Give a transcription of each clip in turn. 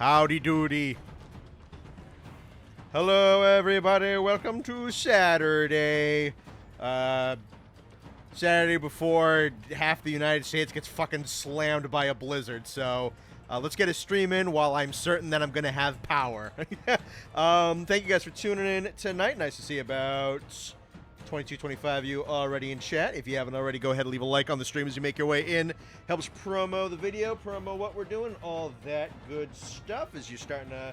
Howdy doody. Hello, everybody. Welcome to Saturday. Saturday before half the United States gets fucking slammed by a blizzard. So let's get a stream in while I'm certain that I'm going to have power. Thank you guys for tuning in tonight. Nice to see about 22, 25 of you already in chat. If you haven't already, go ahead and leave a like on the stream as you make your way in. Helps promo the video, promo what we're doing, all that good stuff as you're starting to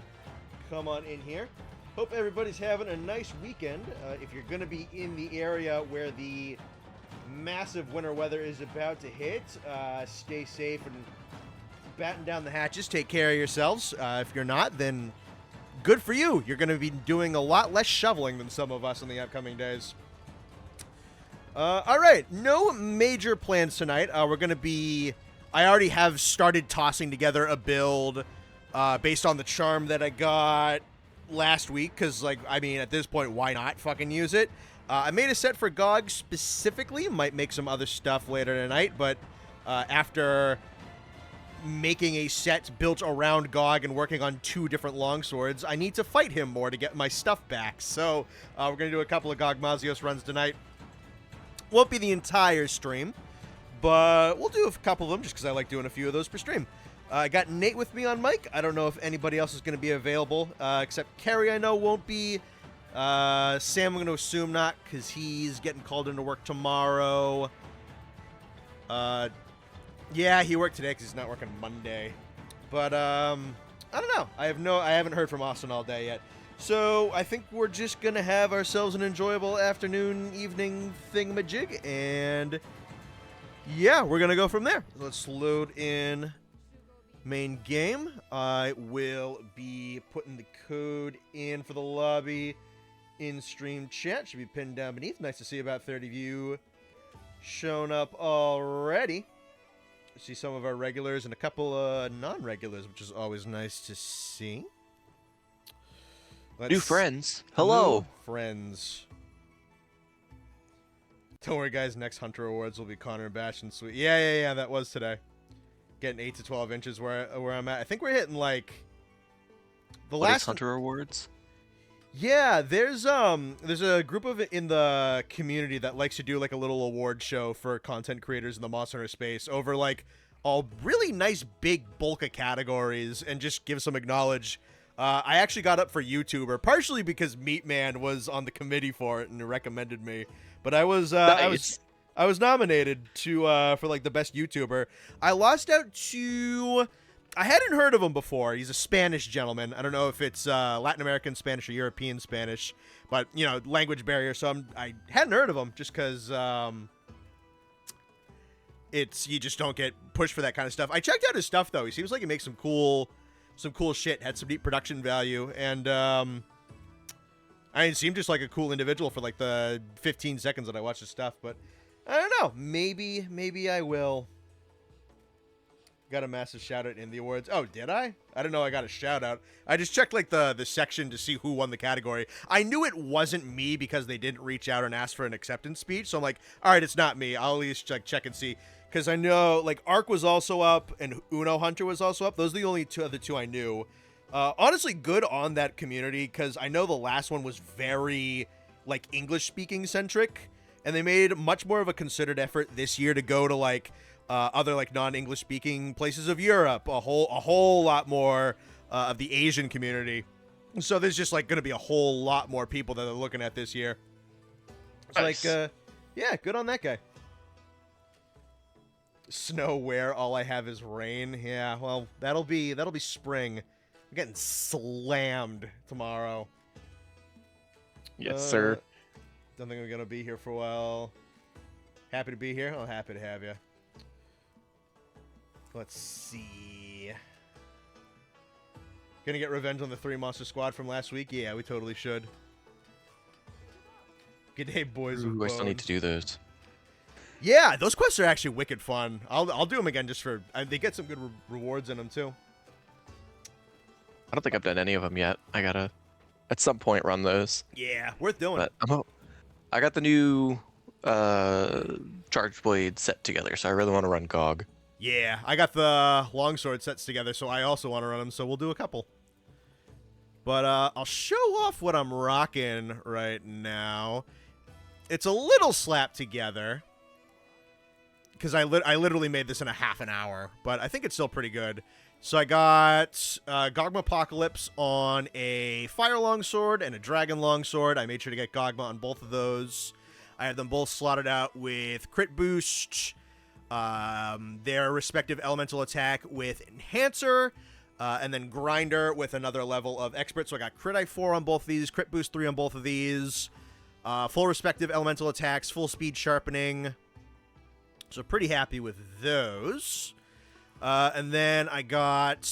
come on in here. Hope everybody's having a nice weekend. If you're going to be in the area where the massive winter weather is about to hit, stay safe and batten down the hatches. Take care of yourselves. If you're not, then good for you. You're going to be doing a lot less shoveling than some of us in the upcoming days. All right, no major plans tonight. We're going to be... I already have started tossing together a build based on the charm that I got last week, because, like, I mean, at this point, why not fucking use it? I made a set for GOG specifically. Might make some other stuff later tonight, but after making a set built around GOG and working on 2 different longswords, I need to fight him more to get my stuff back. So we're going to do a couple of GOG Mazios runs tonight. Won't be the entire stream, but we'll do a couple of them just because I like doing a few of those per stream. I got Nate with me on mic. I don't know if anybody else is going to be available, except Kerry I know won't be. Sam I'm going to assume not because he's getting called into work tomorrow. Yeah, he worked today because he's not working Monday. But I don't know. I haven't heard from Austin all day yet. So I think we're just going to have ourselves an enjoyable afternoon, evening thingamajig. And yeah, we're going to go from there. Let's load in main game. I will be putting the code in for the lobby in stream chat. Should be pinned down beneath. Nice to see about 30 of you shown up already. See some of our regulars and a couple of non-regulars, which is always nice to see. New friends. Hello. New friends. Don't worry, guys. Next Hunter Awards will be Connor and Bastion. Sweet. Yeah. That was today. Getting 8 to 12 inches where I'm at. I think we're hitting like the last Hunter Awards. Yeah, there's a group of it in the community that likes to do like a little award show for content creators in the Monster Hunter space over like all really nice big bulk of categories and just give some acknowledge. I actually got up for YouTuber partially because Meatman was on the committee for it and recommended me, but I was nominated to for like the best YouTuber. I lost out to. I hadn't heard of him before. He's a Spanish gentleman. I don't know if it's Latin American Spanish or European Spanish, but, you know, language barrier. So I hadn't heard of him just because you just don't get pushed for that kind of stuff. I checked out his stuff, though. He seems like he makes some cool shit, had some deep production value. And I seemed just like a cool individual for like the 15 seconds that I watched his stuff. But I don't know. Maybe I will. Got a massive shout out in the awards. Oh, did I? I don't know. I got a shout out. I just checked like the section to see who won the category. I knew it wasn't me because they didn't reach out and ask for an acceptance speech. So I'm like, all right, it's not me. I'll at least check and see. Because I know like Ark was also up and Uno Hunter was also up. Those are the only other two I knew. Honestly, good on that community because I know the last one was very like English speaking centric. And they made much more of a considered effort this year to go to like other like non-English speaking places of Europe, a whole lot more of the Asian community. So there's just like going to be a whole lot more people that they're looking at this year. It's nice. Like, yeah, good on that guy. Snow where all I have is rain. Yeah, well, that'll be spring. I'm getting slammed tomorrow. Yes, sir. Don't think I'm going to be here for a while. Happy to be here. Oh, happy to have you. Let's see. Gonna get revenge on the 3 monster squad from last week? Yeah, we totally should. Good day, boys. Ooh, I still need to do those. Yeah, those quests are actually wicked fun. I'll do them again just for... they get some good rewards in them, too. I don't think I've done any of them yet. I gotta, at some point, run those. Yeah, worth doing. But I got the new Charged Blade set together, so I really want to run GOG. Yeah, I got the longsword sets together, so I also want to run them, so we'll do a couple. But I'll show off what I'm rocking right now. It's a little slapped together, because I literally made this in a half an hour, but I think it's still pretty good. So I got Gogma Apocalypse on a Fire Longsword and a Dragon Longsword. I made sure to get Gogma on both of those. I have them both slotted out with crit boost, their respective elemental attack with Enhancer, and then Grinder with another level of Expert. So I got crit I4 on both of these, crit boost 3 on both of these, full respective elemental attacks, full speed sharpening. So pretty happy with those. And then I got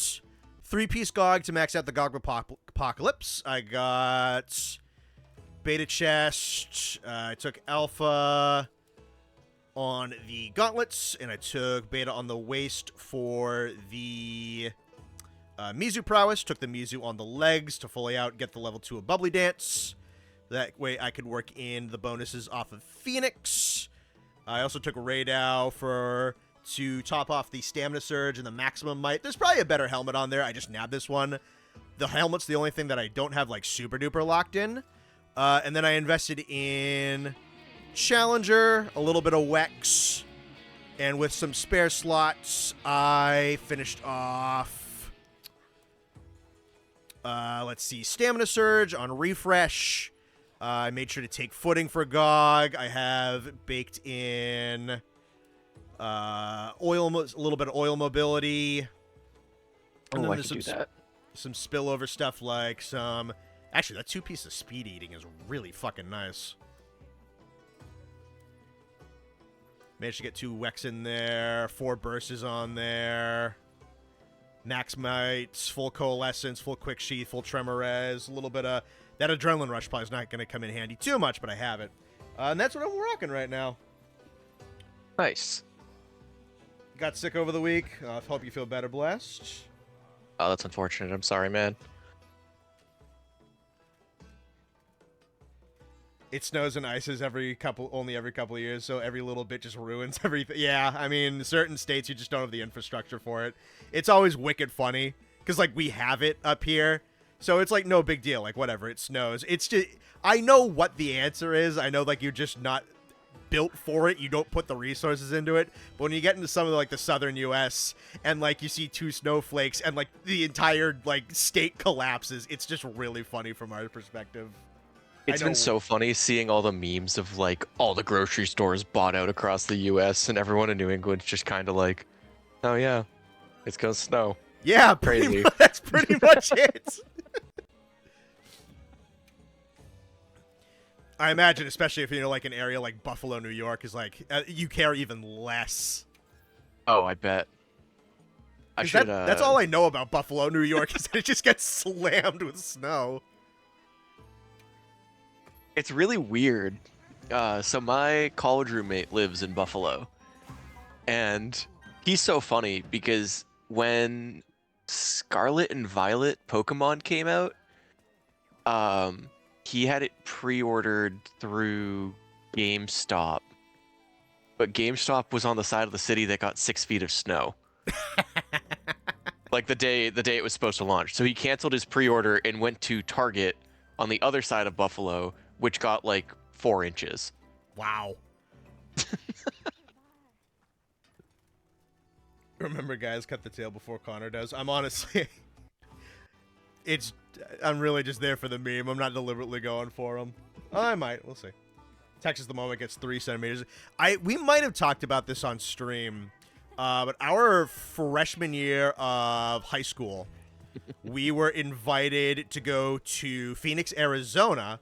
3-piece Gog to max out the Gog Apocalypse. I got Beta Chest. I took Alpha on the Gauntlets, and I took Beta on the Waist for the Mizu Prowess. Took the Mizu on the legs to fully out, get the level 2 of Bubbly Dance. That way I could work in the bonuses off of Phoenix. I also took Raydao to top off the Stamina Surge and the Maximum Might. There's probably a better helmet on there. I just nabbed this one. The helmet's the only thing that I don't have, like, super duper locked in. And then I invested in Challenger, a little bit of Wex, and with some spare slots, I finished off, let's see, Stamina Surge on Refresh. I made sure to take Footing for Gog. I have baked in a little bit of oil mobility. And then I there's can do that. some spillover stuff like some... Actually, that 2-piece of speed eating is really fucking nice. Managed to get 2 Wex in there, 4 Bursts on there. Max Mites, full Coalescence, full Quick Sheath, full Tremor Res, a little bit of... That Adrenaline Rush probably is not going to come in handy too much, but I have it. And that's what I'm rocking right now. Nice. Got sick over the week. Hope you feel better, blessed. Oh, that's unfortunate. I'm sorry, man. It snows and ices only every couple of years, so every little bit just ruins everything. Yeah, I mean, certain states you just don't have the infrastructure for it. It's always wicked funny, because, like, we have it up here, so it's, like, no big deal. Like, whatever, it snows. It's just, I know what the answer is. I know, like, you're just not built for it. You don't put the resources into it. But when you get into some of, like, the southern U.S., and, like, you see 2 snowflakes, and, like, the entire, like, state collapses, it's just really funny from our perspective. It's been so funny seeing all the memes of, like, all the grocery stores bought out across the U.S. and everyone in New England's just kind of like, oh yeah, it's gonna snow. Yeah, crazy. That's pretty much it. I imagine, especially if you're like an area like Buffalo, New York, is like you care even less. Oh, I bet. I should. That's all I know about Buffalo, New York, is that it just gets slammed with snow. It's really weird. So my college roommate lives in Buffalo, and he's so funny because when Scarlet and Violet Pokemon came out, he had it pre-ordered through GameStop, but GameStop was on the side of the city that got 6 feet of snow. Like the day it was supposed to launch. So he canceled his pre-order and went to Target on the other side of Buffalo, which got like 4 inches. Wow. Remember, guys, cut the tail before Connor does. I'm honestly... I'm really just there for the meme. I'm not deliberately going for him. I might. We'll see. Texas at the moment gets 3 centimeters. We might have talked about this on stream, but our freshman year of high school, we were invited to go to Phoenix, Arizona.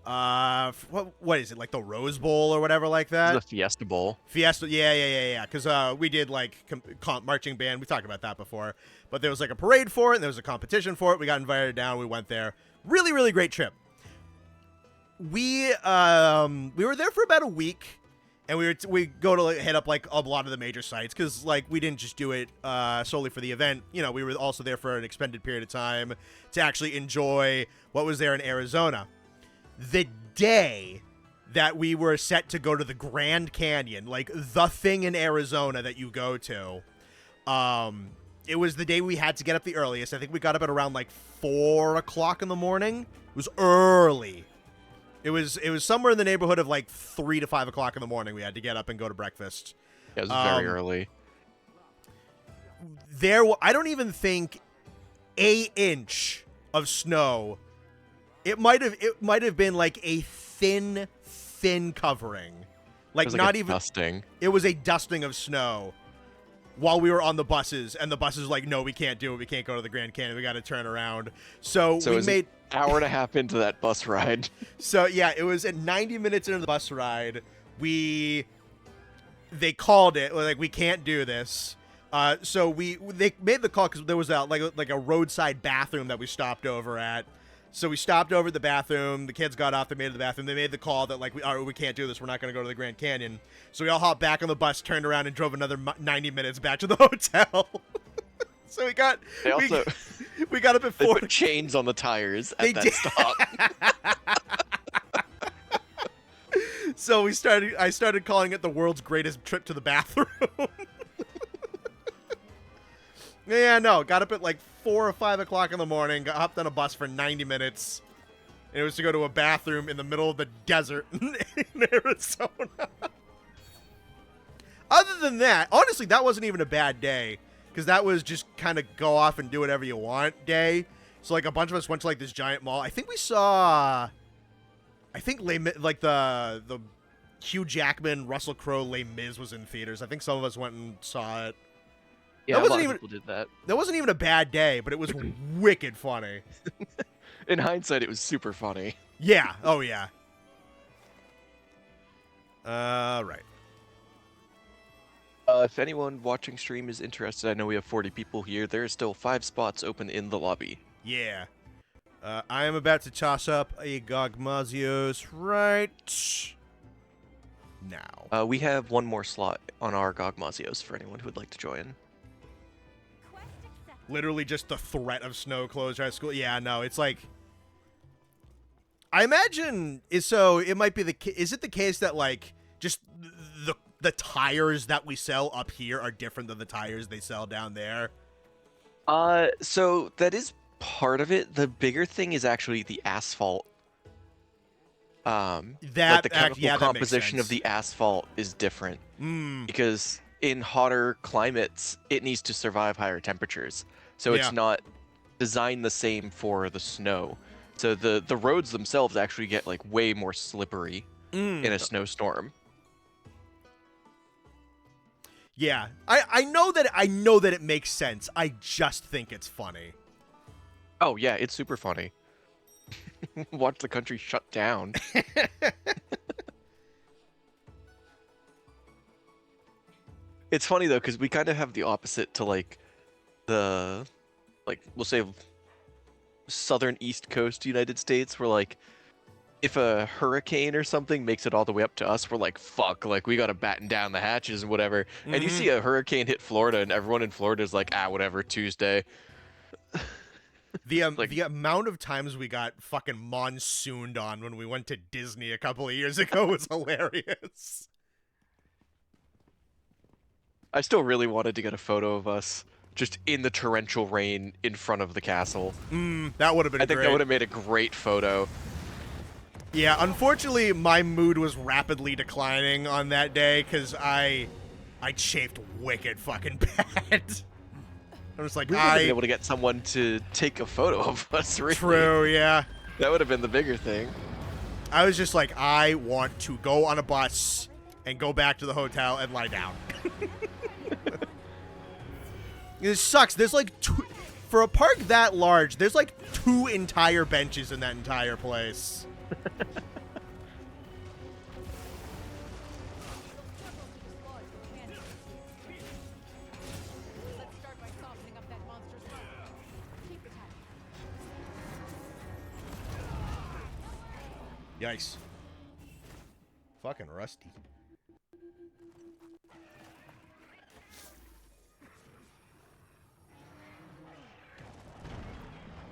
What is it, like the Rose Bowl or whatever like that? The Fiesta Bowl. Fiesta, yeah. Because we did like marching band. We talked about that before. But there was like a parade for it, and there was a competition for it. We got invited down. We went there. Really, really great trip. We were there for about a week, and we go to like, hit up like a lot of the major sites because like we didn't just do it solely for the event. You know, we were also there for an extended period of time to actually enjoy what was there in Arizona. The day that we were set to go to the Grand Canyon, like the thing in Arizona that you go to, It was the day we had to get up the earliest. I think we got up at around like 4 o'clock in the morning. It was early. It was somewhere in the neighborhood of like 3 to 5 o'clock in the morning. We had to get up and go to breakfast. Yeah, it was very early. I don't even think an inch of snow. It might have been like a thin covering. Like, not even dusting. It was a dusting of snow while we were on the buses, and the buses were like, no, we can't do it. We can't go to the Grand Canyon. We got to turn around. So we made an hour and a half into that bus ride. So yeah, it was at 90 minutes into the bus ride. They called it like, we can't do this. So they made the call because there was like a roadside bathroom that we stopped over at. So we stopped over at the bathroom. The kids got off. They made it to the bathroom. They made the call that like, we can't do this. We're not going to go to the Grand Canyon. So we all hopped back on the bus, turned around, and drove another 90 minutes back to the hotel. So we got we got up at 4. They put chains on the tires at that stop. So I started calling it the world's greatest trip to the bathroom. Yeah, no, got up at like 4 or 5 o'clock in the morning, hopped on a bus for 90 minutes, and it was to go to a bathroom in the middle of the desert in Arizona. Other than that, honestly, that wasn't even a bad day, because that was just kind of go off and do whatever you want day. So like a bunch of us went to like this giant mall. I think we saw, the Hugh Jackman, Russell Crowe, Les Mis was in theaters. I think some of us went and saw it. Yeah, a lot of people did that. That wasn't even a bad day, but it was wicked funny. In hindsight, it was super funny. Yeah. Oh, yeah. Right. If anyone watching stream is interested, I know we have 40 people here. There are still 5 spots open in the lobby. Yeah. I am about to toss up a Gogmazios right now. We have one more slot on our Gogmazios for anyone who would like to join. Literally just the threat of snow closure at school. Yeah, no, it's like, I imagine it might be is it the case that like just the tires that we sell up here are different than the tires they sell down there? So that is part of it. The bigger thing is actually the asphalt. Like the chemical composition of the asphalt is different. Because in hotter climates, it needs to survive higher temperatures. So it's not designed the same for the snow. So the roads themselves actually get like way more slippery in a snowstorm. Yeah, I know that it makes sense. I just think it's funny. Oh yeah, it's super funny. Watch the country shut down. It's funny though, because we kind of have the opposite to like we'll say southern East Coast United States, where like if a hurricane or something makes it all the way up to us, we're like, fuck, like we gotta batten down the hatches and whatever. And you see a hurricane hit Florida and everyone in Florida is like, whatever, Tuesday. The amount of times we got fucking monsooned on when we went to Disney a couple of years ago was hilarious. I still really wanted to get a photo of us just in the torrential rain in front of the castle. That would have been great. I think that would have made a great photo. Yeah, unfortunately, my mood was rapidly declining on that day because I chafed wicked fucking bad. I was like, we would have been able to get someone to take a photo of us, really. True, yeah. That would have been the bigger thing. I was just like, I want to go on a bus and go back to the hotel and lie down. This sucks. There's like for a park that large, there's like 2 entire benches in that entire place. Yikes. Fucking rusty.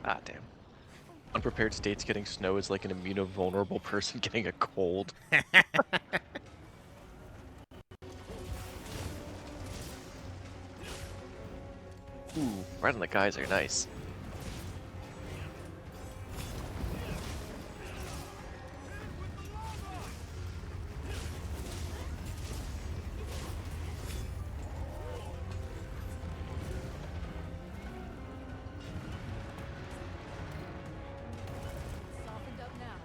Ah, damn. Unprepared states getting snow is like an immunovulnerable person getting a cold. Right on the geyser, nice. Softened up now.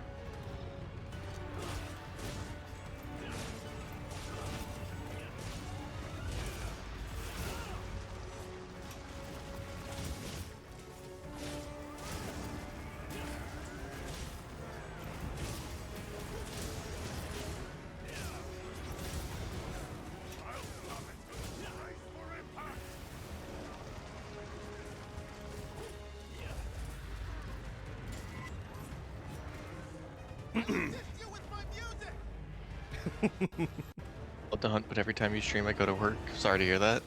Love to hunt, but every time you stream, I go to work. Sorry to hear that.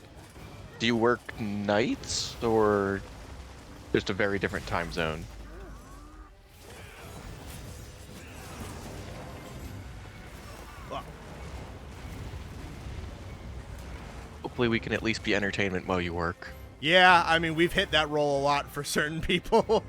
Do you work nights or just a very different time zone? Well, Hopefully, we can at least be entertainment while you work. yeah, I mean, we've hit that role a lot for certain people. Okay,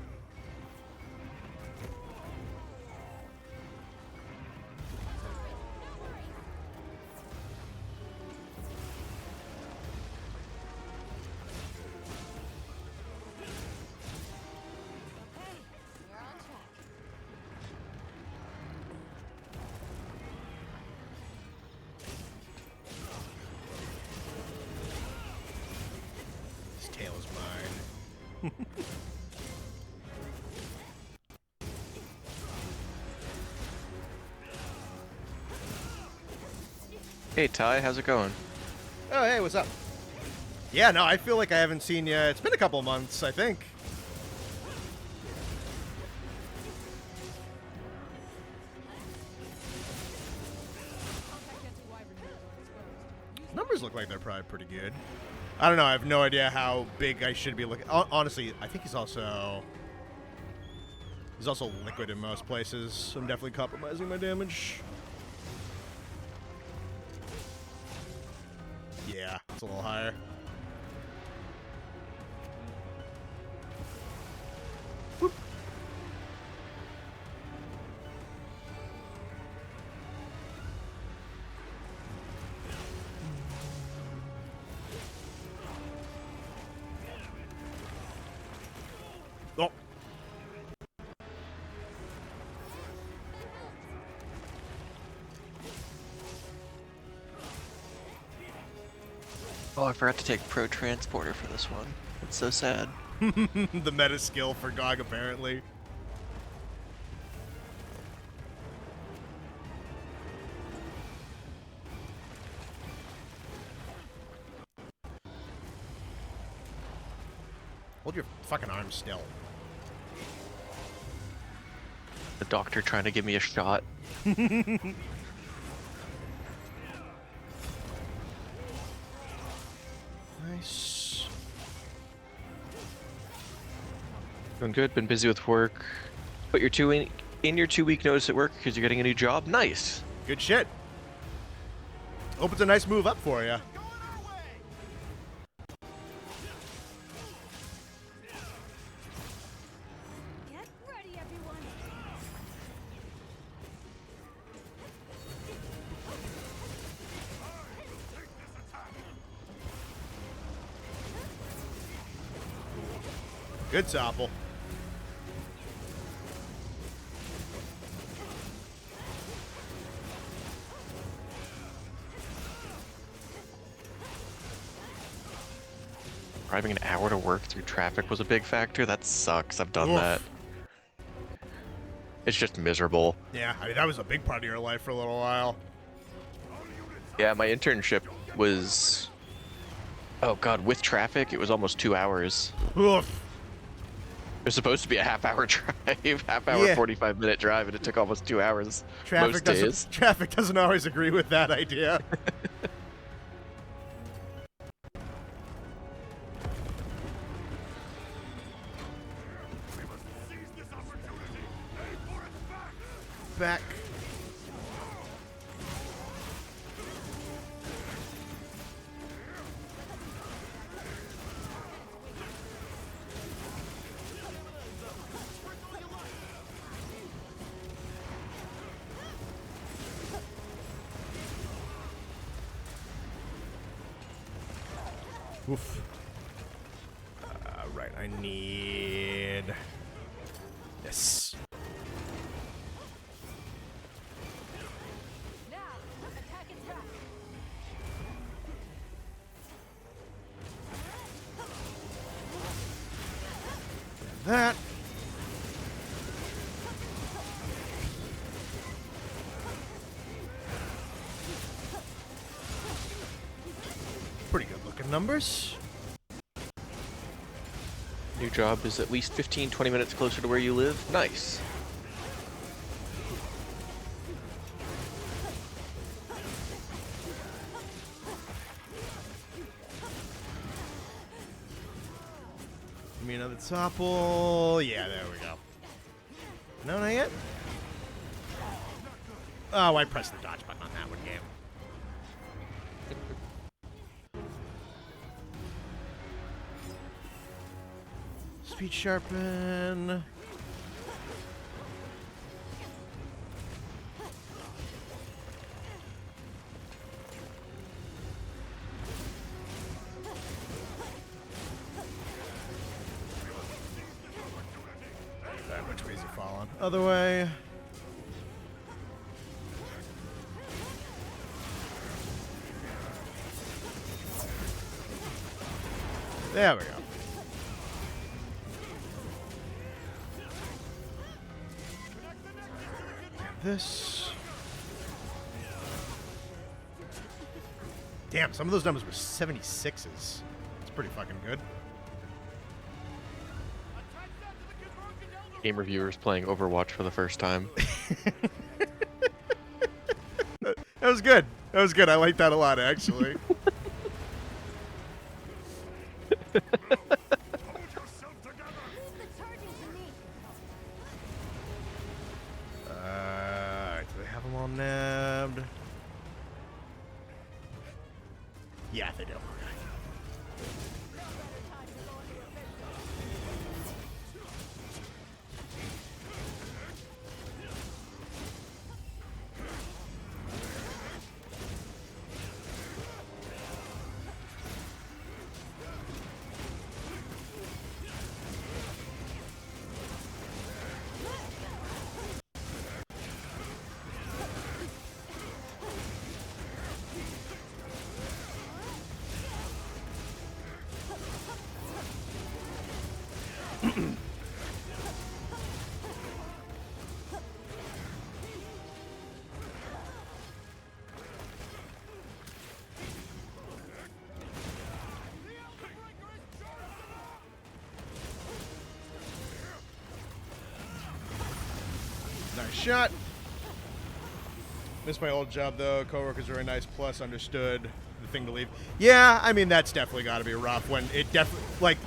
we're on track. This tail is mine. Hey Ty, how's it going? Oh, hey, what's up? Yeah, no, I feel like I haven't seen you. It's been a couple months, I think. Contact anti-wyvern units are exposed. Numbers look like they're probably pretty good. I don't know. I have no idea how big I should be looking. Honestly, I think he's also liquid in most places, so I'm definitely compromising my damage. Yeah, it's a little higher. Whoop. Oh. Oh, I forgot to take Pro Transporter for this one. It's so sad. The meta skill for GOG, apparently. Hold your fucking arm still. The doctor trying to give me a shot. Nice. Doing good. Been busy with work. Put your in your 2-week notice at work because you're getting a new job. Nice. Good shit. Hope it's a nice move up for you. Get ready, everyone. Good Sopple. Driving an hour to work through traffic was a big factor. That sucks. I've done Oof. that. It's just miserable. Yeah, I mean, that was a big part of your life for a little while. Yeah, my internship was... Oh god, with traffic, it was almost 2 hours. Oof. It was supposed to be a half-hour drive, half-hour, Yeah. 45-minute drive, and it took almost 2 hours most days. Traffic doesn't always agree with that idea. Back. Oof. Right, I need this. Now, attack and track. That. Pretty good looking numbers. New job is at least 15-20 minutes closer to where you live. Nice. Give me another topple. Yeah, there we go. No, not yet. Oh, I pressed the dodge button on that one game. Speed sharpen. Which way is he falling? Other way. There we go. This. Damn, some of those numbers were 76s. It's pretty fucking good. Game reviewers playing Overwatch for the first time. That was good. That was good. I like that a lot, actually. Leave the charging to me. Alright, do they have them all nabbed? Yeah, they do. Okay. Nice shot. Missed my old job though. Coworkers are very nice. Plus, understood the thing to leave. Yeah, I mean that's definitely got to be rough when it definitely like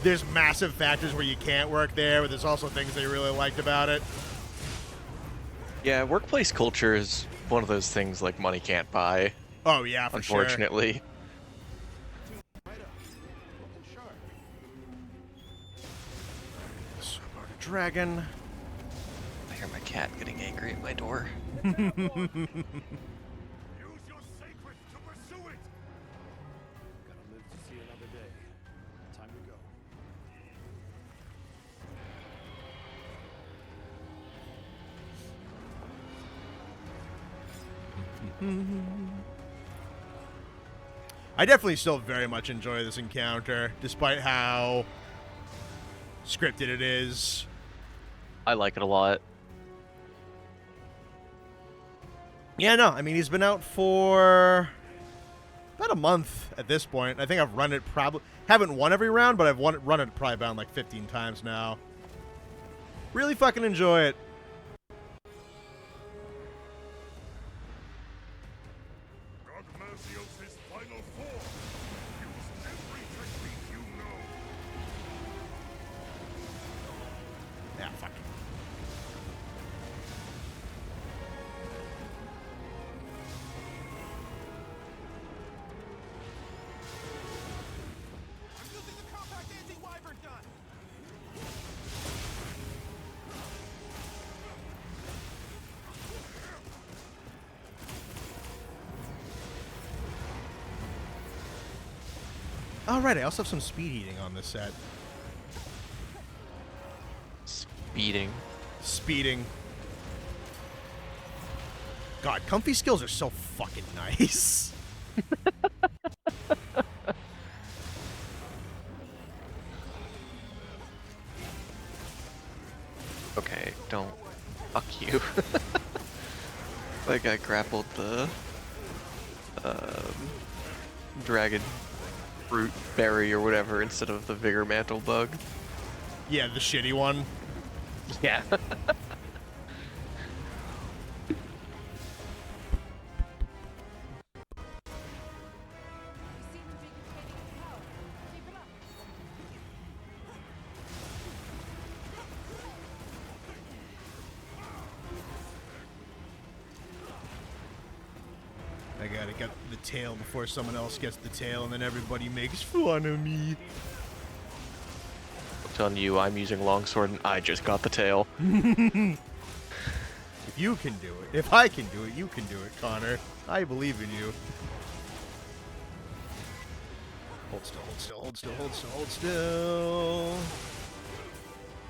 there's massive factors where you can't work there, but there's also things they really liked about it. Yeah, workplace culture is one of those things like money can't buy, Oh yeah, for sure. unfortunately. Sword Dragon. I hear my cat getting angry at my door. Use your sacred to pursue it! Gotta live to see another day. Time to go. I definitely still very much enjoy this encounter, despite how scripted it is. I like it a lot. Yeah, no, I mean, he's been out for about a month at this point. I think I've run it probably, haven't won every round, but I've run it probably about like 15 times now. Really fucking enjoy it. Gogmasios' final form. Use every technique you know. Yeah, fuck. I'm using the compact anti-wyvern gun. Oh, right, I also have some speed heating on this set. Speeding. Speeding. God, comfy skills are so fucking nice. Okay, don't. Fuck you. Like I grappled the dragon fruit berry or whatever instead of the vigor mantle bug. Yeah, the shitty one. Yeah. You seem to be containing his power. Keep it up. I gotta get the tail before someone else gets the tail, and then everybody makes fun of me. I'm telling you, I'm using longsword and I just got the tail. If you can do it, if I can do it, you can do it, Connor. I believe in you. Hold still, hold still, hold still, hold still, hold still.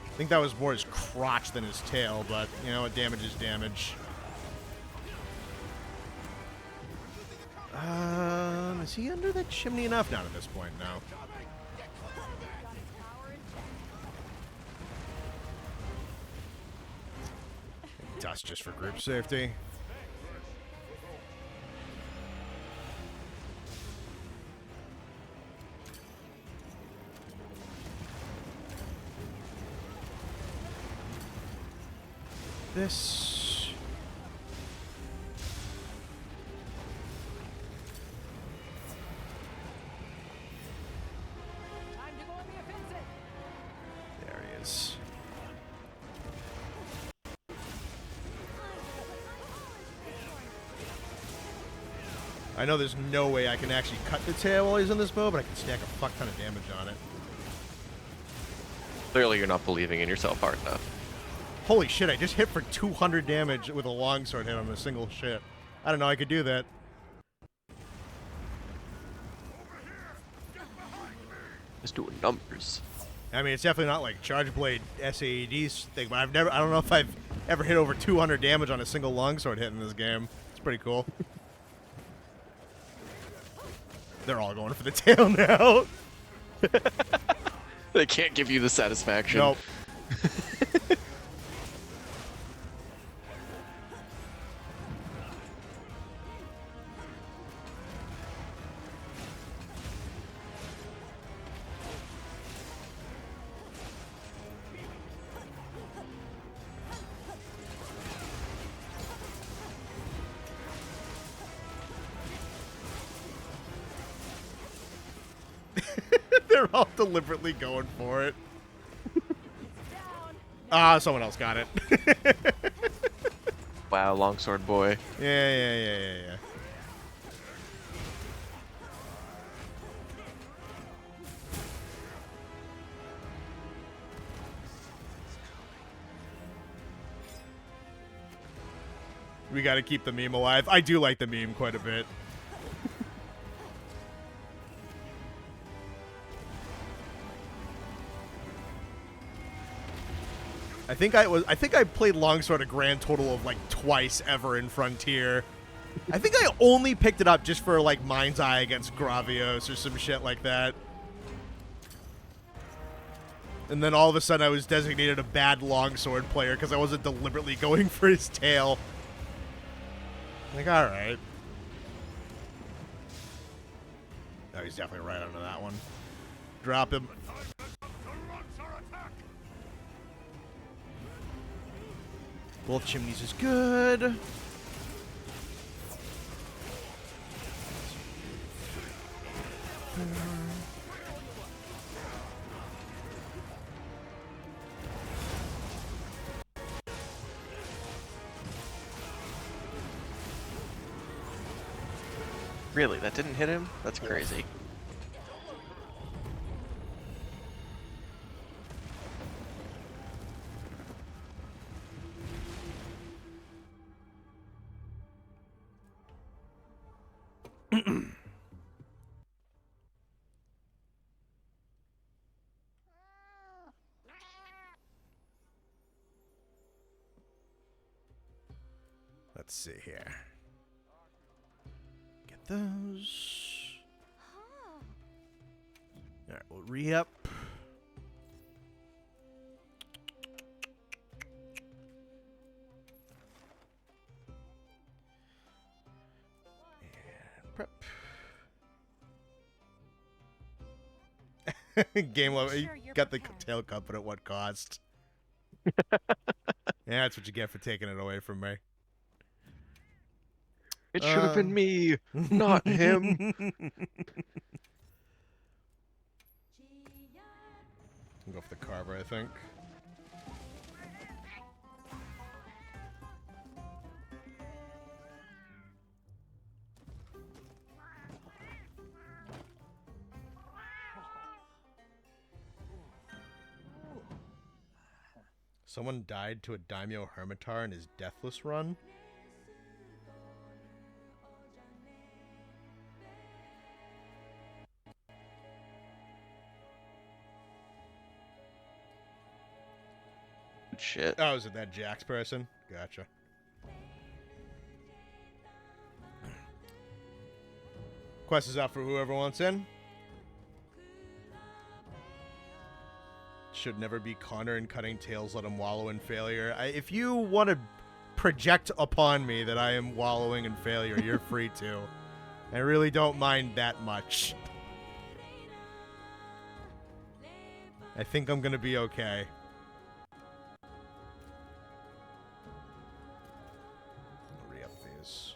I think that was more his crotch than his tail, but, you know, damage is damage. Is he under the chimney enough? Not at this point, no. Dust just for group safety. This... Time to go on the offensive. There he is. I know there's no way I can actually cut the tail while he's in this mode, but I can stack a fuck ton of damage on it. Clearly you're not believing in yourself hard enough. Holy shit, I just hit for 200 damage with a longsword hit on a single shit. I don't know, I could do that. Just doing numbers. I mean, it's definitely not like Charge Blade SAED's thing, but I don't know if I've ever hit over 200 damage on a single longsword hit in this game. It's pretty cool. They're all going for the tail now. They can't give you the satisfaction. Nope. They're all deliberately going for it. Ah, someone else got it. Wow, longsword boy. Yeah. We gotta keep the meme alive. I do like the meme quite a bit. I think I played Longsword a grand total of like twice ever in Frontier. I think I only picked it up just for like Mind's Eye against Gravios or some shit like that. And then all of a sudden I was designated a bad Longsword player because I wasn't deliberately going for his tail. Like, alright. Oh, he's definitely right onto that one. Drop him. Both chimneys is good. Really? That didn't hit him? That's crazy. let's see here. Get those. All right, we'll re-up. Prep. Game level. You got the tail cut, but at what cost? Yeah, that's what you get for taking it away from me. It should have been me, not him. I'll go for the carver, I think. Someone died to a Daimyo Hermitar in his Deathless run. Shit. Oh, is it that Jax person? Gotcha. Quest is out for whoever wants in. Should never be Connor and cutting tails, let him wallow in failure. If you want to project upon me that I am wallowing in failure, you're free to. I really don't mind that much. I think I'm going to be okay. I'll re-up these.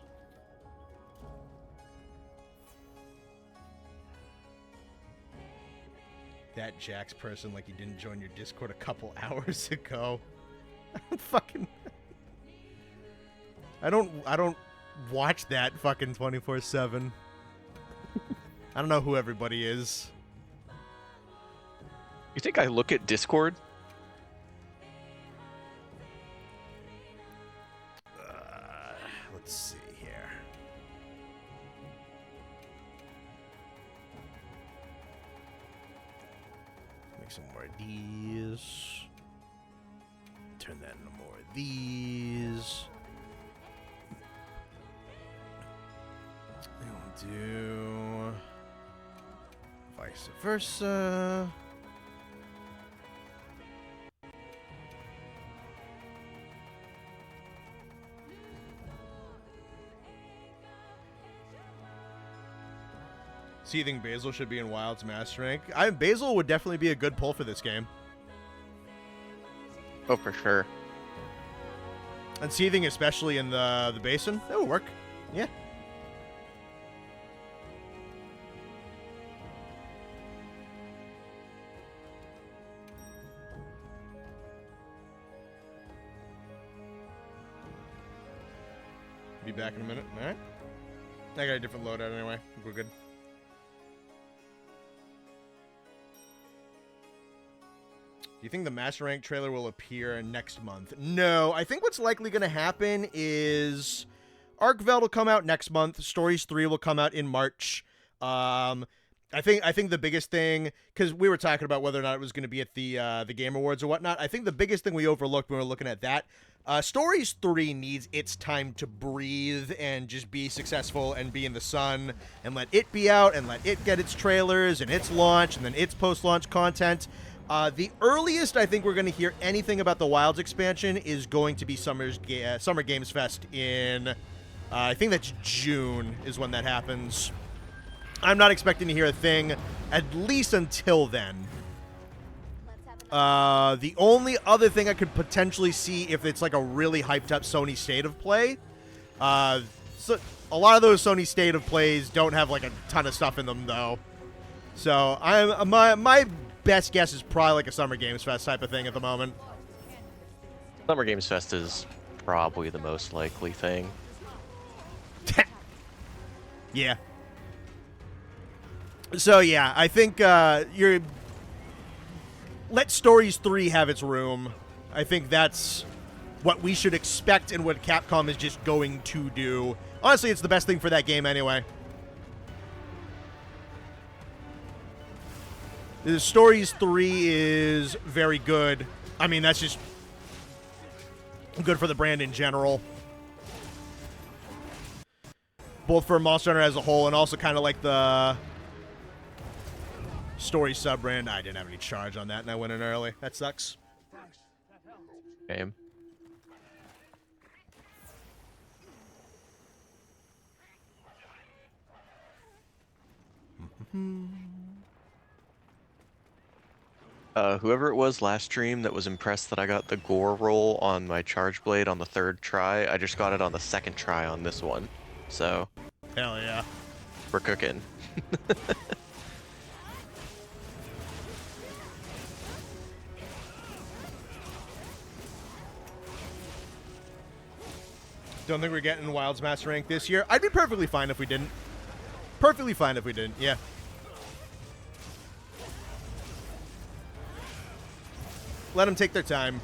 That Jax person like he didn't join your Discord a couple hours ago. Fucking I don't watch that fucking 24/7. I don't know who everybody is. You think I look at Discord? Let's see here. Make some more of these. Turn that into more of these. And we'll do vice versa. Seething Basil should be in Wild's Master Rank. Basil would definitely be a good pull for this game. Oh, for sure. And Seething, especially in the basin, that would work. Yeah. Be back in a minute. All right. I got a different loadout anyway. We're good. Do you think the Master Rank trailer will appear next month? No. I think what's likely going to happen is ArcVeld will come out next month. Stories 3 will come out in March. I think the biggest thing, because we were talking about whether or not it was going to be at the Game Awards or whatnot. I think the biggest thing we overlooked when we were looking at that, Stories 3 needs its time to breathe and just be successful and be in the sun and let it be out and let it get its trailers and its launch and then its post-launch content. The earliest I think we're going to hear anything about the Wilds expansion is going to be Summer Games Fest in, I think that's June is when that happens. I'm not expecting to hear a thing at least until then. The only other thing I could potentially see if it's like a really hyped up Sony State of Play, so a lot of those Sony State of Plays don't have like a ton of stuff in them though. So my best guess is probably like a Summer Games Fest type of thing at the moment. Summer Games Fest is probably the most likely thing. Yeah. So yeah, I think let Stories 3 have its room. I think that's what we should expect and what Capcom is just going to do. Honestly, it's the best thing for that game anyway. The Stories 3 is very good. I mean, that's just good for the brand in general. both for Monster Hunter as a whole and also kind of like the story sub-brand. I didn't have any charge on that, and I went in early. That sucks. Game. Whoever it was last stream that was impressed that I got the gore roll on my charge blade on the 3rd try, I just got it on the 2nd try on this one. So, Hell yeah. we're cooking. Don't think we're getting Wild's Master Rank this year. I'd be perfectly fine if we didn't. Perfectly fine if we didn't, yeah. Let them take their time.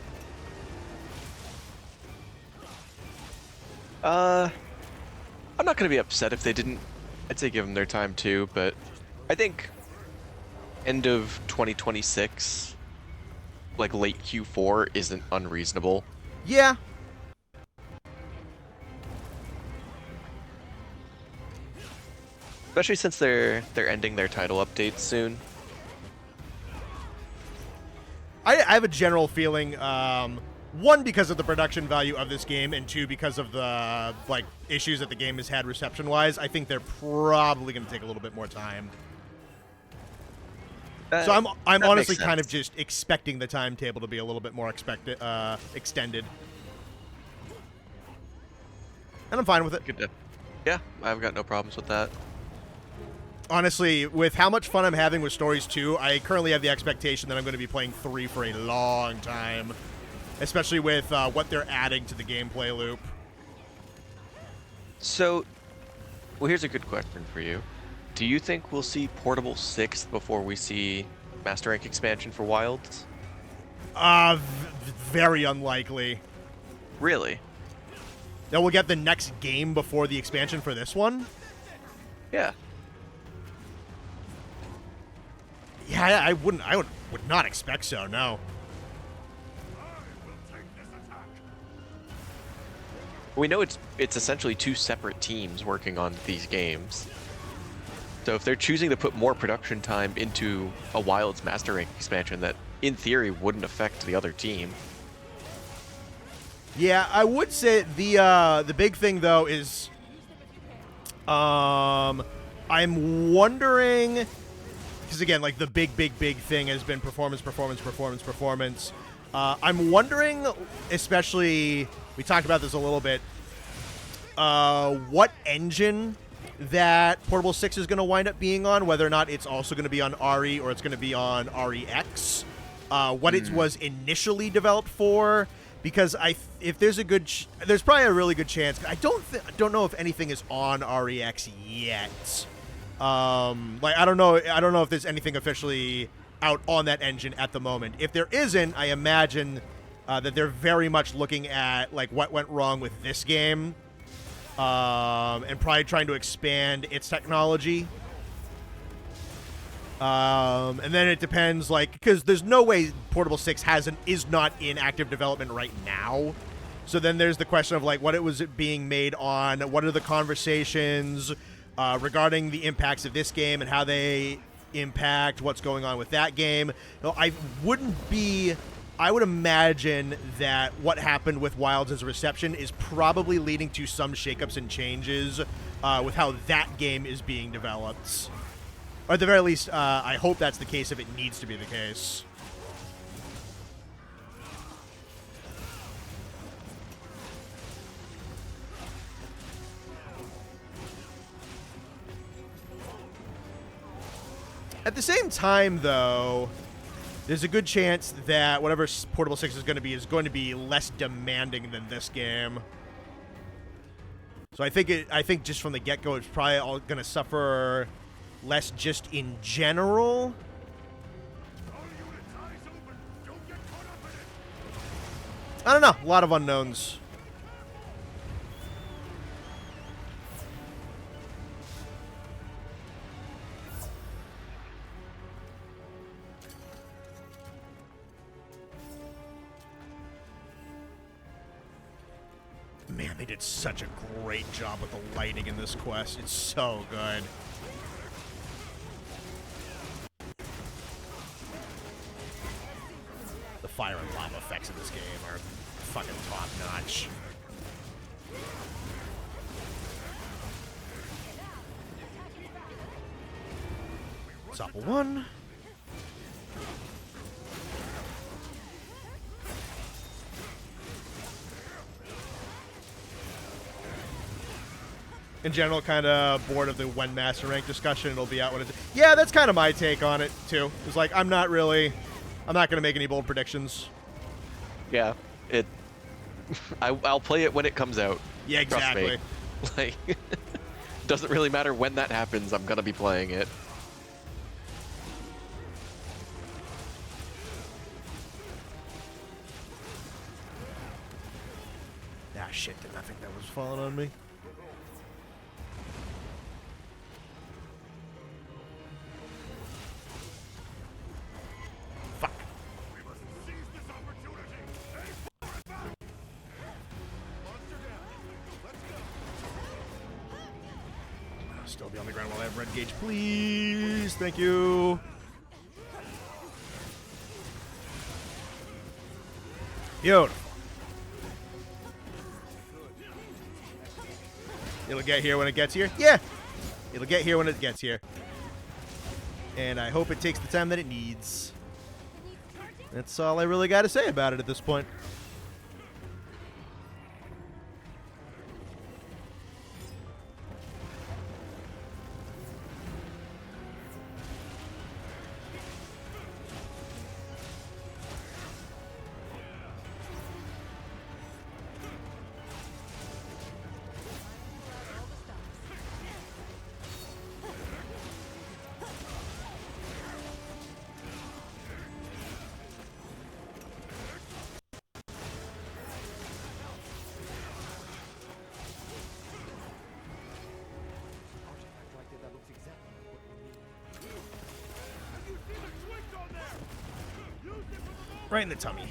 I'm not gonna be upset if they didn't. I'd say give them their time too, but I think end of 2026, like late Q4, isn't unreasonable. Yeah. Especially since they're ending their title updates soon. I have a general feeling, one, because of the production value of this game, and two, because of the like issues that the game has had reception-wise, I think they're probably going to take a little bit more time. So I'm honestly kind of just expecting the timetable to be a little bit more extended. And I'm fine with it. Good. Yeah, I've got no problems with that. Honestly, with how much fun I'm having with Stories 2, I currently have the expectation that I'm going to be playing 3 for a long time. Especially with what they're adding to the gameplay loop. So, well, here's a good question for you. Do you think we'll see Portable 6 before we see Master Rank expansion for Wilds? Very unlikely. Really? That we'll get the next game before the expansion for this one? Yeah. Yeah, I would not expect so, no. We know it's essentially 2 separate teams working on these games. So if they're choosing to put more production time into a Wilds Master Rank expansion that, in theory, wouldn't affect the other team. Yeah, I would say the big thing though is, I'm wondering, because again, like the big thing has been performance. I'm wondering, especially, we talked about this a little bit, what engine that Portable 6 is going to wind up being on, whether or not it's also going to be on RE or it's going to be on REX, what it was initially developed for, because if there's a good, there's probably a really good chance. I don't know if anything is on REX yet. Like I don't know if there's anything officially out on that engine at the moment. If there isn't, I imagine that they're very much looking at like what went wrong with this game, and probably trying to expand its technology. And then it depends, like, because there's no way Portable 6 is not in active development right now. So then there's the question of like what it was being made on, what are the conversations regarding the impacts of this game and how they impact what's going on with that game. I would imagine that what happened with Wilds' reception is probably leading to some shakeups and changes with how that game is being developed. Or at the very least, I hope that's the case if it needs to be the case. At the same time, though, there's a good chance that whatever Portable 6 is going to be less demanding than this game. So I think just from the get-go, it's probably all going to suffer less just in general. I don't know. A lot of unknowns. Man, They did such a great job with the lighting in this quest. It's so good. The fire and lava effects in this game are fucking top notch. Supple 1. In general, kind of bored of the when master rank discussion. It'll be out when it's... Yeah, that's kind of my take on it, too. It's like, I'm not going to make any bold predictions. Yeah, I'll play it when it comes out. Yeah, exactly. Like, doesn't really matter when that happens. I'm gonna be playing it. Ah, shit, did not think that was falling on me. Fuck. Still be on the ground while I have red gauge, please. Thank you. Beautiful. It'll get here when it gets here? Yeah. It'll get here when it gets here. And I hope it takes the time that it needs. That's all I really got to say about it at this point. Right in the tummy.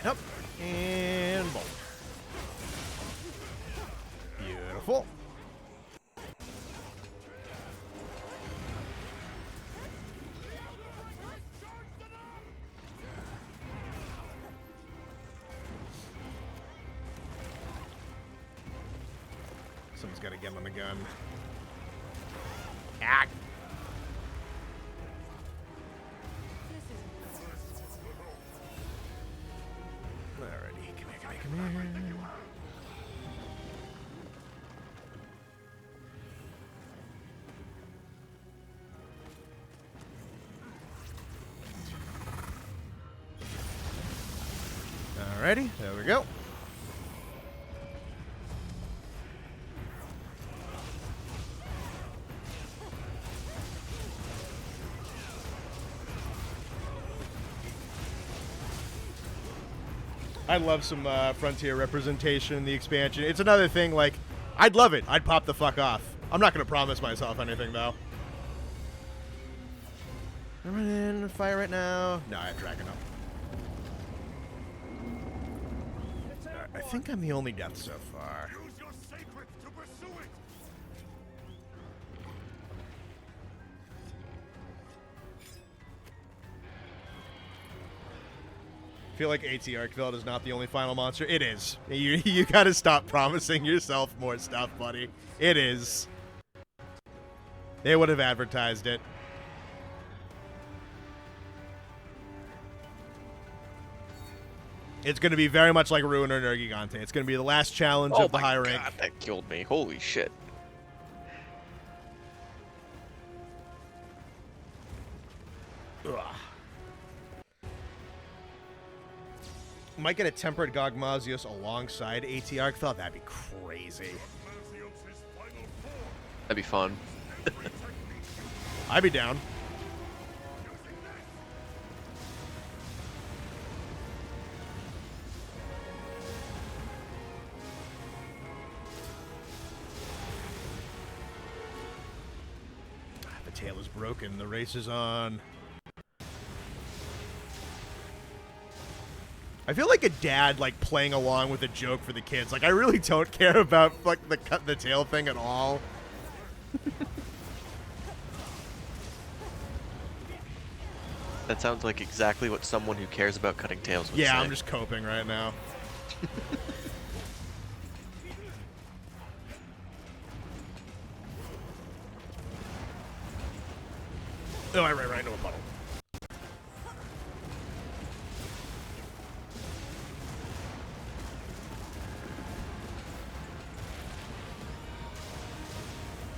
Up and boom. Beautiful. Someone's got to get on the gun. Ah. Alrighty, come here. Alrighty, there we go. I love some Frontier representation in the expansion. It's another thing, like, I'd love it. I'd pop the fuck off. I'm not going to promise myself anything, though. I'm running fire right now. No, I have Dragon up. Right, I think I'm the only death so far. Use your secrets to pursue it. I feel like AT Arkveld is not the only final monster. It is. You gotta stop promising yourself more stuff, buddy. It is. They would have advertised it. It's going to be very much like Ruin or Nergigante. It's going to be the last challenge of the high rank. Oh my god, that killed me. Holy shit. Ugh. Might get a tempered Gogmazios alongside AT Arkveld. That'd be crazy. That'd be fun. I'd be down. The tail is broken. The race is on. I feel like a dad, like, playing along with a joke for the kids. Like, I really don't care about, like, the cut the tail thing at all. That sounds like exactly what someone who cares about cutting tails would say. Yeah, I'm just coping right now. Oh, I ran right into a puddle.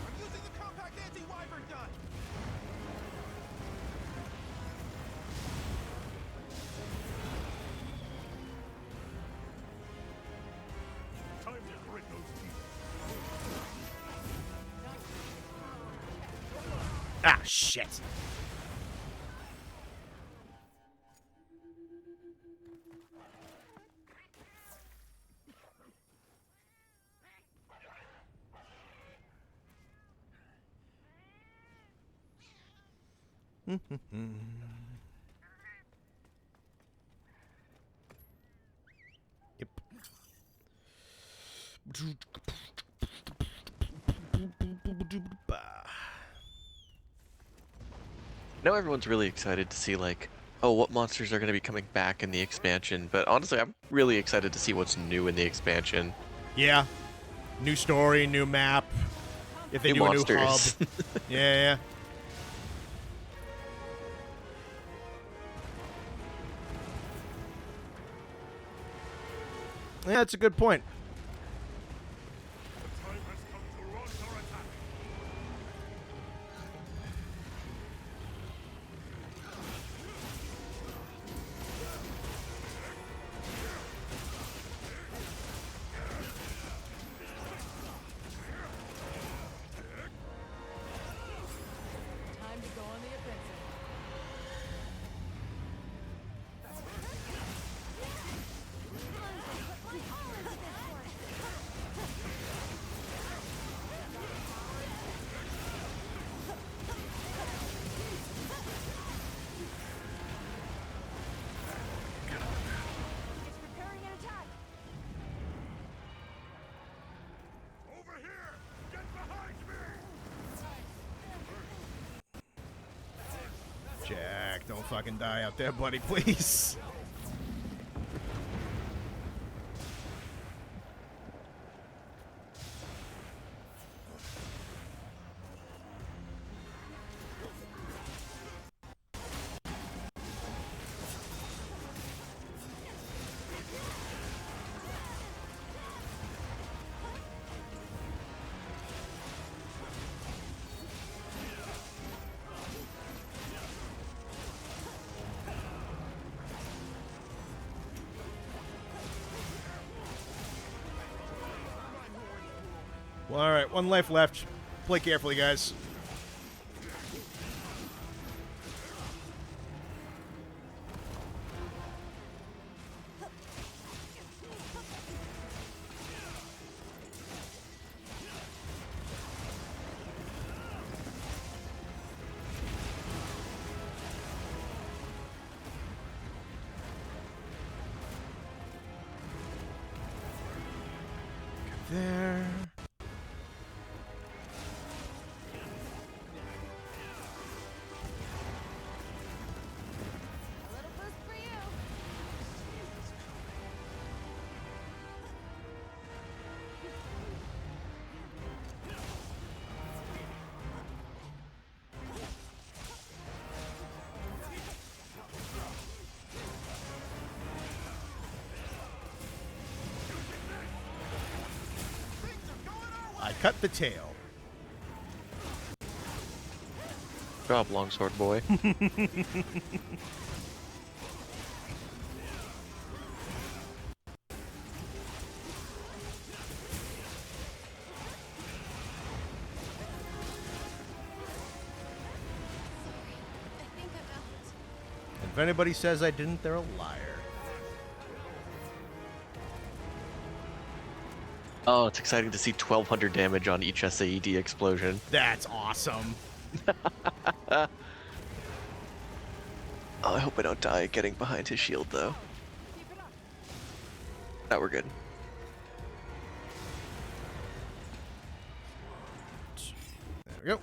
I'm using the compact anti-wyvern gun. Time to grit those teeth. Ah, shit. Yep. I know everyone's really excited to see, like, oh, what monsters are going to be coming back in the expansion, but honestly, I'm really excited to see what's new in the expansion. Yeah. New story, new map. If they New do monsters. a new hub. Yeah. Yeah, that's a good point. The time has come to launch our attack. Time to go on the offensive. It's preparing an attack. Over here! Get behind me! Jack, don't fucking die out there, buddy, please. Well, all right, one life left. Play carefully, guys. There. A little boost for you. I cut the tail. Job, longsword boy. I think I'm out. And if anybody says I didn't, they're a liar. Oh, it's exciting to see 1200 damage on each SAED explosion. That's awesome. Oh, I hope I don't die getting behind his shield, though. Keep it up. That we're good. There we go.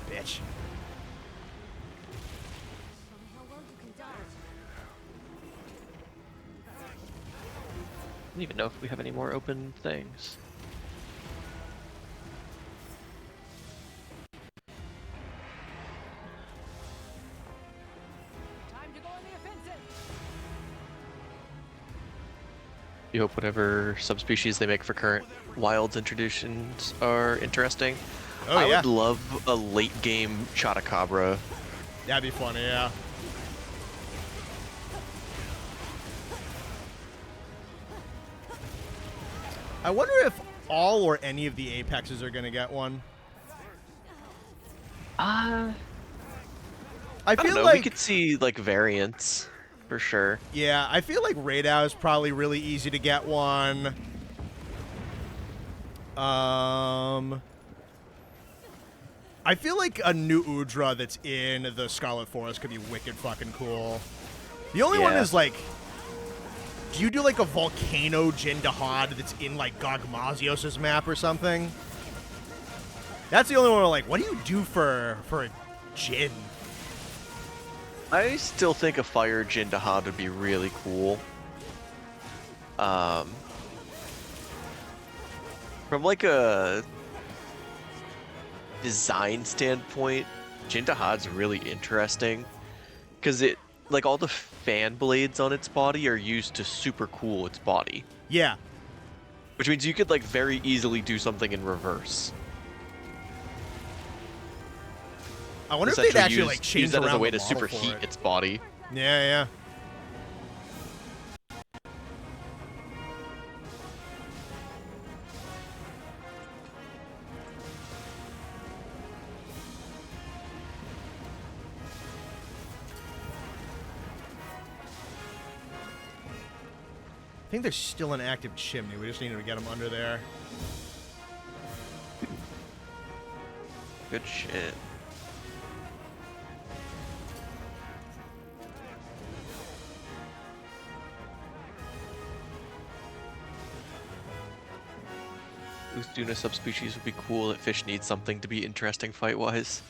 Bitch. How long you can dodge? I don't even know if we have any more open things. Time to go on the offensive. You hope whatever subspecies they make for current wilds introductions are interesting. Oh, I yeah. would love a late game Chotacabra. That'd be funny, yeah. I wonder if all or any of the Apexes are going to get one. I I feel don't know, like we could see like variants for sure. yeah, I feel like Radow is probably really easy to get one. I feel like a new Udra that's in the Scarlet Forest could be wicked fucking cool. The only one Yeah. is like, do you do like a Volcano Jindahad that's in like Gogmazios' map or something? That's the only one where like, what do you do for a Jin? I still think a Fire Jindahad would be really cool. From like a design standpoint, Jindahad's really interesting because it, like, all the fan blades on its body are used to super cool its body, Yeah. which means you could like very easily do something in reverse. I wonder if they'd Essentially actually use, like change use that as a around way the to model for superheat it. its body. Yeah, yeah. I think there's still an active chimney. We just need to get them under there. Good shit. Usduna subspecies would be cool. That fish needs something to be interesting fight-wise.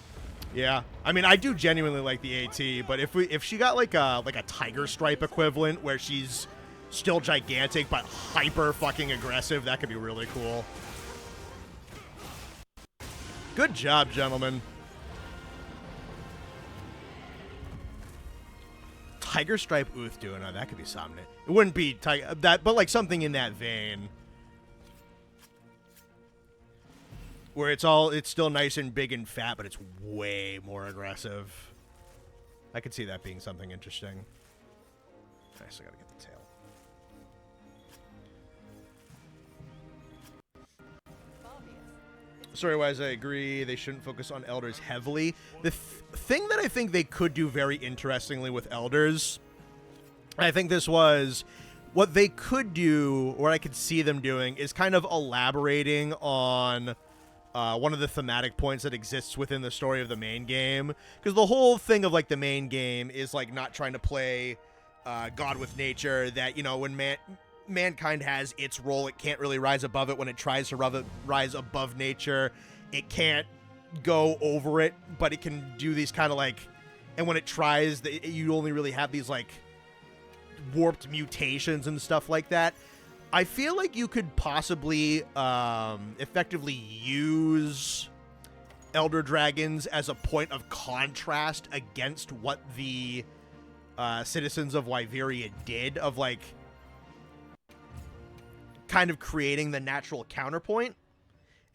Yeah, I mean, I do genuinely like the AT, but if she got like a tiger stripe equivalent where she's still gigantic but hyper fucking aggressive, that could be really cool. Good job, gentlemen. Tiger stripe Uthuna, that could be something. It wouldn't be that, but like something in that vein. Where it's still nice and big and fat, but it's way more aggressive. I could see that being something interesting. I still gotta get the tail. Story-wise, I agree. They shouldn't focus on elders heavily. The thing that I think they could do very interestingly with elders, I think this was what they could do, or I could see them doing, is kind of elaborating on one of the thematic points that exists within the story of the main game. Because the whole thing of, like, the main game is, like, not trying to play God with nature, that, you know, when mankind has its role, it can't really rise above it. When it tries to rise above nature, it can't go over it, but it can do these kind of, like... And when it tries, you only really have these, like, warped mutations and stuff like that. I feel like you could possibly effectively use Elder Dragons as a point of contrast against what the citizens of Wyveria did, of, like, kind of creating the natural counterpoint.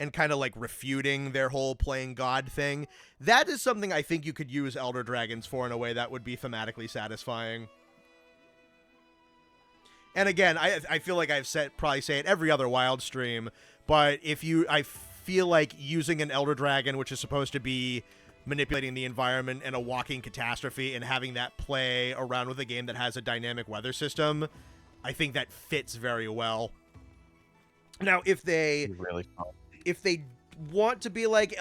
and kind of like refuting their whole playing God thing. That is something I think you could use Elder Dragons for in a way that would be thematically satisfying. And again, I feel like I've probably say it every other Wild stream, but I feel like using an Elder Dragon, which is supposed to be manipulating the environment and a walking catastrophe, and having that play around with a game that has a dynamic weather system, I think that fits very well. Now, if they want to be like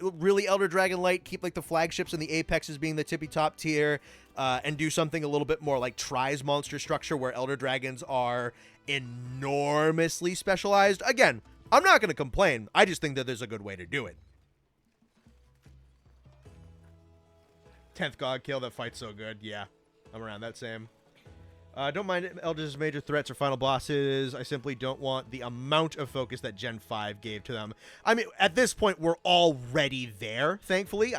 really Elder Dragon Light, keep like the flagships and the apexes being the tippy top tier, and do something a little bit more like Try's monster structure where Elder Dragons are enormously specialized. Again, I'm not going to complain. I just think that there's a good way to do it. 10th God Kill, that fight's so good. Yeah, I'm around that same. Don't mind Elders' major threats or final bosses. I simply don't want the amount of focus that Gen 5 gave to them. I mean, at this point, we're already there, thankfully.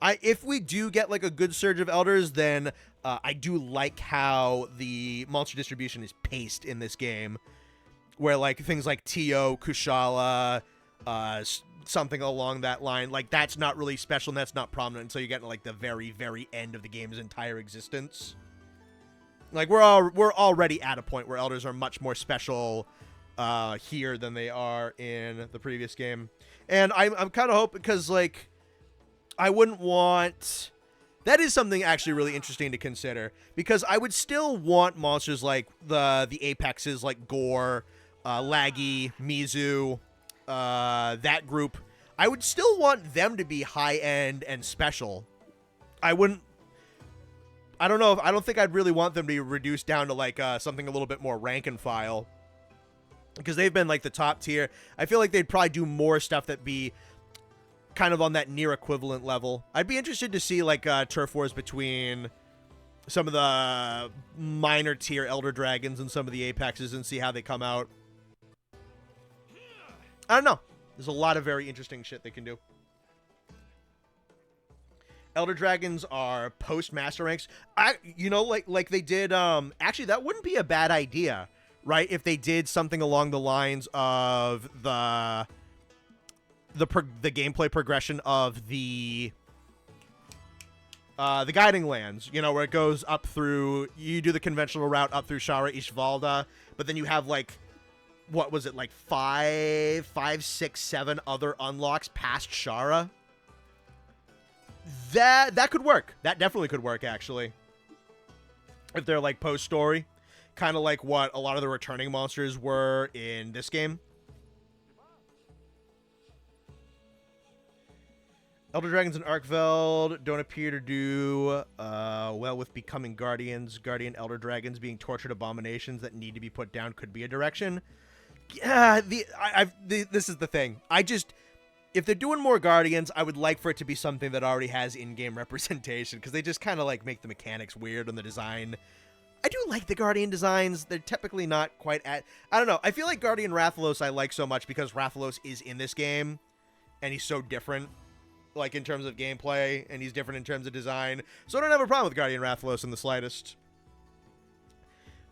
If we do get, like, a good surge of Elders, then I do like how the monster distribution is paced in this game. Where, like, things like Tio, Kushala, something along that line, like, that's not really special and that's not prominent until you get to, like, the very, very end of the game's entire existence. Like, we're already at a point where Elders are much more special here than they are in the previous game. And I'm kind of hoping, because, like, I wouldn't want... That is something actually really interesting to consider, because I would still want monsters like the Apexes, like Gore, Laggy, Mizu, that group. I would still want them to be high-end and special. I don't think I'd really want them to be reduced down to, like, something a little bit more rank and file. Because they've been, like, the top tier. I feel like they'd probably do more stuff that'd be kind of on that near equivalent level. I'd be interested to see, like, turf wars between some of the minor tier Elder Dragons and some of the Apexes and see how they come out. I don't know. There's a lot of very interesting shit they can do. Elder Dragons are post-master ranks. Like they did, actually, that wouldn't be a bad idea, right? If they did something along the lines of the gameplay progression of the Guiding Lands, where it goes up through, you do the conventional route up through Shara Ishvalda, but then you have, like, what was it, like 5, 6, 7 other unlocks past Shara? That could work. That definitely could work, actually. If they're, like, post-story. Kind of like what a lot of the returning monsters were in this game. Elder Dragons and Arkveld don't appear to do well with becoming Guardians. Guardian Elder Dragons being tortured abominations that need to be put down could be a direction. Yeah, this is the thing. If they're doing more Guardians, I would like for it to be something that already has in-game representation, because they just kind of, like, make the mechanics weird and the design. I do like the Guardian designs. They're typically not quite at... I don't know. I feel like Guardian Rathalos I like so much because Rathalos is in this game, and he's so different, like, in terms of gameplay, and he's different in terms of design. So I don't have a problem with Guardian Rathalos in the slightest.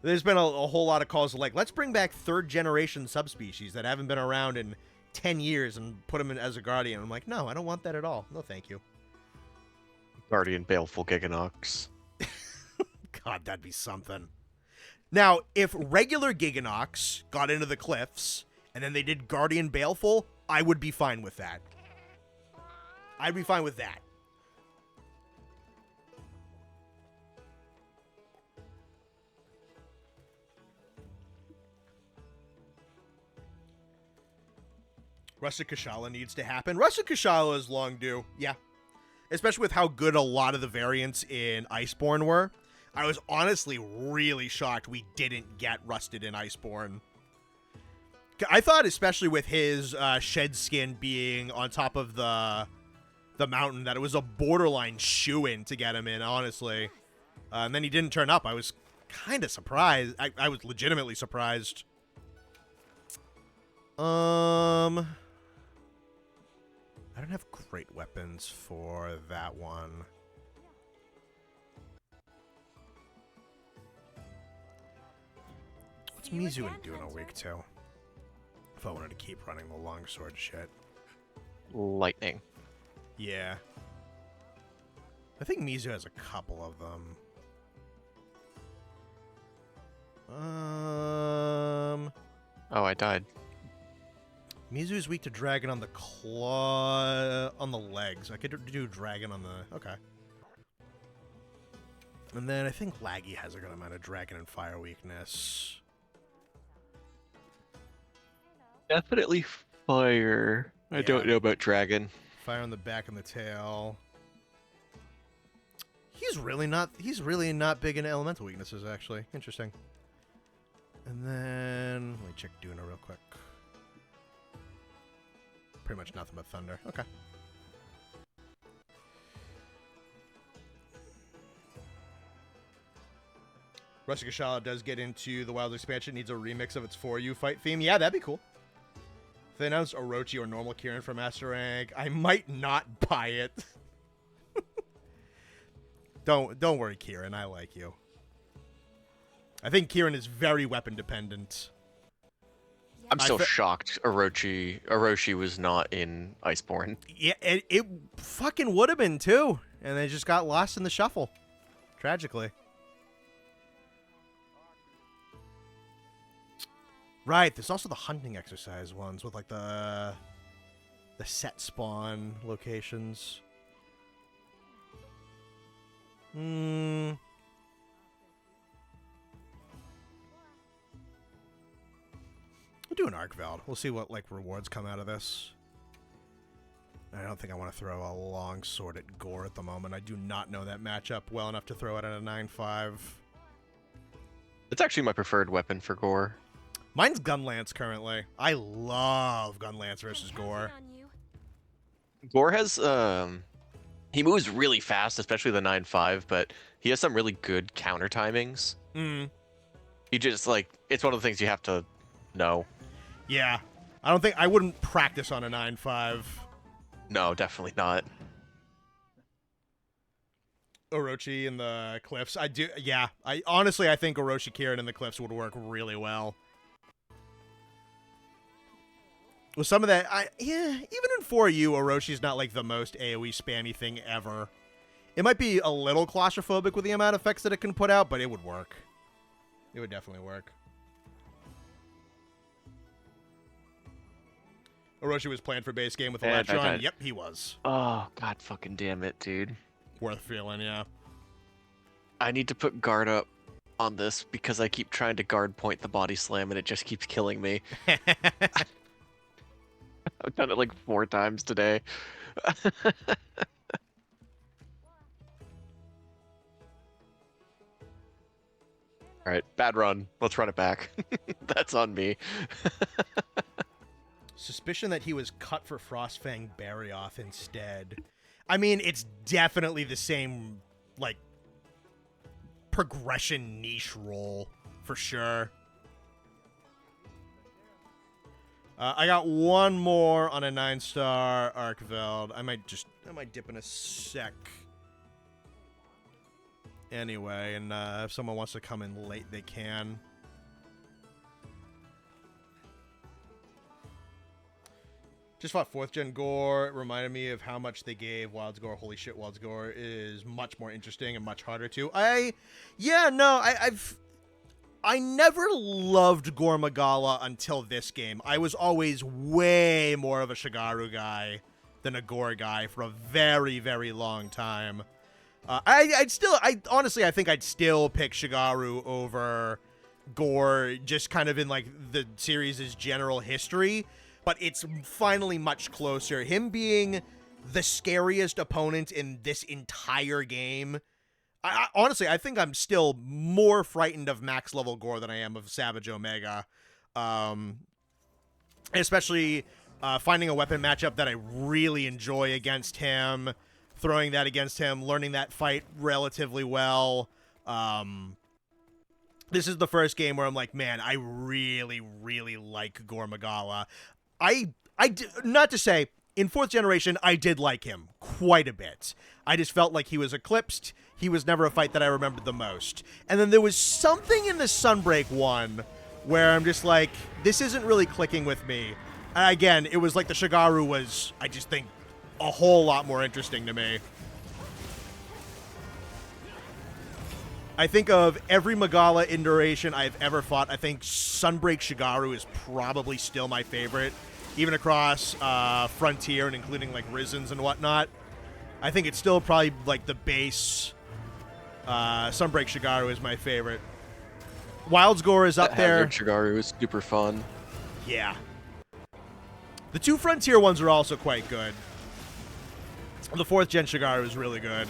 There's been a whole lot of calls to, like, let's bring back third-generation subspecies that haven't been around in 10 years and put them in as a Guardian. I'm like, no, I don't want that at all. No, thank you. Guardian Baleful Giganox. God, that'd be something. Now, if regular Giganox got into the cliffs and then they did Guardian Baleful, I would be fine with that. I'd be fine with that. Rusted Kushala needs to happen. Rusted Kushala is long due, yeah. Especially with how good a lot of the variants in Iceborne were. I was honestly really shocked we didn't get Rusted in Iceborne. I thought, especially with his shed skin being on top of the mountain, that it was a borderline shoo-in to get him in, honestly. And then he didn't turn up. I was kind of surprised. I was legitimately surprised. I don't have great weapons for that one. What's Mizu doing a week too? if I wanted to keep running the longsword shit. Lightning. Yeah. I think Mizu has a couple of them. Oh, I died. Mizu's weak to dragon on the claw... on the legs. I could do dragon on the... Okay. And then I think Laggy has a good amount of dragon and fire weakness. Definitely fire. I don't know about dragon. Fire on the back and the tail. He's really not big into elemental weaknesses, actually. Interesting. And then let me check Duna real quick. Pretty much nothing but thunder. Okay. Rustic Ashala does get into the Wilds expansion. Needs a remix of its For You fight theme. Yeah, that'd be cool. If they announced Orochi or normal Kieran for Master Rank, I might not buy it. Don't worry, Kieran. I like you. I think Kieran is very weapon dependent. I'm still shocked Orochi was not in Iceborne. Yeah, it fucking would have been too, and they just got lost in the shuffle, tragically. Right, there's also the hunting exercise ones with like the set spawn locations. We'll do an Arkveld. We'll see what like rewards come out of this. I don't think I want to throw a long sword at Gore at the moment. I do not know that matchup well enough to throw it at a 9-5. It's actually my preferred weapon for Gore. Mine's Gunlance currently. I love Gunlance versus Gore. Gore has he moves really fast, especially the 9-5, but he has some really good counter timings. He just like it's one of the things you have to know. Yeah. I wouldn't practice on a 9-5. No, definitely not. Orochi in the cliffs. I do yeah. I honestly I think Orochi Kieran in the cliffs would work really well. With some of that, even in 4U, Oroshi's not like the most AoE spammy thing ever. It might be a little claustrophobic with the amount of effects that it can put out, but it would work. It would definitely work. Orochi was planned for base game with Electron. Yep, he was. Oh, god fucking damn it, dude. Worth feeling, yeah. I need to put guard up on this because I keep trying to guard point the body slam and it just keeps killing me. I've done it like 4 times today. Alright, bad run. Let's run it back. That's on me. Suspicion that he was cut for Frostfang Barryoth instead. I mean, it's definitely the same, like, progression niche role, for sure. I got one more on a 9-star Arkveld. I might dip in a sec. Anyway, and if someone wants to come in late, they can. Just fought 4th Gen Gore. It reminded me of how much they gave Wilds Gore. Holy shit, Wilds Gore is much more interesting and much harder too. I never loved Gore Magala until this game. I was always way more of a Shigaru guy than a Gore guy for a very, very long time. Honestly, I think I'd still pick Shigaru over Gore, just kind of in like the series' general history. But it's finally much closer. Him being the scariest opponent in this entire game. Honestly, I think I'm still more frightened of max level Gore than I am of Savage Omega. Especially finding a weapon matchup that I really enjoy against him, throwing that against him, learning that fight relatively well. This is the first game where I'm like, man, I really, really like Gore Magala. Not to say, in 4th generation, I did like him quite a bit. I just felt like he was eclipsed. He was never a fight that I remembered the most. And then there was something in the Sunbreak one where I'm just like, this isn't really clicking with me. And again, it was like the Shigaru was, I just think, a whole lot more interesting to me. I think of every Magala iteration I've ever fought, I think Sunbreak Shigaru is probably still my favorite. Even across Frontier and including like Risen's and whatnot. I think it's still probably like the base Sunbreak Shigaru is my favorite. Wild's Gore is up That there. Hazard Shigaru is super fun. Yeah. The 2 Frontier ones are also quite good. The 4th Gen Shigaru is really good.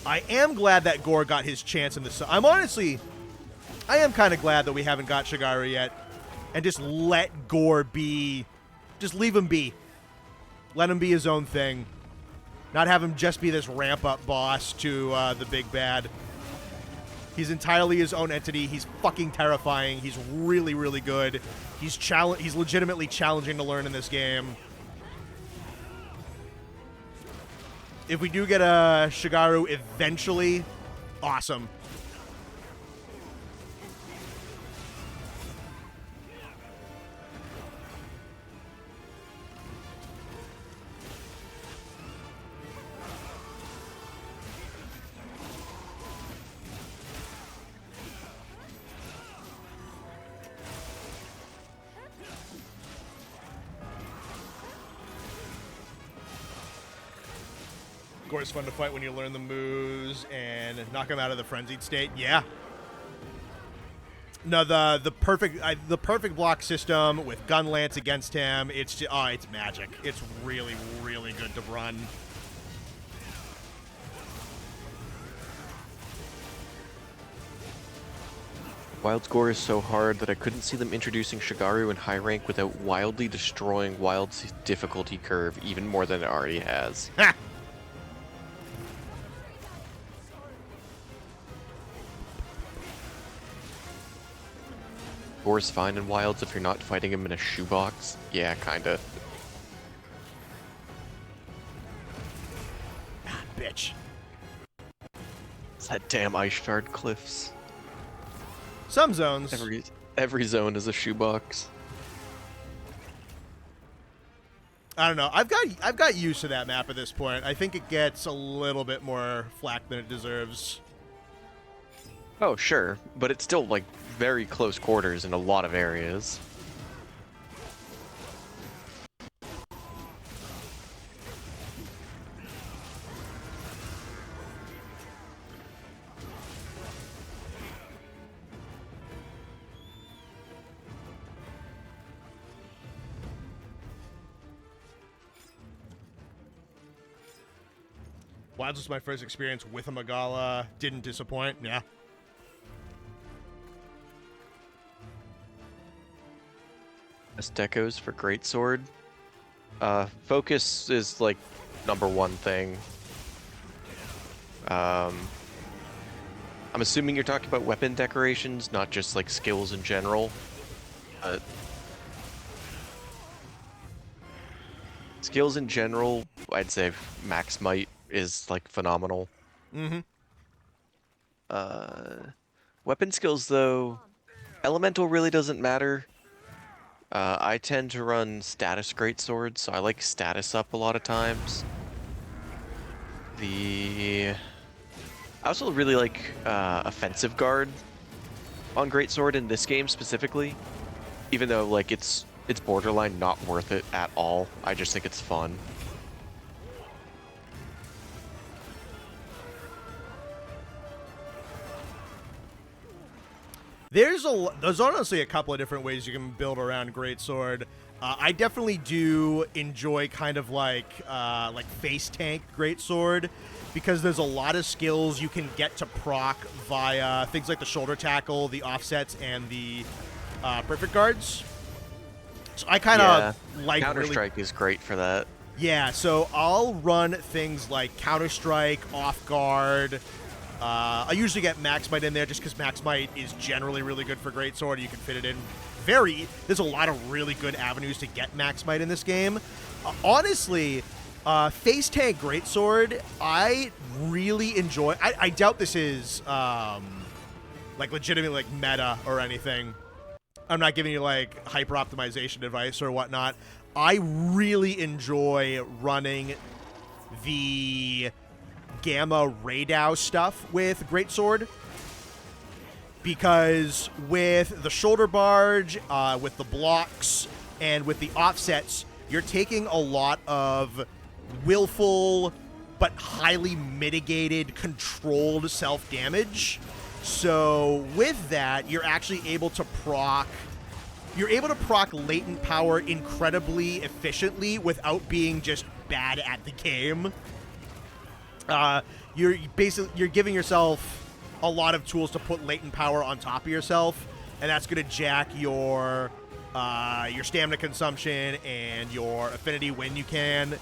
I am glad that Gore got his chance in this. I am kind of glad that we haven't got Shigaru yet. And just let Gore be. Just leave him be. Let him be his own thing. Not have him just be this ramp-up boss to the big bad. He's entirely his own entity. He's fucking terrifying. He's really, really good. He's legitimately challenging to learn in this game. If we do get a Shigaru eventually, awesome. Gore's fun to fight when you learn the moves and knock him out of the frenzied state. Yeah. No, the perfect block system with Gun Lance against him. It's just, it's magic. It's really, really good to run. Wild's Gore is so hard that I couldn't see them introducing Shigaru in high rank without wildly destroying Wild's difficulty curve even more than it already has. Ha! Gore's fine in Wilds if you're not fighting him in a shoebox. Yeah, kinda. Bitch. It's that damn Ice Shard Cliffs. Some zones. Every zone is a shoebox. I don't know. I've got used to that map at this point. I think it gets a little bit more flack than it deserves. Oh, sure, but it's still like very close quarters in a lot of areas. Wilds was my first experience with a Magala. Didn't disappoint. Yeah. Decos for Greatsword. Focus is like #1 thing. I'm assuming you're talking about weapon decorations, not just like skills in general. Skills in general, I'd say Max Might is like phenomenal. Mm-hmm. Weapon skills though, Elemental really doesn't matter. I tend to run status greatswords, so I like status up a lot of times. I also really like offensive guard on greatsword in this game specifically, even though like it's borderline not worth it at all. I just think it's fun. There's honestly a couple of different ways you can build around Greatsword. I definitely do enjoy kind of like face tank Greatsword, because there's a lot of skills you can get to proc via things like the shoulder tackle, the offsets, and the perfect guards. So I kind of like Counter-Strike is great for that. Yeah, so I'll run things like Counter-Strike, Off Guard. I usually get Max Might in there just because Max Might is generally really good for Greatsword. You can fit it in there's a lot of really good avenues to get max might in this game. Honestly, face tank greatsword, I really enjoy. I doubt this is like legitimately like meta or anything. I'm not giving you like hyper optimization advice or whatnot. I really enjoy running the Gamma Radow stuff with greatsword, because with the shoulder barge, with the blocks, and with the offsets, you're taking a lot of willful but highly mitigated, controlled self-damage. So with that, you're actually able to proc latent power incredibly efficiently without being just bad at the game. You're giving yourself a lot of tools to put latent power on top of yourself, and that's going to jack your stamina consumption and your affinity when you can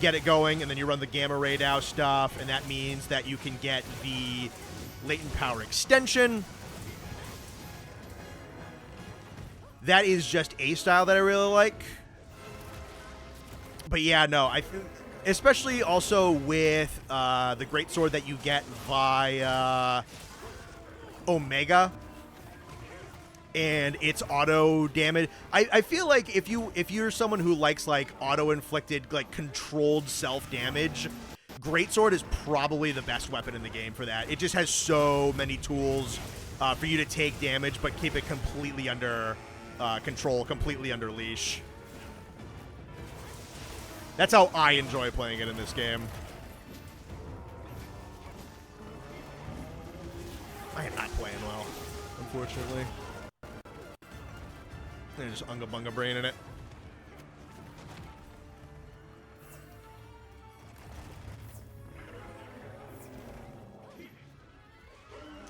get it going. And then you run the Gamma Radow stuff, and that means that you can get the latent power extension. That is just a style that I really like. But yeah, no, especially also with the greatsword that you get via Omega and its auto damage. I feel like if you're someone who likes like auto-inflicted, like controlled self-damage, greatsword is probably the best weapon in the game for that. It just has so many tools for you to take damage but keep it completely under control, completely under leash. That's how I enjoy playing it in this game. I am not playing well, unfortunately. I'm just unga bunga brain in it.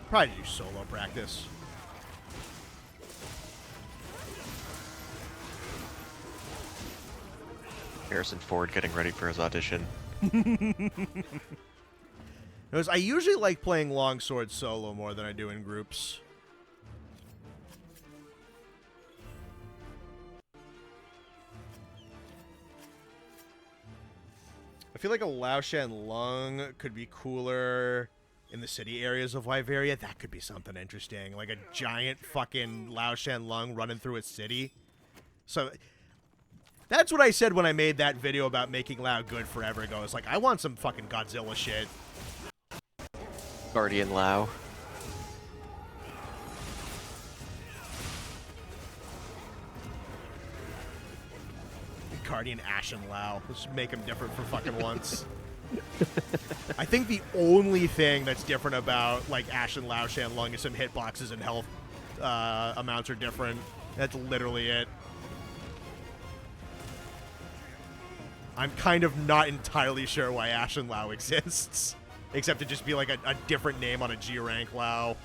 Probably do solo practice. Harrison Ford getting ready for his audition. I usually like playing longsword solo more than I do in groups. I feel like a Lao Shan Lung could be cooler in the city areas of Wyveria. That could be something interesting. Like a giant fucking Lao Shan Lung running through a city. So that's what I said when I made that video about making Lao good forever ago. It's like, I want some fucking Godzilla shit. Guardian Lao. Guardian Ashen Lao. Let's make him different for fucking once. I think the only thing that's different about like Ashen Lao Shan Lung is some hitboxes and health amounts are different. That's literally it. I'm kind of not entirely sure why Ashen Lao exists, except to just be like a different name on a G rank Lao.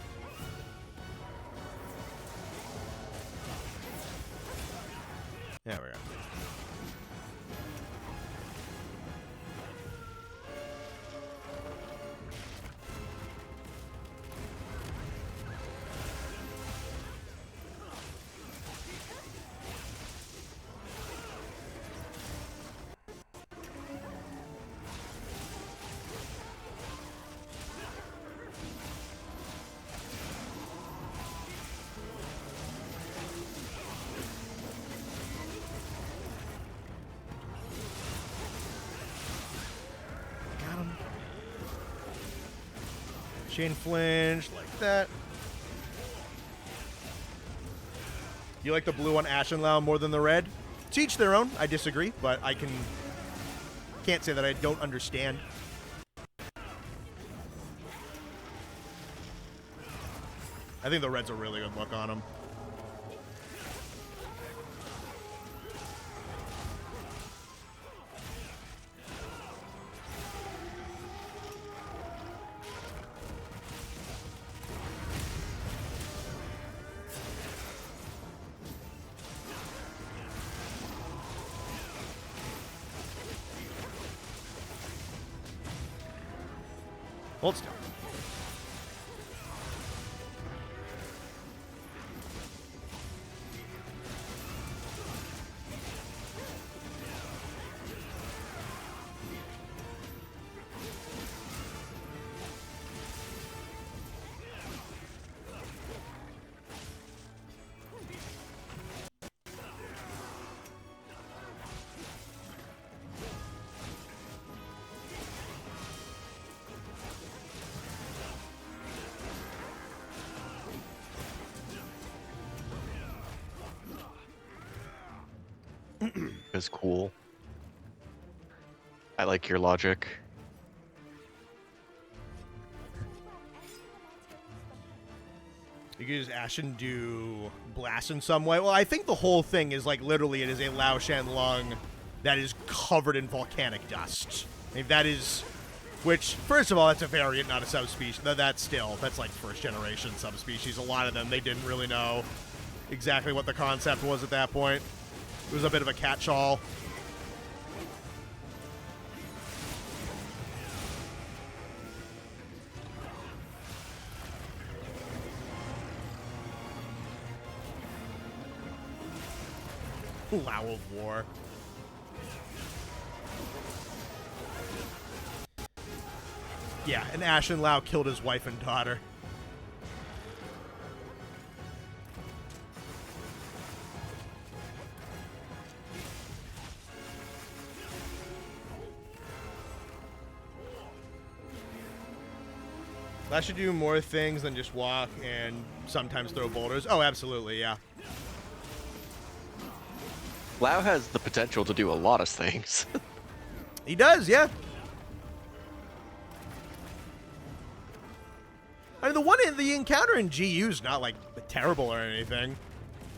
There we go. Chain flinch, like that. You like the blue on Ashen Lao more than the red? To each their own. I disagree, but I can't say that I don't understand. I think the red's a really good look on them. Hold still. It's cool. I like your logic. You can use Ashen do blast in some way. Well, I think the whole thing is like literally it is a Lao Shan lung that is covered in volcanic dust. I mean, that is, which, first of all, that's a variant, not a subspecies. That's like first generation subspecies. A lot of them, they didn't really know exactly what the concept was at that point. It was a bit of a catch-all. Lao of War. Yeah, and Ashen Lao killed his wife and daughter. That should do more things than just walk and sometimes throw boulders. Oh, absolutely, yeah. Lao has the potential to do a lot of things. He does, yeah. I mean, the encounter in GU is not, like, terrible or anything.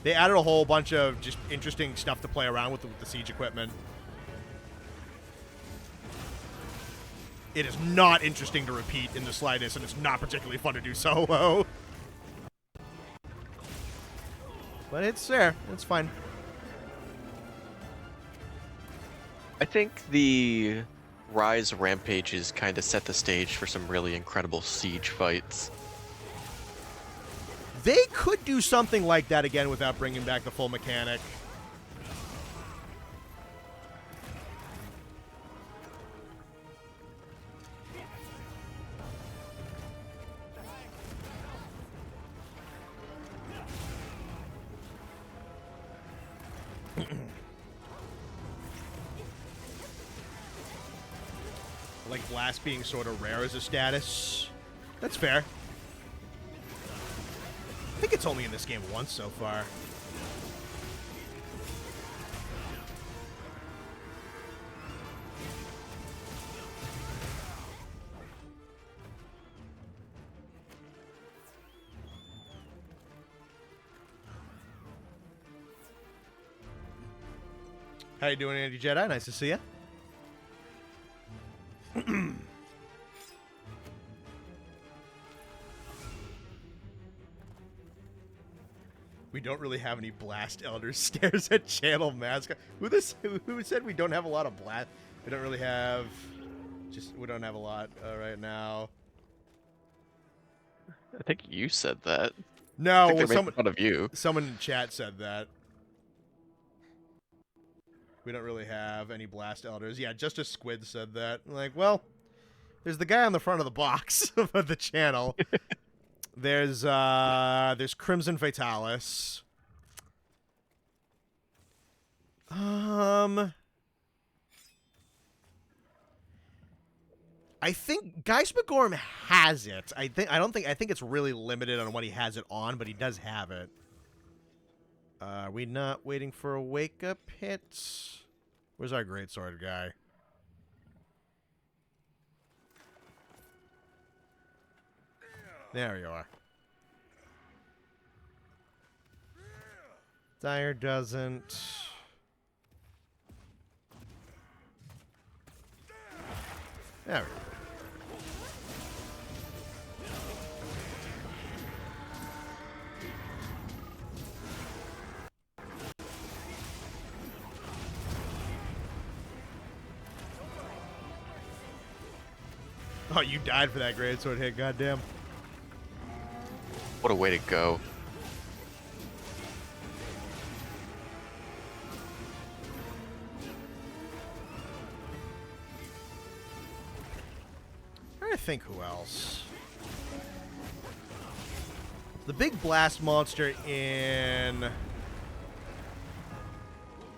They added a whole bunch of just interesting stuff to play around with the siege equipment. It is not interesting to repeat in the slightest, and it's not particularly fun to do solo. But it's there. It's fine. I think the Rise rampages kind of set the stage for some really incredible siege fights. They could do something like that again without bringing back the full mechanic. Like blast being sort of rare as a status. That's fair. I think it's only in this game once so far. How you doing, Andy Jedi? Nice to see you. We don't really have any blast elders. Stares at channel mascot. Who said we don't have a lot of blast? We don't really have. We don't have a lot right now. I think you said that. No, I think well, they're making fun of you. someone in chat said that. We don't really have any blast elders. Yeah, just a squid said that. Like, well, there's the guy on the front of the box of the channel. There's Crimson Fatalis. I think Geismagorm has it. I think it's really limited on what he has it on, but he does have it. Are we not waiting for a wake-up hit? Where's our greatsword guy? There you are. Dyer doesn't. There we go. Oh, you died for that greatsword hit, goddamn. What a way to go. I'm trying to think who else. The big blast monster in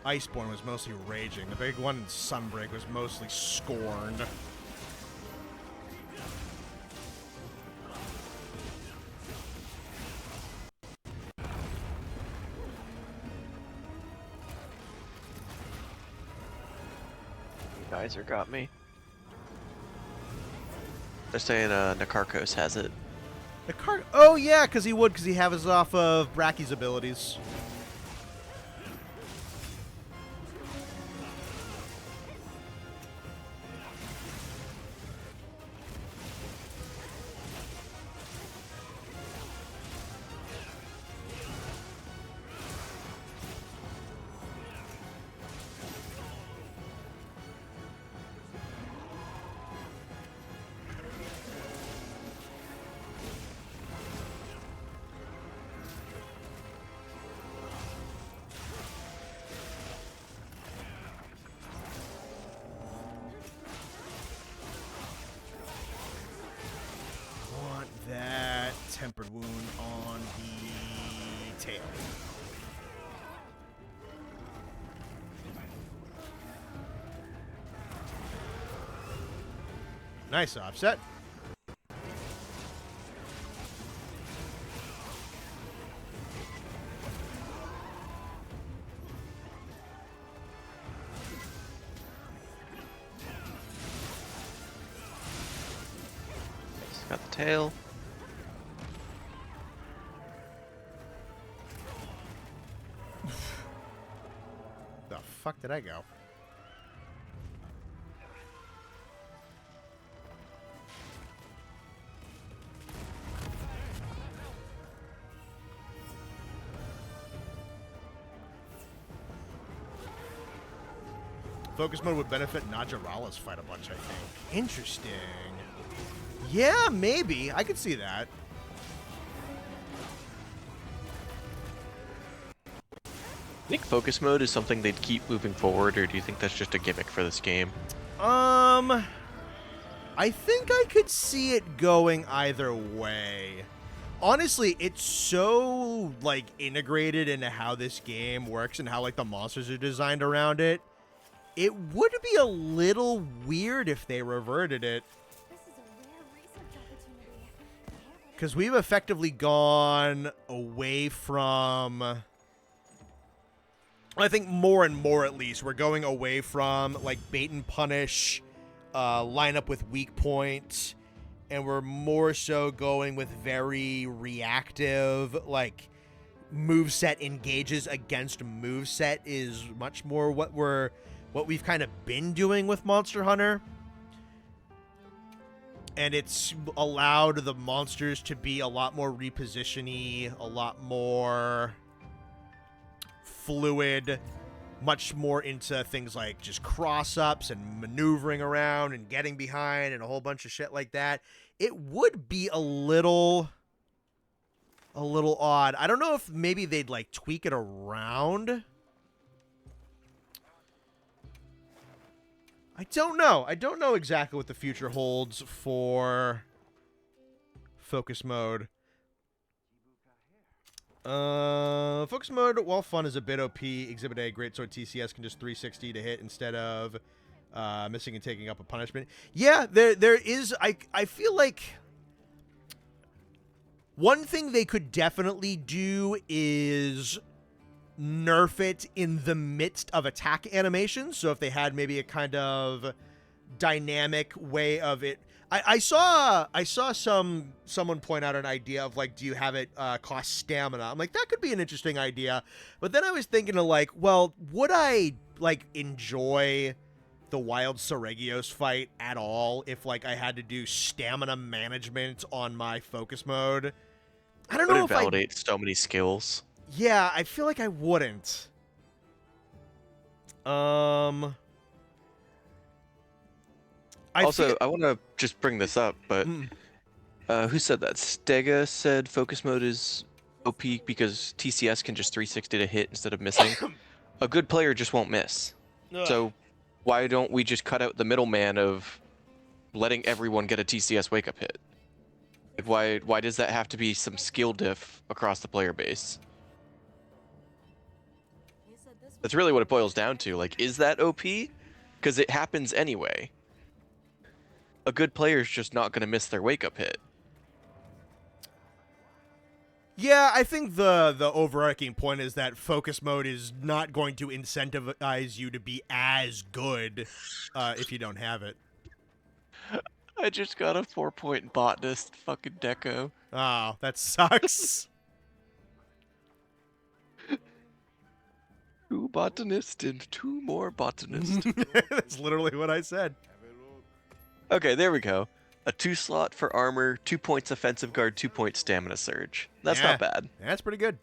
Iceborne was mostly raging. The big one in Sunbreak was mostly scorned. Geyser got me. They're saying Nakarkos has it. The card. Oh yeah, because he has off of Bracky's abilities. Tempered wound on the tail. Nice offset. Got the tail. The fuck did I go? Focus mode would benefit Najaralas fight a bunch, I think. Interesting. Yeah, maybe. I could see that. I think focus mode is something they'd keep moving forward, or do you think that's just a gimmick for this game? I think I could see it going either way. Honestly, it's so, like, integrated into how this game works and how, like, the monsters are designed around it. It would be a little weird if they reverted it. This is a rare research opportunity. Because we've effectively gone away from... I think more and more, at least, we're going away from, like, bait and punish, line up with weak points, and we're more so going with very reactive, like, moveset engages against moveset is much more what we've kind of been doing with Monster Hunter. And it's allowed the monsters to be a lot more reposition-y, a lot more fluid, much more into things like just cross-ups and maneuvering around and getting behind and a whole bunch of shit like that. It would be a little odd. I don't know if maybe they'd like tweak it around. I don't know. I don't know exactly what the future holds for focus mode. Focus mode, while fun, is a bit OP. Exhibit A, Greatsword TCS can just 360 to hit instead of missing and taking up a punishment. Yeah, there is. I feel like one thing they could definitely do is nerf it in the midst of attack animations. So if they had maybe a kind of dynamic way of it. I saw someone point out an idea of, like, do you have it cost stamina? I'm like, that could be an interesting idea. But then I was thinking of, like, well, would I, like, enjoy the Wild Seregios fight at all if, like, I had to do stamina management on my focus mode? I don't know if it validates so many skills. Yeah, I feel like I wouldn't. I want to just bring this up, but who said that? Stega said focus mode is OP because TCS can just 360 to hit instead of missing. A good player just won't miss. Ugh. So why don't we just cut out the middleman of letting everyone get a TCS wake up hit? Like, why does that have to be some skill diff across the player base? That's really what it boils down to. Like, is that OP? Because it happens anyway. A good player's just not going to miss their wake-up hit. Yeah, I think the overarching point is that focus mode is not going to incentivize you to be as good if you don't have it. I just got a 4-point botanist fucking deco. Oh, that sucks. 2 botanist and 2 more botanist. That's literally what I said. Okay, there we go. A 2-slot for armor, 2 points offensive guard, 2 point stamina surge. That's Yeah. not bad. That's pretty good.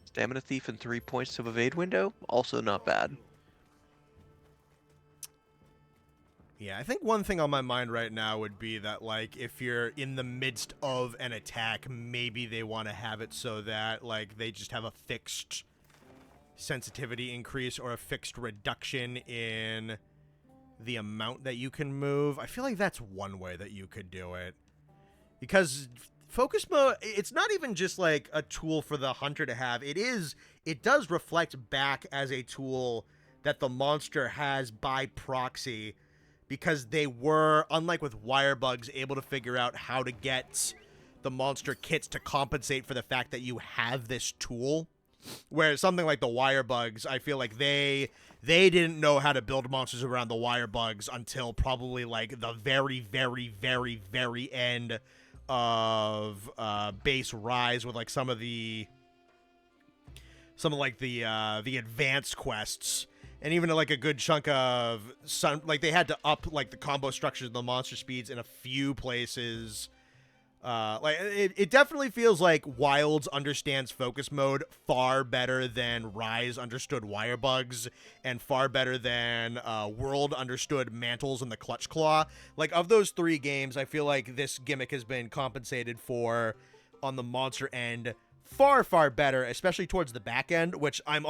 Stamina thief and 3 points of evade window, also not bad. Yeah, I think one thing on my mind right now would be that, like, if you're in the midst of an attack, maybe they want to have it so that, like, they just have a fixed sensitivity increase or a fixed reduction in the amount that you can move. I feel like that's one way that you could do it. Because focus mode, it's not even just, like, a tool for the hunter to have. It does reflect back as a tool that the monster has by proxy, because they were, unlike with wire bugs, able to figure out how to get the monster kits to compensate for the fact that you have this tool. Whereas something like the wire bugs, I feel like they didn't know how to build monsters around the wire bugs until probably like the very, very, very, very end of base Rise, with like some of the advanced quests. And even like a good chunk of like they had to up like the combo structures of the monster speeds in a few places. Like it definitely feels like Wilds understands focus mode far better than Rise understood wire bugs, and far better than World understood mantles and the clutch claw. Like, of those 3 games, I feel like this gimmick has been compensated for on the monster end far, far better, especially towards the back end, which I'm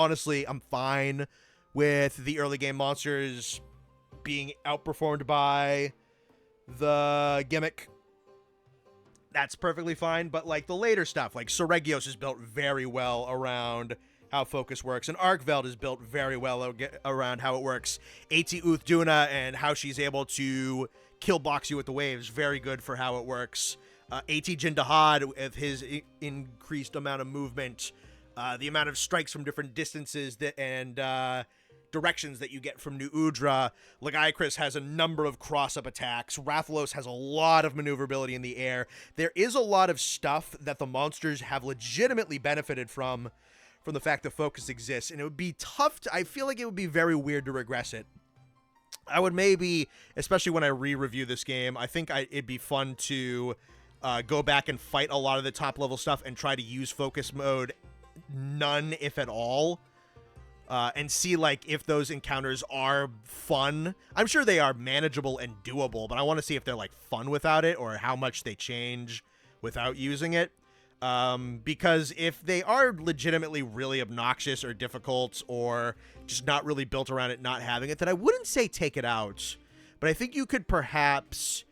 fine with the early game monsters being outperformed by the gimmick. That's perfectly fine, but like the later stuff, like Seregios is built very well around how focus works, and Arkveld is built very well around how it works. AT Uthduna and how she's able to kill box you with the waves, very good for how it works. AT Jindahad with his increased amount of movement, the amount of strikes from different distances and directions that you get from New Udra. Lagiacrus has a number of cross-up attacks. Rathalos has a lot of maneuverability in the air. There is a lot of stuff that the monsters have legitimately benefited from the fact that focus exists, and it would be tough I feel like it would be very weird to regress it. I would maybe, especially when I re-review this game, I think it'd be fun to go back and fight a lot of the top-level stuff and try to use focus mode none, if at all. And see, like, if those encounters are fun. I'm sure they are manageable and doable, but I want to see if they're, like, fun without it, or how much they change without using it. Because if they are legitimately really obnoxious or difficult, or just not really built around it not having it, then I wouldn't say take it out. But I think you could perhaps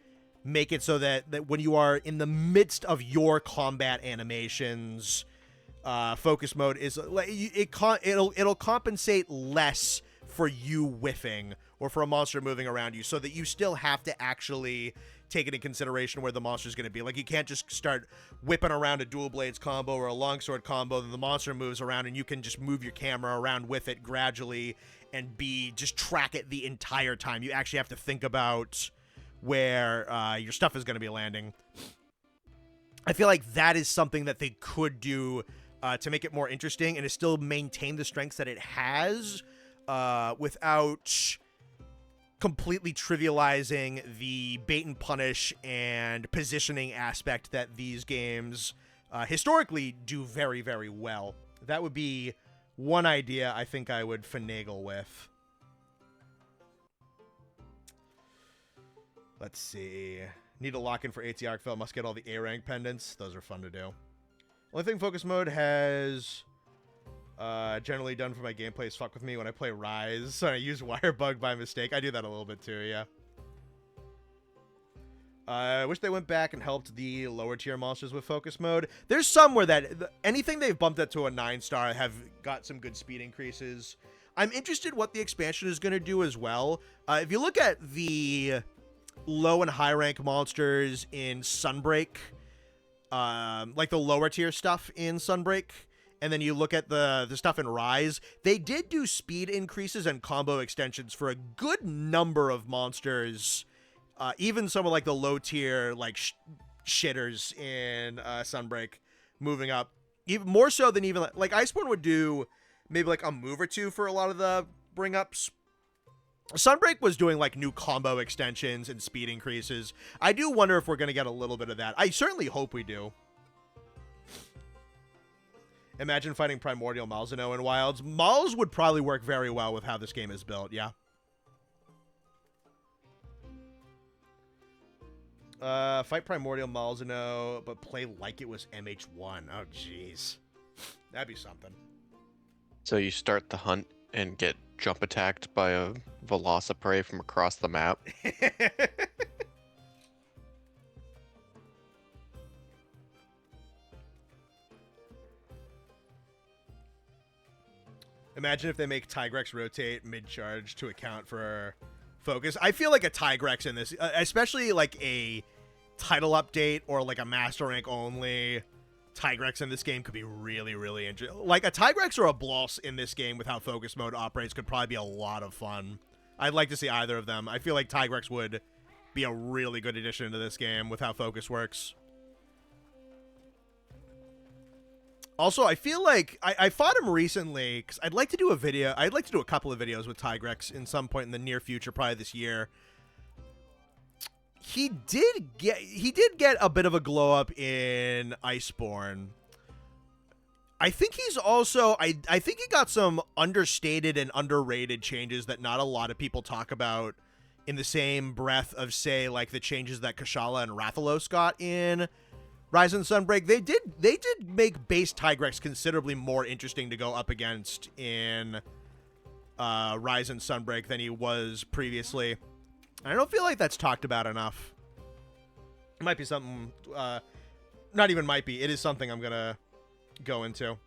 make it so that when you are in the midst of your combat animations, focus mode is it'll compensate less for you whiffing or for a monster moving around you, so that you still have to actually take into consideration where the monster's going to be. Like, you can't just start whipping around a dual blades combo or a longsword combo, then the monster moves around and you can just move your camera around with it gradually and just track it the entire time. You actually have to think about where your stuff is going to be landing. I feel like that is something that they could do to make it more interesting and to still maintain the strengths that it has, without completely trivializing the bait and punish and positioning aspect that these games historically do very, very well. That would be one idea I think I would finagle with. Let's see. Need to lock in for AT Arkfell. Must get all the A rank pendants. Those are fun to do. Only thing focus mode has generally done for my gameplay is fuck with me when I play Rise. So I use wire bug by mistake. I do that a little bit too, yeah. I wish they went back and helped the lower tier monsters with focus mode. There's some where anything they've bumped up to a 9-star have got some good speed increases. I'm interested what the expansion is going to do as well. If you look at the low and high rank monsters in Sunbreak, like the lower tier stuff in Sunbreak, and then you look at the stuff in Rise, they did do speed increases and combo extensions for a good number of monsters, even some of like the low tier like shitters in Sunbreak, moving up even more so than even like Iceborne would do maybe like a move or two for a lot of the bring ups. Sunbreak was doing like new combo extensions and speed increases. I do wonder if we're going to get a little bit of that. I certainly hope we do. Imagine fighting Primordial Malzeno in Wilds. Mals would probably work very well with how this game is built, yeah. Fight Primordial Malzeno, but play like it was MH1. Oh, jeez. That'd be something. So you start the hunt and get jump attacked by a Velociprey from across the map. Imagine if they make Tigrex rotate mid-charge to account for focus. I feel like a Tigrex in this, especially like a title update or like a Master Rank only Tigrex in this game could be really, really interesting. Like a Tigrex or a Bloss in this game with how focus mode operates could probably be a lot of fun. I'd like to see either of them. I feel like Tigrex would be a really good addition to this game with how focus works. Also, I feel like I fought him recently because I'd like to do a video. I'd like to do a couple of videos with Tigrex in some point in the near future, probably this year. He did get a bit of a glow up in Iceborne. I think he's also I think he got some understated and underrated changes that not a lot of people talk about in the same breath of, say, like the changes that Kashala and Rathalos got in Rise and Sunbreak. They did make base Tigrex considerably more interesting to go up against in Rise and Sunbreak than he was previously. I don't feel like that's talked about enough. It might be something, not even might be, it is something I'm gonna go into.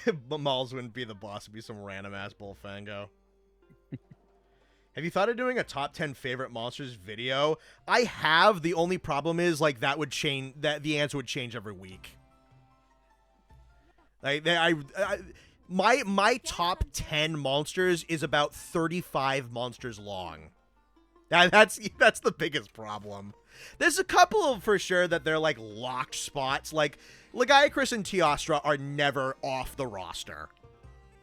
But Mals wouldn't be the boss, it'd be some random ass Bullfango. Have you thought of doing a top 10 favorite monsters video? I have. The only problem is like that would change, that the answer would change every week. Like my top 10 monsters is about 35 monsters long. That's the biggest problem. There's a couple for sure that they're like locked spots. Like Lagiacrus and Teostra are never off the roster.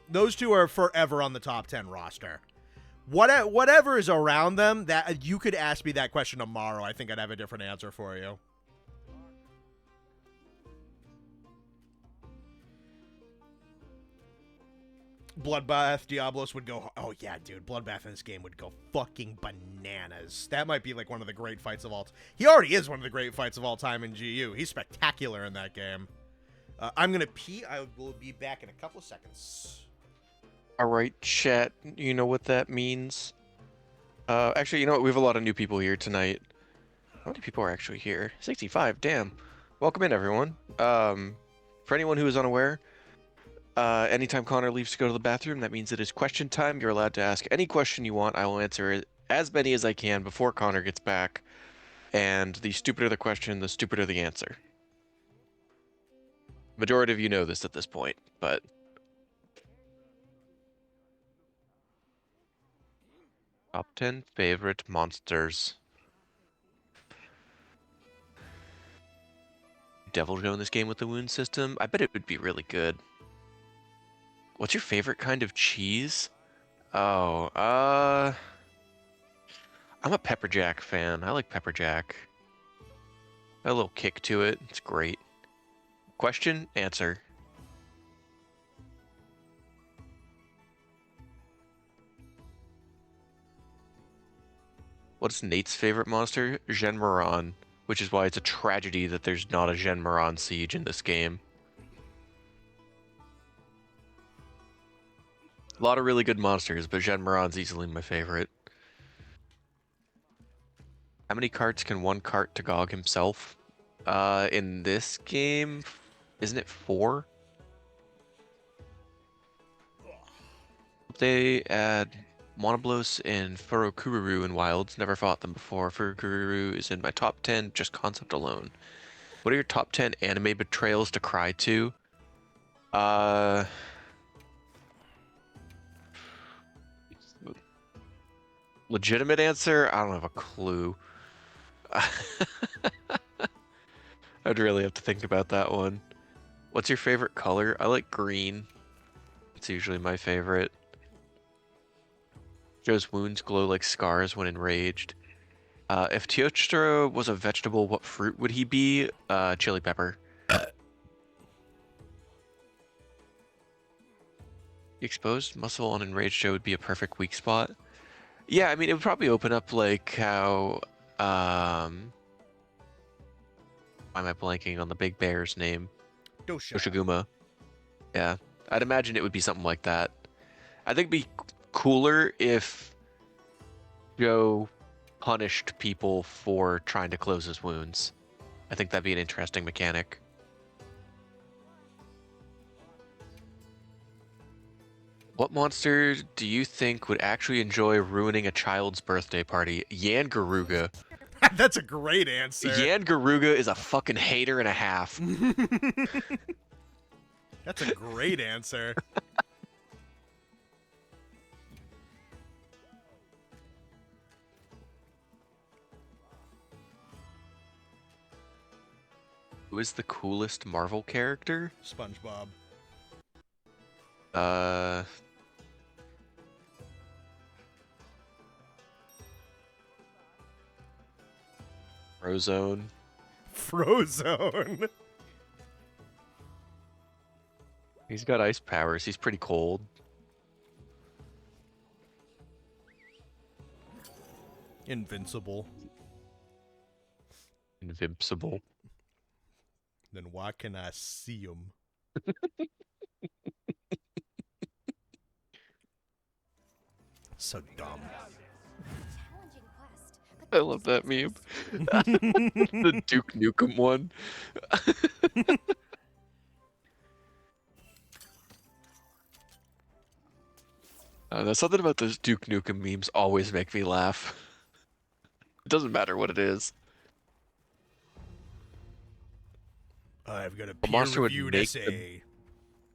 Those two are forever on the top 10 roster. Whatever is around them, that you could ask me that question tomorrow. I think I'd have a different answer for you. Bloodbath Diablos would go. Oh yeah, dude, Bloodbath in this game would go fucking bananas. That might be like one of the great fights of all. He already is one of the great fights of all time in GU. He's spectacular in that game. I'm gonna pee. I will be back in a couple of seconds. All right, chat. You know what that means. Actually, you know what? We have a lot of new people here tonight. How many people are actually here? 65. Damn. Welcome in, everyone. For anyone who is unaware, anytime Connor leaves to go to the bathroom, that means it is question time. You're allowed to ask any question you want. I will answer as many as I can before Connor gets back. And the stupider the question, the stupider the answer. Majority of you know this at this point, but top 10 favorite monsters. Devil Joe in this game with the wound system? I bet it would be really good. What's your favorite kind of cheese? Oh, I'm a pepper jack fan. I like pepper jack. A little kick to it. It's great. Question, answer. What's Nate's favorite monster? Genmaron, which is why it's a tragedy that there's not a Genmaron siege in this game. A lot of really good monsters, but Genmaron's easily my favorite. How many carts can one cart Tagog himself? In this game, isn't it 4? They add Monoblos and Furokururu in Wilds. Never fought them before. Furokururu is in my top 10, just concept alone. What are your top 10 anime betrayals to cry to? Legitimate answer? I don't have a clue. I'd really have to think about that one. What's your favorite color? I like green. It's usually my favorite. Joe's wounds glow like scars when enraged. If Teostra was a vegetable, what fruit would he be? Chili pepper. Exposed muscle on enraged Joe would be a perfect weak spot. Yeah, I mean, it would probably open up like how, why am I blanking on the big bear's name? Doshiguma. Yeah, I'd imagine it would be something like that. I think it'd be cooler if Joe punished people for trying to close his wounds. I think that'd be an interesting mechanic. What monster do you think would actually enjoy ruining a child's birthday party? Yan Garuga. That's a great answer. Yan Garuga is a fucking hater and a half. That's a great answer. Who is the coolest Marvel character? SpongeBob. Frozone. Frozone. He's got ice powers. He's pretty cold. Invincible. Invincible. Then why can I see him? So dumb. Challenging quest, but I love that meme. The Duke Nukem one. There's something about those Duke Nukem memes always make me laugh. It doesn't matter what it is. I've got a A monster would peer-reviewed make essay.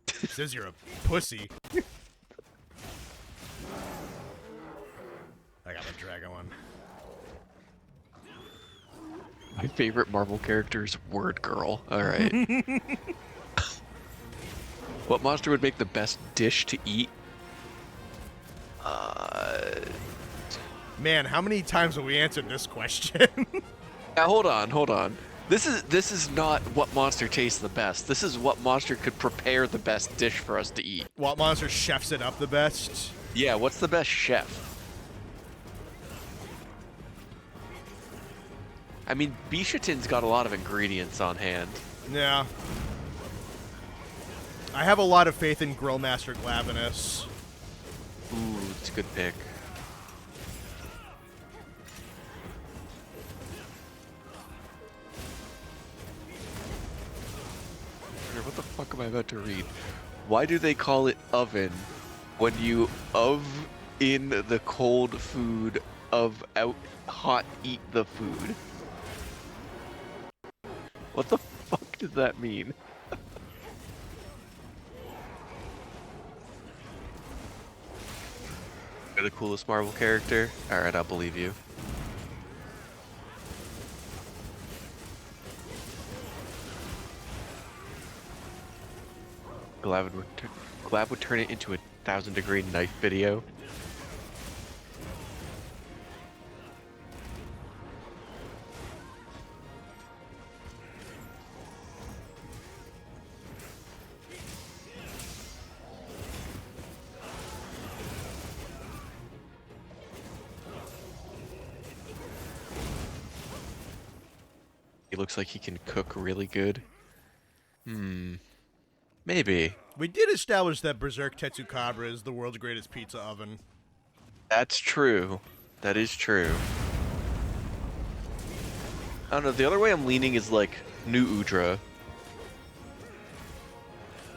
It says you're a pussy. I got the dragon one. My favorite Marvel character is Word Girl. Alright. What monster would make the best dish to eat? Man, how many times have we answered this question? Hold on. This is not what monster tastes the best. This is what monster could prepare the best dish for us to eat. What monster chefs it up the best? Yeah, what's the best chef? I mean, Bishatin's got a lot of ingredients on hand. Yeah. I have a lot of faith in Grillmaster Glavinus. Ooh, it's a good pick. What the fuck am I about to read? Why do they call it oven when you in the cold food of out hot eat the food? What the fuck does that mean? You're the coolest Marvel character? Alright, I'll believe you. Glad would turn it into a 1,000-degree knife video. He looks like he can cook really good. Maybe. We did establish that Berserk Tetsukabra is the world's greatest pizza oven. That's true. That is true. I don't know, the other way I'm leaning is like New Udra.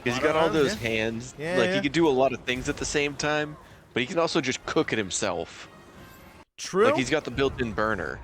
Because he's got all those hands. Yeah, like, yeah. he could do a lot of things at the same time, but he can also just cook it himself. True. Like he's got the built-in burner.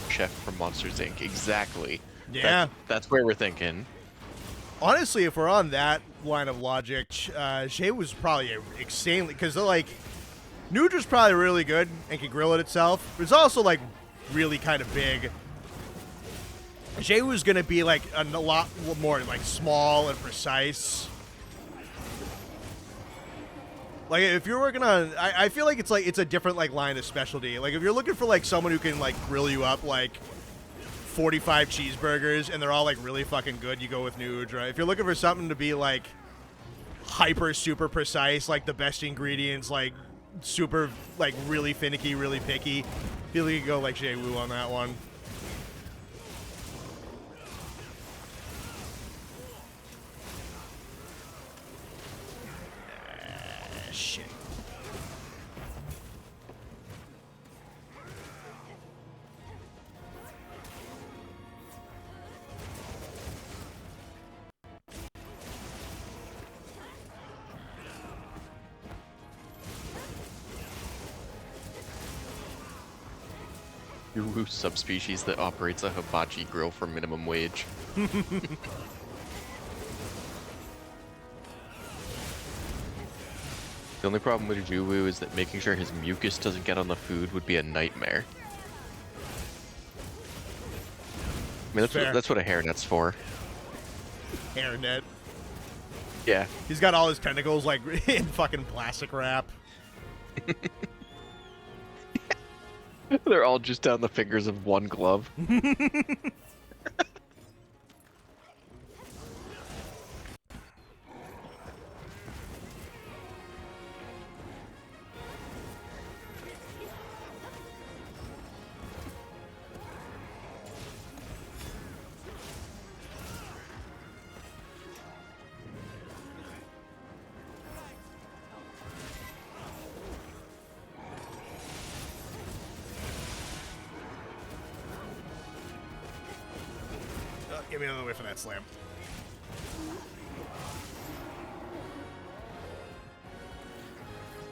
Chef from Monsters Inc. Exactly. Yeah. That's where we're thinking. Honestly, if we're on that line of logic, Shay was probably insanely, because they're like, Nudra's probably really good and can grill it itself, but it's also like really kind of big. Shay was gonna be like a lot more like small and precise. Like if you're working on, I feel like it's a different like line of specialty. Like if you're looking for like someone who can like grill you up like 45 cheeseburgers and they're all like really fucking good, you go with Nudra. If you're looking for something to be like hyper super precise, like the best ingredients, like super like really finicky, really picky, I feel like you could go like Shay Wu on that one. Shit. Uru subspecies that operates a hibachi grill for minimum wage. The only problem with Juwu is that making sure his mucus doesn't get on the food would be a nightmare. I mean, that's what a hairnet's for. Hairnet. Yeah. He's got all his tentacles like in fucking plastic wrap. They're all just down the fingers of one glove. Get me another way for that slam.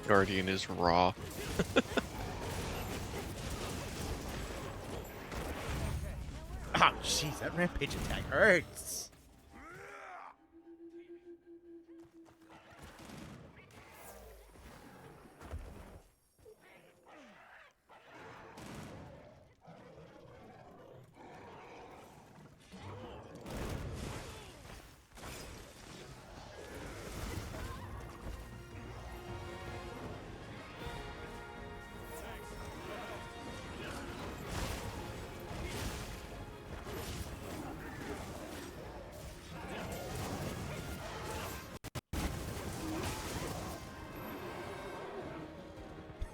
Guardian is raw. Oh, jeez, that rampage attack hurts.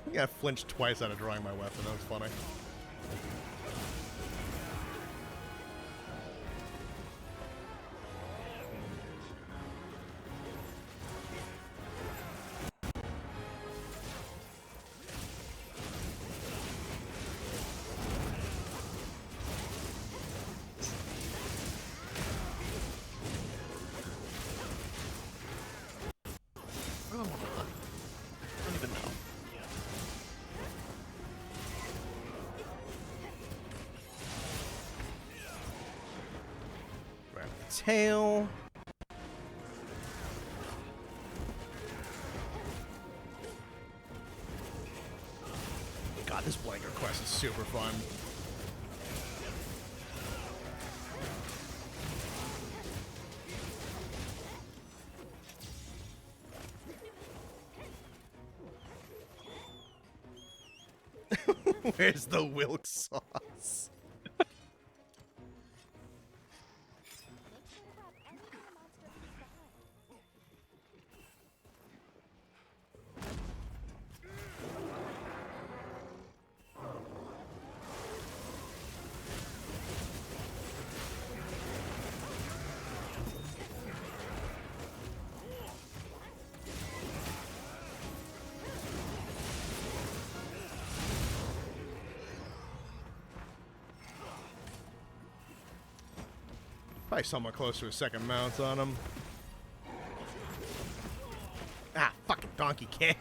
I think I flinched twice out of drawing my weapon. That was funny. Tail. God, this blanket quest is super fun. Where's the Wilk sauce? probably somewhat close to a second mount on him. Ah, fucking donkey kick.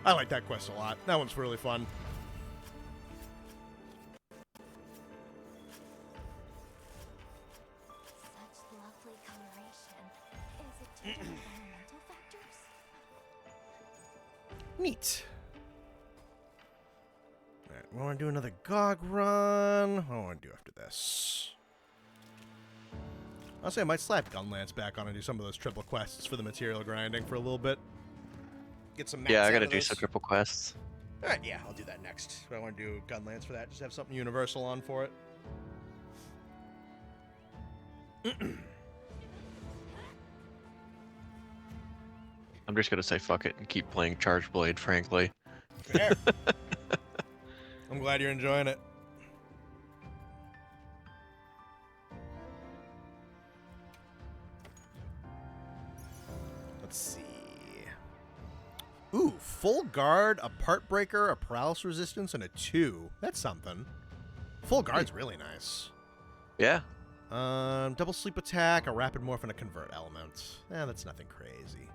I like that quest a lot. That one's really fun. Such lovely coloration. Is it due to environmental factors? Neat. Alright, we want to do another GOG run. What do I want to do after this? I'll say I might slap Gunlance back on and do some of those triple quests for the material grinding for a little bit. Get some Yeah, I gotta gotta do some triple quests. Alright, yeah, I'll do that next. I want to do Gunlance for that. Just have something universal on for it. I'm just gonna say fuck it and keep playing Charge Blade, frankly. Fair. I'm glad you're enjoying it. Let's see. Ooh, full guard, a part breaker, a paralysis resistance, and a 2. That's something. Full guard's really nice. Yeah. Double sleep attack, a rapid morph, and a convert element. That's nothing crazy.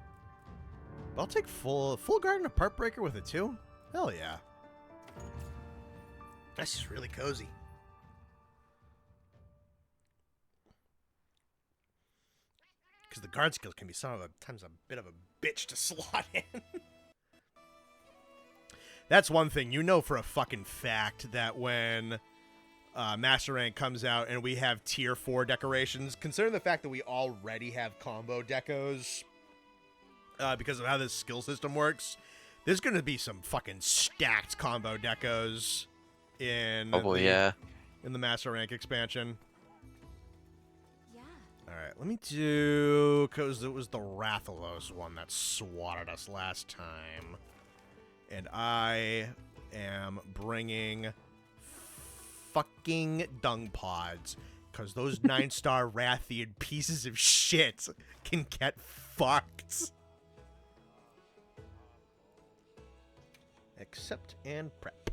But I'll take full guard and a part breaker with a 2. Hell yeah. That's just really cozy. Because the guard skills can be sometimes a bit of a bitch to slot in. That's one thing. You know for a fucking fact that when Master Rank comes out and we have tier 4 decorations, considering the fact that we already have combo decos because of how this skill system works, there's going to be some fucking stacked combo decos in in the Master Rank expansion. Yeah. Alright, let me do... because it was the Rathalos one that swatted us last time. And I am bringing fucking dung pods. Because those 9-star Rathian pieces of shit can get fucked. Accept and prep.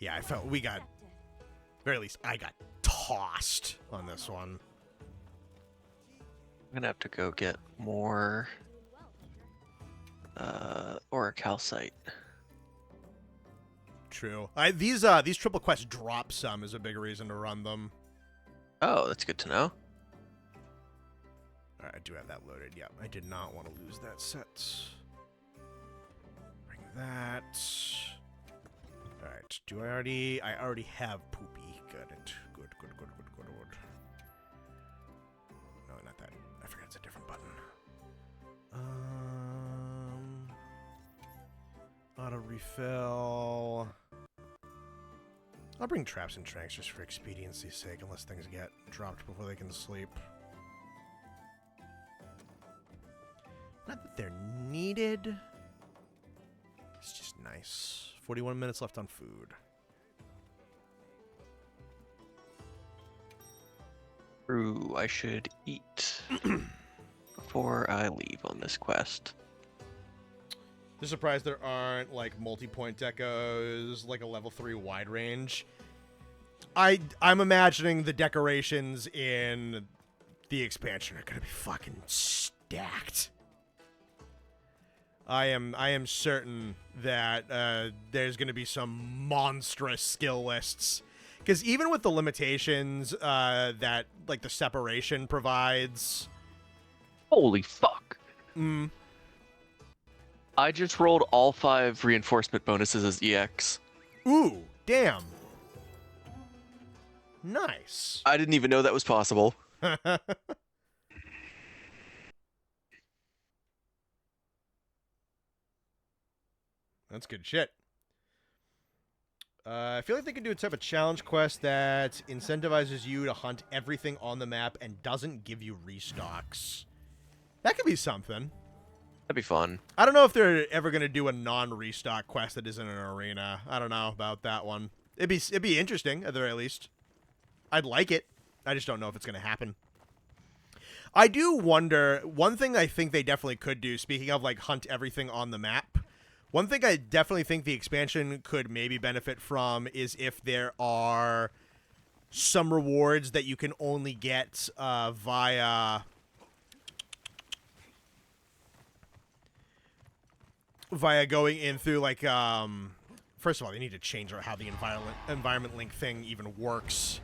Yeah, I felt we got... very least I got tossed on this one. I'm gonna have to go get more Orichalcite. True. These triple quests drop some is a big reason to run them. Oh, that's good to know. Alright, I do have that loaded. Yeah, I did not want to lose that set. Bring that. Alright, do I already... I already have Poopy. Good. Good. No, not that. I forgot it's a different button. Auto refill. I'll bring traps and tranks just for expediency's sake, unless things get dropped before they can sleep. Not that they're needed. It's just nice. 41 minutes left on food. Ooh, I should eat before I leave on this quest. Just surprised there aren't like multi-point decos, like a level 3 wide range. I'm imagining the decorations in the expansion are gonna be fucking stacked. I am certain that there's gonna be some monstrous skill lists. Because even with the limitations that like the separation provides. Holy fuck. Mm. I just rolled all 5 reinforcement bonuses as EX. Ooh, damn. Nice. I didn't even know that was possible. That's good shit. I feel like they could do a type of challenge quest that incentivizes you to hunt everything on the map and doesn't give you restocks. That could be something. That'd be fun. I don't know if they're ever going to do a non-restock quest that isn't an arena. I don't know about that one. It'd be interesting, at the very least. I'd like it. I just don't know if it's going to happen. I do wonder, one thing I think they definitely could do, speaking of like hunt everything on the map, one thing I definitely think the expansion could maybe benefit from is if there are some rewards that you can only get via going in through like first of all, they need to change how the environment link thing even works.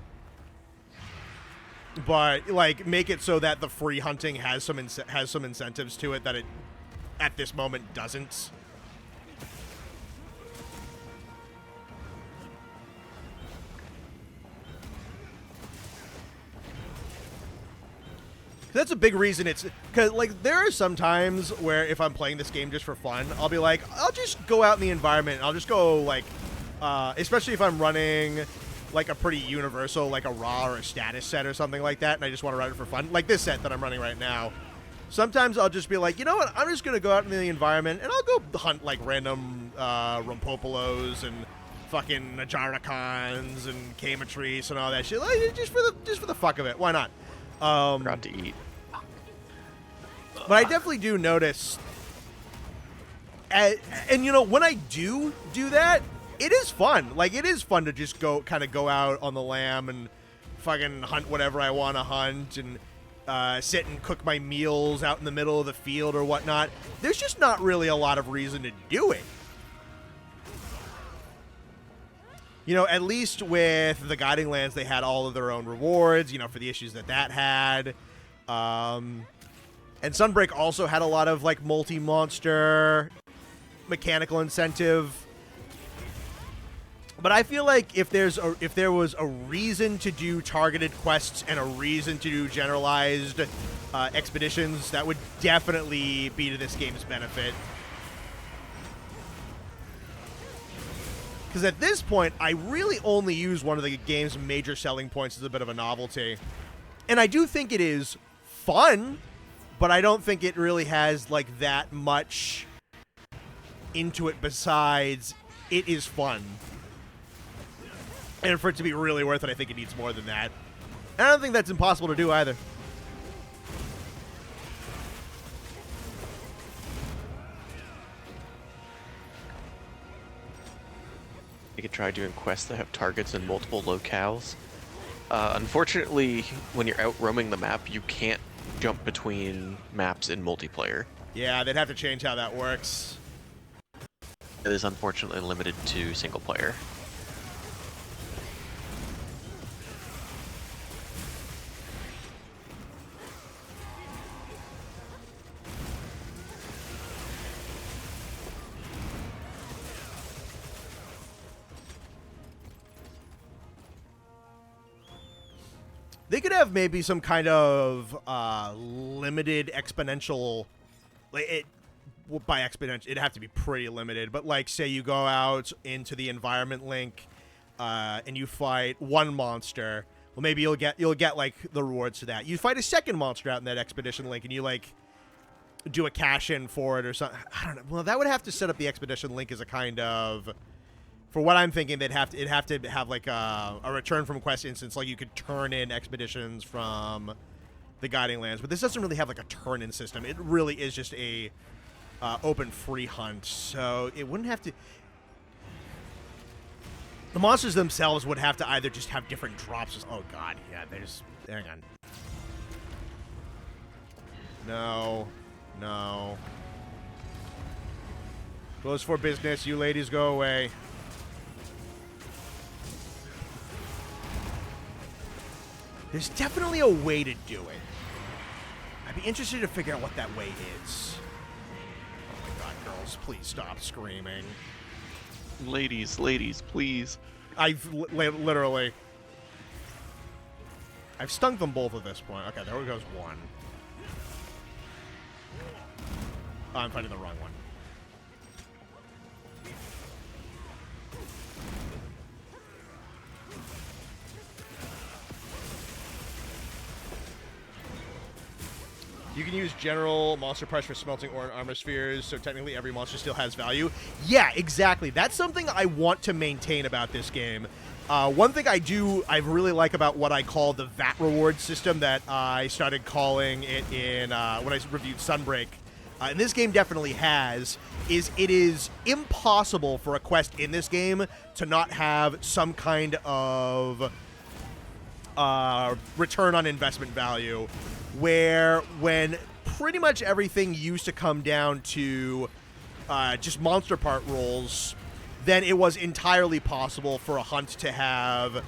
But like make it so that the free hunting has some incentives to it that it at this moment doesn't. That's a big reason it's because like there are some times where if I'm playing this game just for fun, I'll be like, I'll just go out in the environment. I'll just go like, especially if I'm running like a pretty universal, like a raw or a status set or something like that, and I just want to run it for fun, like this set that I'm running right now. Sometimes I'll just be like, you know what, I'm just gonna go out in the environment and I'll go hunt like random Rumpopolos and fucking Najarnicons and Camatries and all that shit, like just for the fuck of it. Why not? Forgot to eat. But I definitely do notice, and you know, when I do that, it is fun. Like, it is fun to just go out on the lam and fucking hunt whatever I want to hunt and sit and cook my meals out in the middle of the field or whatnot. There's just not really a lot of reason to do it. You know, at least with the Guiding Lands, they had all of their own rewards, you know, for the issues that had. And Sunbreak also had a lot of, like, multi-monster mechanical incentive. But I feel like if there was a reason to do targeted quests and a reason to do generalized expeditions, that would definitely be to this game's benefit. Because at this point, I really only use one of the game's major selling points as a bit of a novelty. And I do think it is fun, but I don't think it really has, like, that much into it besides it is fun. And for it to be really worth it, I think it needs more than that. And I don't think that's impossible to do either. You could try doing quests that have targets in multiple locales. Unfortunately, when you're out roaming the map, you can't jump between maps in multiplayer. Yeah, they'd have to change how that works. It is unfortunately limited to single player. They could have maybe some kind of limited exponential, like by exponential, it'd have to be pretty limited. But like, say you go out into the environment link, and you fight one monster. Well, maybe you'll get like the rewards to that. You fight a second monster out in that expedition link, and you like do a cash in for it or something. I don't know. Well, that would have to set up the expedition link as a kind of. For what I'm thinking, it'd have to have like a return from quest instance, like you could turn in expeditions from the Guiding Lands, but this doesn't really have like a turn-in system. It really is just a open free hunt, so it wouldn't have to. The monsters themselves would have to either just have different drops. Oh god, yeah. Hang on. No. Close for business. You ladies go away. There's definitely a way to do it. I'd be interested to figure out what that way is. Oh my god, girls, please stop screaming. Ladies, please. I've literally... I've stung them both at this point. Okay, there goes one. Oh, I'm fighting the wrong one. You can use general monster price for smelting ore and armor spheres, so technically every monster still has value. Yeah, exactly. That's something I want to maintain about this game, One thing I really like about what I call the VAT reward system that I started calling it in when I reviewed Sunbreak, and this game definitely has, is it is impossible for a quest in this game to not have some kind of return on investment value, where when pretty much everything used to come down to just monster part rolls, then it was entirely possible for a hunt to have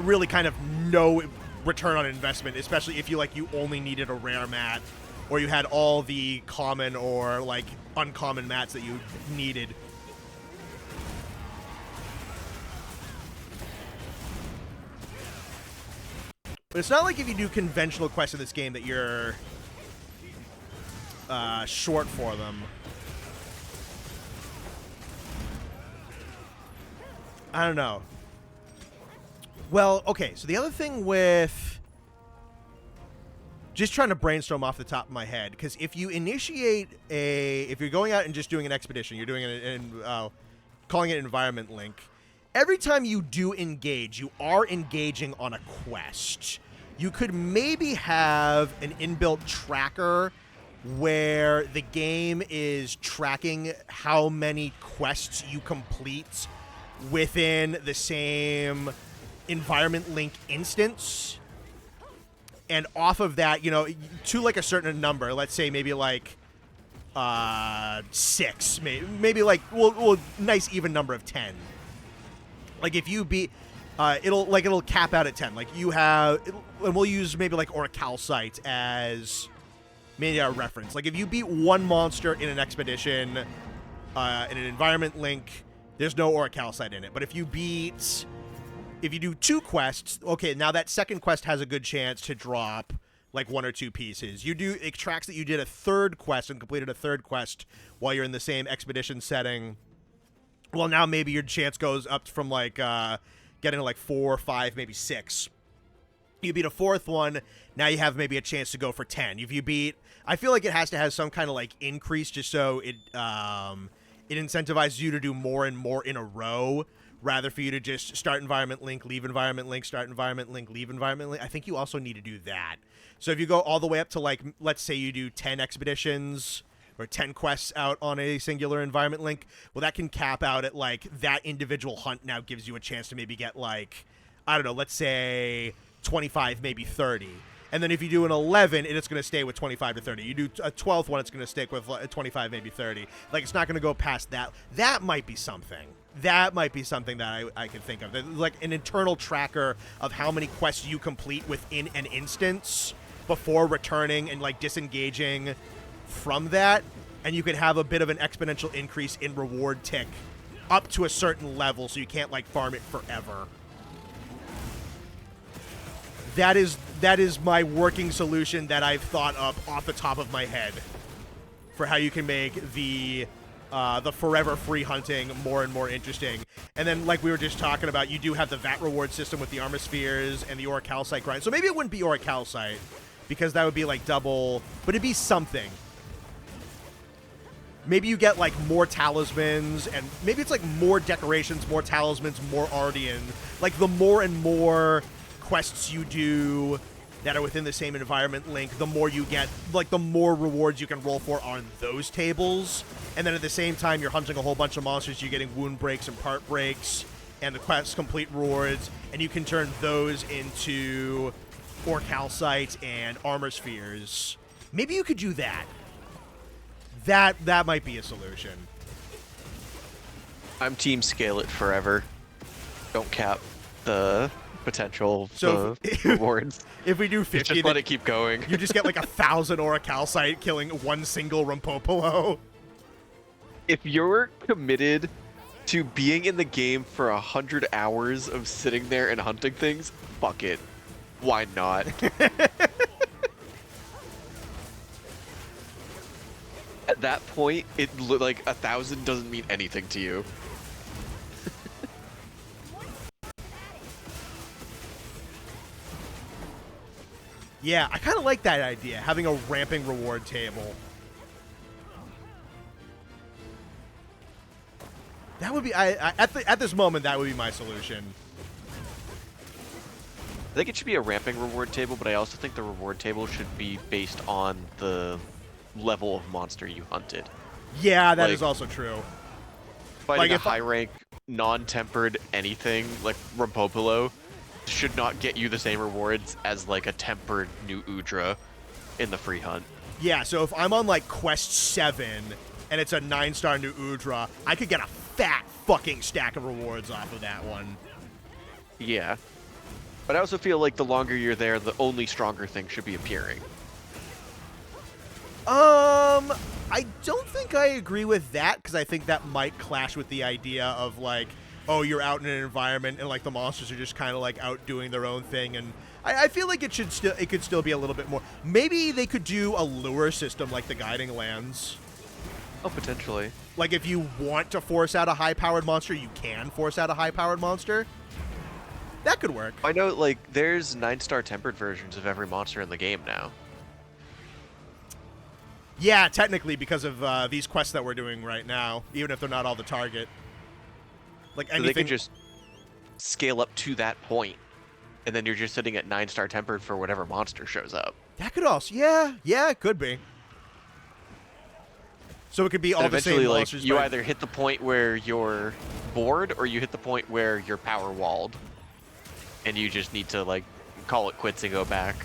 really kind of no return on investment, especially if you only needed a rare mat, or you had all the common or like uncommon mats that you needed. But it's not like if you do conventional quests in this game that you're short for them. I don't know. Well, okay, so the other thing with... Just trying to brainstorm off the top of my head, because if you initiate if you're going out and just doing an expedition, you're doing calling it environment link, every time you do engage, you are engaging on a quest. You could maybe have an inbuilt tracker where the game is tracking how many quests you complete within the same environment link instance. And off of that, you know, to like a certain number, let's say maybe like 6, maybe like, well, nice even number of 10. Like if you beat, it'll cap out at 10. Like you have, and we'll use maybe like Orichalcite as maybe a reference. Like if you beat one monster in an expedition, in an environment link, there's no Orichalcite in it. But if you do 2 quests, okay, now that second quest has a good chance to drop like 1 or 2 pieces. It tracks that you did a 3rd quest and completed a 3rd quest while you're in the same expedition setting. Well, now maybe your chance goes up from like getting to like 4, 5, maybe 6. You beat a 4th one, now you have maybe a chance to go for 10. If you beat, I feel like it has to have some kind of like increase just so it incentivizes you to do more and more in a row, rather for you to just start environment link, leave environment link, start environment link, leave environment link. I think you also need to do that. So if you go all the way up to like, let's say you do 10 expeditions or 10 quests out on a singular environment link, well, that can cap out at like that individual hunt now gives you a chance to maybe get like, I don't know, let's say 25, maybe 30. And then if you do an 11, it's going to stay with 25 to 30. You do a 12th one, it's going to stick with 25, maybe 30. Like, it's not going to go past that. That might be something. That might be something that I could think of. Like an internal tracker of how many quests you complete within an instance before returning and like disengaging from that. And you could have a bit of an exponential increase in reward tick up to a certain level so you can't like farm it forever. That is my working solution that I've thought up off the top of my head for how you can make the forever free hunting more and more interesting. And then, like we were just talking about, you do have the VAT reward system with the armor spheres and the Orichalcite grind. So maybe it wouldn't be Orichalcite, because that would be like double, but it'd be something. Maybe you get like more talismans, and maybe it's like more decorations, more talismans, more Ardean. Like the more and more quests you do that are within the same environment link, the more you get, like the more rewards you can roll for on those tables. And then at the same time, you're hunting a whole bunch of monsters, you're getting wound breaks and part breaks and the quest complete rewards, and you can turn those into Orichalcite and armor spheres. Maybe you could do that. That might be a solution. I'm team scale it forever. Don't cap the potential rewards. If we do 50, just let it keep going. You just get like 1,000 Orichalcite killing one single Rumpopolo. If you're committed to being in the game for 100 hours of sitting there and hunting things, fuck it. Why not? At that point, like 1,000 doesn't mean anything to you. Yeah, I kind of like that idea, having a ramping reward table. That would be at this moment that would be my solution. I think it should be a ramping reward table, but I also think the reward table should be based on the level of monster you hunted. Yeah, that is also true. Fighting a high rank, non-tempered anything like Rumpopolo should not get you the same rewards as like a tempered new Udra in the free hunt. Yeah, so if I'm on like quest 7 and it's a 9-star new Udra, I could get a fat fucking stack of rewards off of that one. Yeah. But I also feel like the longer you're there, the only stronger thing should be appearing. I don't think I agree with that, because I think that might clash with the idea of like, oh, you're out in an environment and like the monsters are just kind of like out doing their own thing, and I feel like it could still be a little bit more. Maybe they could do a lure system like the Guiding Lands. Oh, potentially. Like if you want to force out a high-powered monster, you can force out a high-powered monster. That could work. I know, like, there's 9-star tempered versions of every monster in the game now. Yeah, technically, because of these quests that we're doing right now, even if they're not all the target. Like anything. So they can just scale up to that point, and then you're just sitting at 9-star tempered for whatever monster shows up. That could also, yeah, it could be. So it could be all the same monsters. You either hit the point where you're bored, or you hit the point where you're power walled, and you just need to like call it quits and go back.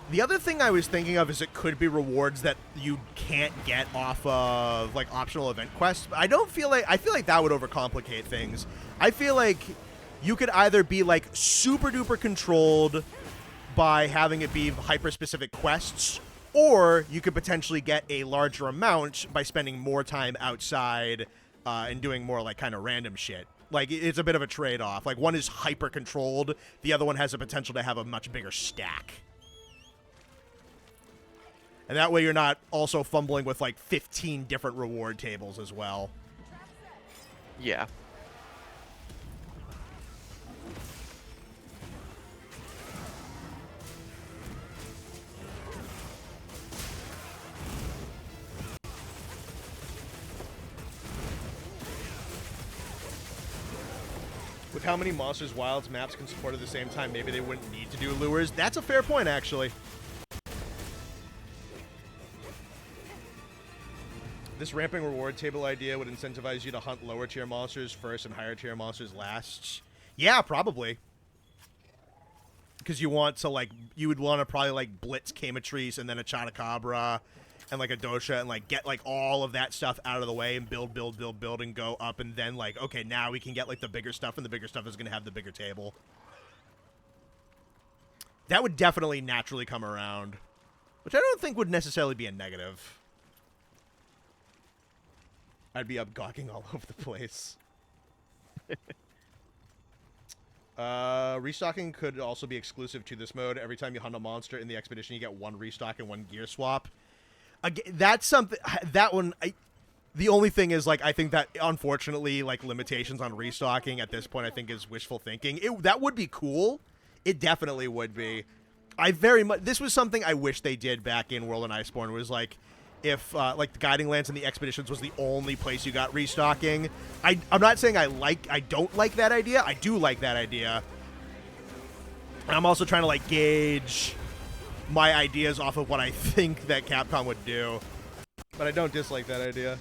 The other thing I was thinking of is it could be rewards that you can't get off of like optional event quests. But I feel like that would overcomplicate things. I feel like you could either be like super duper controlled by having it be hyper specific quests, or you could potentially get a larger amount by spending more time outside and doing more like kind of random shit. Like it's a bit of a trade-off. Like one is hyper controlled, the other one has a potential to have a much bigger stack. And that way you're not also fumbling with like 15 different reward tables as well. Yeah. With how many Monsters Wilds maps can support at the same time, maybe they wouldn't need to do lures. That's a fair point, actually. This ramping reward table idea would incentivize you to hunt lower tier monsters first and higher tier monsters last. Yeah, probably. Because you want to like, you would want to probably like blitz Camatrice and then a Chotacabra and like a Dosha and like get like all of that stuff out of the way and build and go up, and then like, okay, now we can get like the bigger stuff, and the bigger stuff is going to have the bigger table. That would definitely naturally come around, which I don't think would necessarily be a negative. I'd be up gawking all over the place. Restocking could also be exclusive to this mode. Every time you hunt a monster in the expedition, you get one restock and one gear swap. Again, that's something. That one, the only thing is, like, I think that unfortunately, like, limitations on restocking at this point, I think is wishful thinking. That would be cool. It definitely would be. This was something I wish they did back in World and Iceborne. Was like, if like the Guiding Lands and the Expeditions was the only place you got restocking. I'm not saying I don't like that idea. I do like that idea. And I'm also trying to like gauge my ideas off of what I think that Capcom would do. But I don't dislike that idea.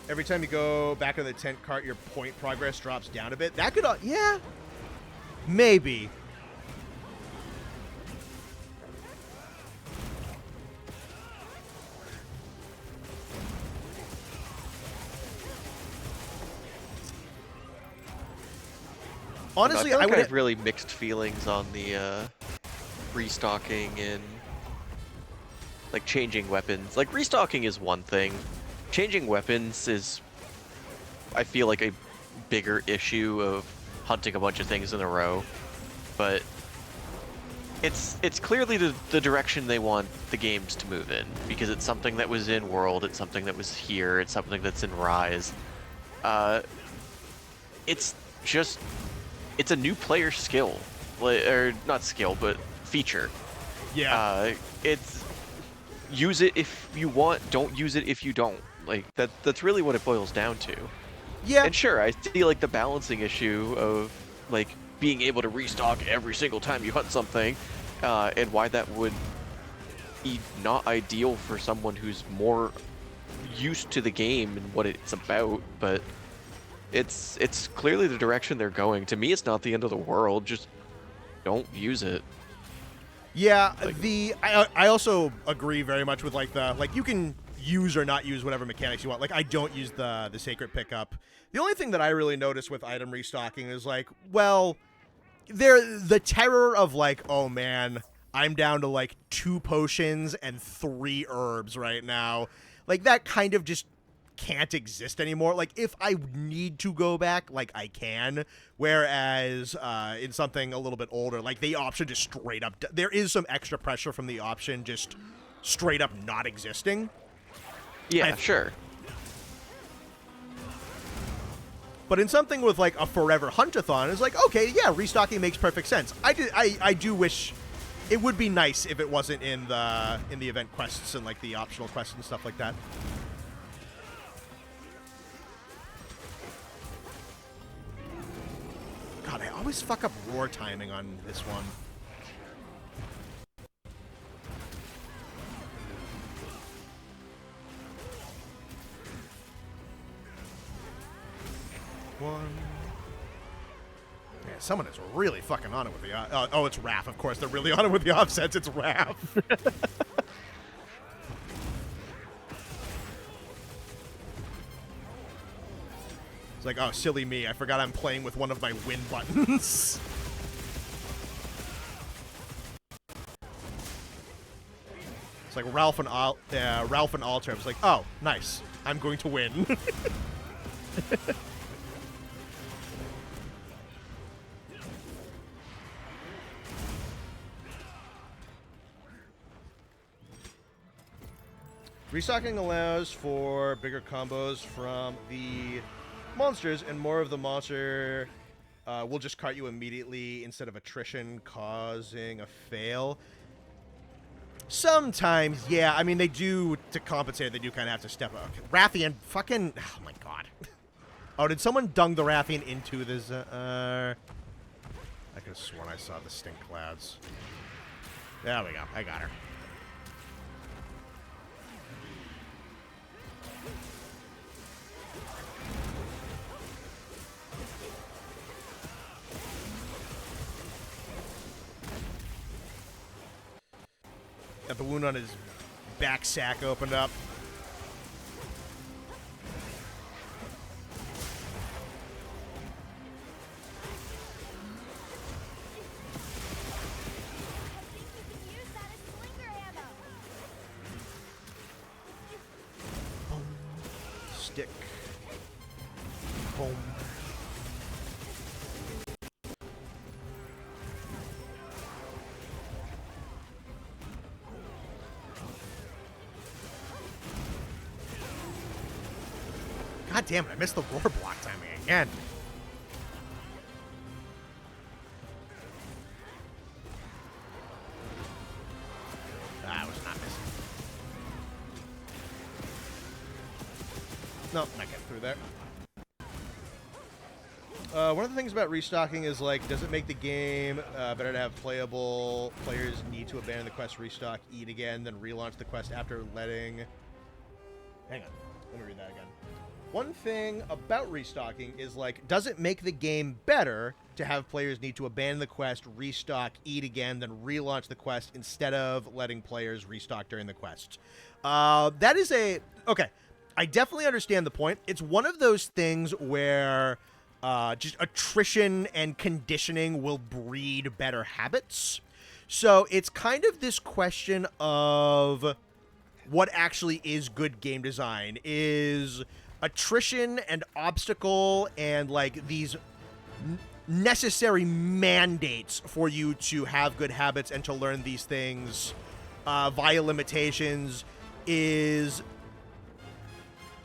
Every time you go back in the tent cart, your point progress drops down a bit. That could, yeah, maybe. Honestly, I would have really mixed feelings on the restocking and like changing weapons. Like restocking is one thing. Changing weapons is, I feel like, a bigger issue of hunting a bunch of things in a row. But it's clearly the direction they want the games to move in, because it's something that was in World, it's something that was here, it's something that's in Rise. It's a new player skill, or not skill, but feature. Yeah. It's use it if you want, don't use it if you don't. Like that's really what it boils down to. Yeah. And sure, I see like the balancing issue of like being able to restock every single time you hunt something, and why that would be not ideal for someone who's more used to the game and what it's about, but it's clearly the direction they're going. To me, it's not the end of the world. Just don't use it. Yeah, Like- I also agree very much with like you can use or not use whatever mechanics you want. Like I don't use the sacred pickup. The only thing that I really notice with item restocking is like, well, the terror of like, oh man, I'm down to like 2 potions and 3 herbs right now. Like that kind of just can't exist anymore. Like if I need to go back, like I can. Whereas in something a little bit older, like the option just straight up, there is some extra pressure from the option just straight up not existing. Yeah, sure. But in something with like a forever huntathon, it's like, okay, yeah, restocking makes perfect sense. I do wish it would be nice if it wasn't in the event quests and like the optional quests and stuff like that. God, I always fuck up roar timing on this one. Yeah, someone is really fucking on it with the... oh, it's Raph, of course. They're really on it with the offsets. It's Raph. It's like, oh, silly me. I forgot I'm playing with one of my win buttons. It's like Ralph and Alter. I was like, oh, nice. I'm going to win. Restocking allows for bigger combos from the monsters, and more of the monster will just cart you immediately instead of attrition causing a fail. Sometimes, yeah. I mean, they do, to compensate, they do kind of have to step up. Okay, Rathian, fucking... Oh, my God. Oh, did someone dung the Rathian into this? I could have sworn I saw the stink clouds. There we go. I got her. Got the wound on his back sack opened up. Boom. Stick. Boom. God damn it, I missed the roar block timing again. I was not missing. No, not getting through there. One of the things about restocking is, like, does it make the game better to have playable players need to abandon the quest, restock, eat again, then relaunch the quest after letting... Hang on, let me read that again. One thing about restocking is, like, does it make the game better to have players need to abandon the quest, restock, eat again, then relaunch the quest instead of letting players restock during the quest? That is a... Okay, I definitely understand the point. It's one of those things where just attrition and conditioning will breed better habits. So it's kind of this question of what actually is good game design. Is attrition and obstacle and like these necessary mandates for you to have good habits and to learn these things via limitations, is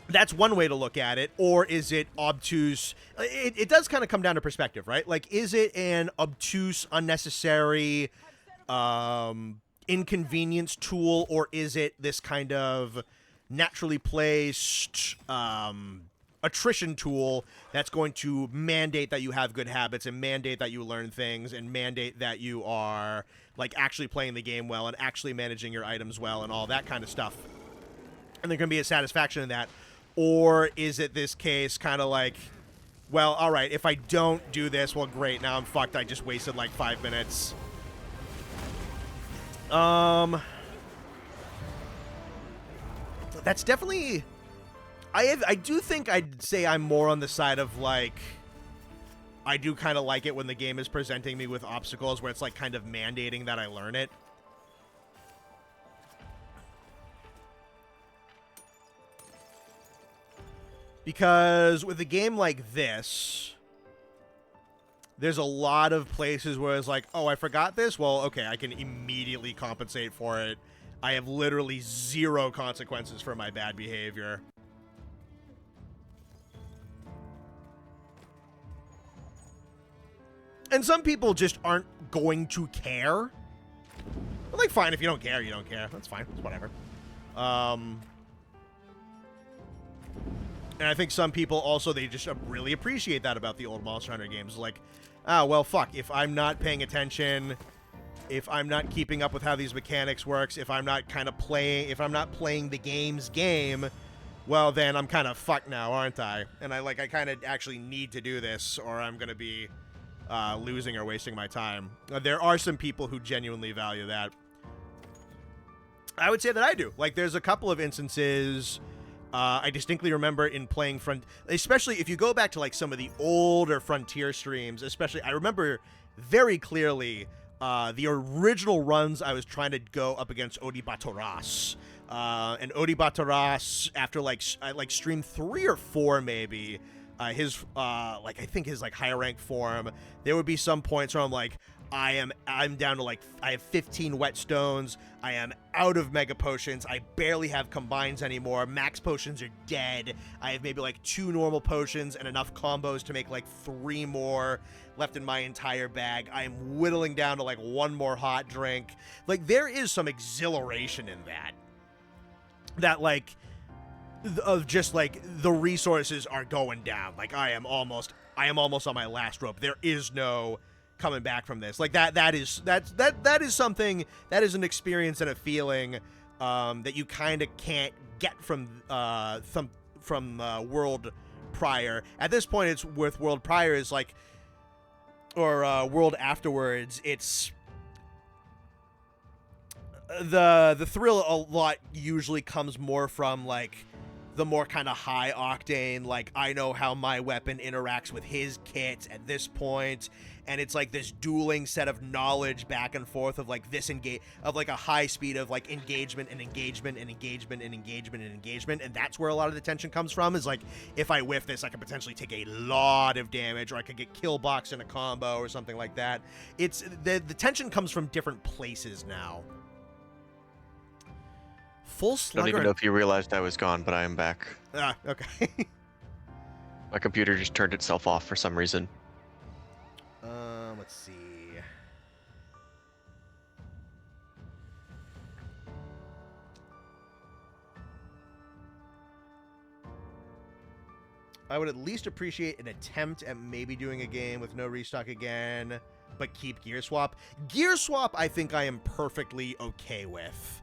that's one way to look at it? Or is it obtuse? It does kind of come down to perspective, right? Like, is it an obtuse, unnecessary inconvenience tool, or is it this kind of naturally placed attrition tool that's going to mandate that you have good habits and mandate that you learn things and mandate that you are like actually playing the game well and actually managing your items well and all that kind of stuff, and there can be a satisfaction in that? Or is it this case kind of like, well, all right, if I don't do this, well, great, now I'm fucked, I just wasted like 5 minutes. That's definitely... I do think I'd say I'm more on the side of, like... I do kind of like it when the game is presenting me with obstacles where it's, like, kind of mandating that I learn it. Because with a game like this... There's a lot of places where it's like, oh, I forgot this? Well, okay, I can immediately compensate for it. I have literally 0 consequences for my bad behavior. And some people just aren't going to care. But, like, fine, if you don't care, you don't care. That's fine. It's whatever. And I think some people also, they just really appreciate that about the old Monster Hunter games. Like, ah, well, fuck, if I'm not paying attention, if I'm not keeping up with how these mechanics works, if I'm not kind of playing, if I'm not playing the game's game, well, then I'm kind of fucked now, aren't I? And I kind of actually need to do this, or I'm going to be losing or wasting my time. There are some people who genuinely value that. I would say that I do. Like, there's a couple of instances... I distinctly remember in playing especially if you go back to like some of the older Frontier streams, especially, I remember very clearly the original runs I was trying to go up against Odi Batoras. And Odi Batoras, after like stream 3 or 4 maybe, his I think his like higher rank form, there would be some points where I'm like, I'm down to like, I have 15 whetstones, I am out of mega potions, I barely have combines anymore, max potions are dead, I have maybe like 2 normal potions and enough combos to make like 3 more left in my entire bag. I am whittling down to like 1 more hot drink. Like, there is some exhilaration in that like, of just like the resources are going down. Like, I am almost on my last rope. There is no coming back from this. Like, that is something, that is an experience and a feeling that you kind of can't get from World Prior. At this point, it's with World Prior is like, or World Afterwards, it's the thrill a lot usually comes more from like the more kind of high octane, like, I know how my weapon interacts with his kit at this point, and it's like this dueling set of knowledge back and forth of like this of like a high speed of like engagement and engagement and engagement and engagement and engagement, and that's where a lot of the tension comes from, is like, if I whiff this, I could potentially take a lot of damage, or I could get kill box in a combo or something like that. It's the tension comes from different places now. Full Slugger. I don't even know if you realized I was gone, but I am back. Ah, okay. My computer just turned itself off for some reason. Let's see. I would at least appreciate an attempt at maybe doing a game with no restock again, but keep gear swap. Gear swap, I think I am perfectly okay with.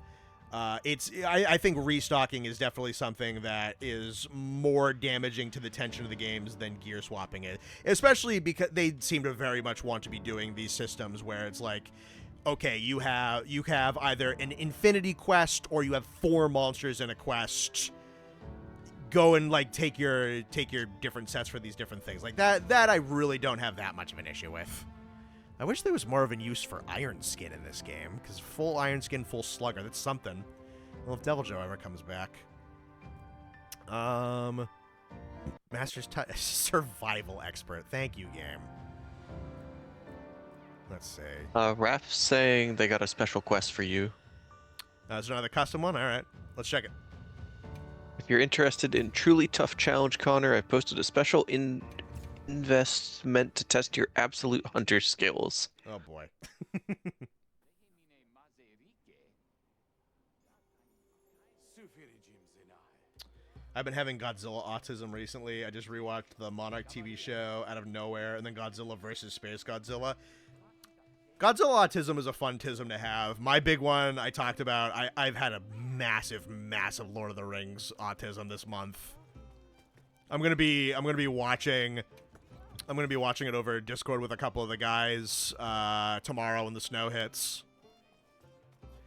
I think restocking is definitely something that is more damaging to the tension of the games than gear swapping it, especially because they seem to very much want to be doing these systems where it's like, okay, you have either an infinity quest or you have 4 monsters in a quest. Go and like take your different sets for these different things. Like that I really don't have that much of an issue with. I wish there was more of a use for Iron Skin in this game, because full Iron Skin, full Slugger, that's something. Well, if Devil Joe ever comes back. Master's Survival Expert. Thank you, game. Let's see. Raph's saying they got a special quest for you. Is there another custom one? All right, let's check it. If you're interested in truly tough challenge, Connor, I've posted a special investment to test your absolute hunter skills. Oh boy. I've been having Godzilla autism recently. I just rewatched the Monarch TV show out of nowhere, and then Godzilla versus Space Godzilla. Godzilla autism is a fun tism to have. My big one I talked about, I've had a massive, massive Lord of the Rings autism this month. I'm gonna be watching it over Discord with a couple of the guys tomorrow when the snow hits.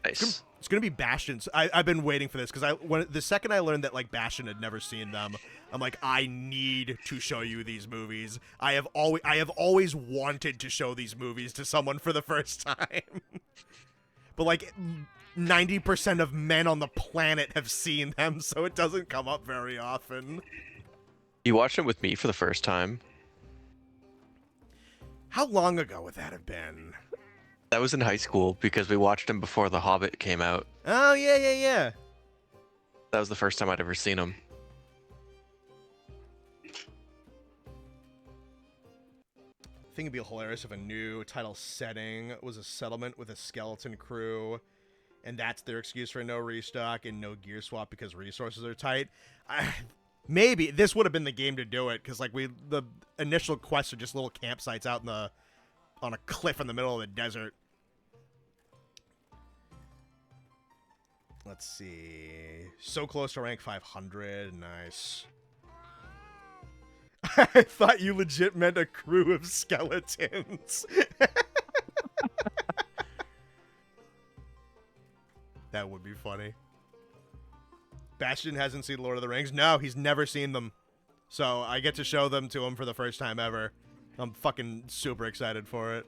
Nice. It's gonna be Bastion's. I've been waiting for this because the second I learned that like Bastion had never seen them, I'm like, I need to show you these movies. I have always wanted to show these movies to someone for the first time. But like 90% of men on the planet have seen them, so it doesn't come up very often. You watched them with me for the first time. How long ago would that have been? That was in high school because we watched him before The Hobbit came out. Oh, yeah. That was the first time I'd ever seen him. I think it'd be hilarious if a new title setting was a settlement with a skeleton crew, and that's their excuse for no restock and no gear swap because resources are tight. Maybe this would have been the game to do it, because like the initial quests are just little campsites out on a cliff in the middle of the desert. Let's see. So close to rank 500. Nice. I thought you legit meant a crew of skeletons. That would be funny. Bastion hasn't seen Lord of the Rings. No, he's never seen them. So I get to show them to him for the first time ever. I'm fucking super excited for it.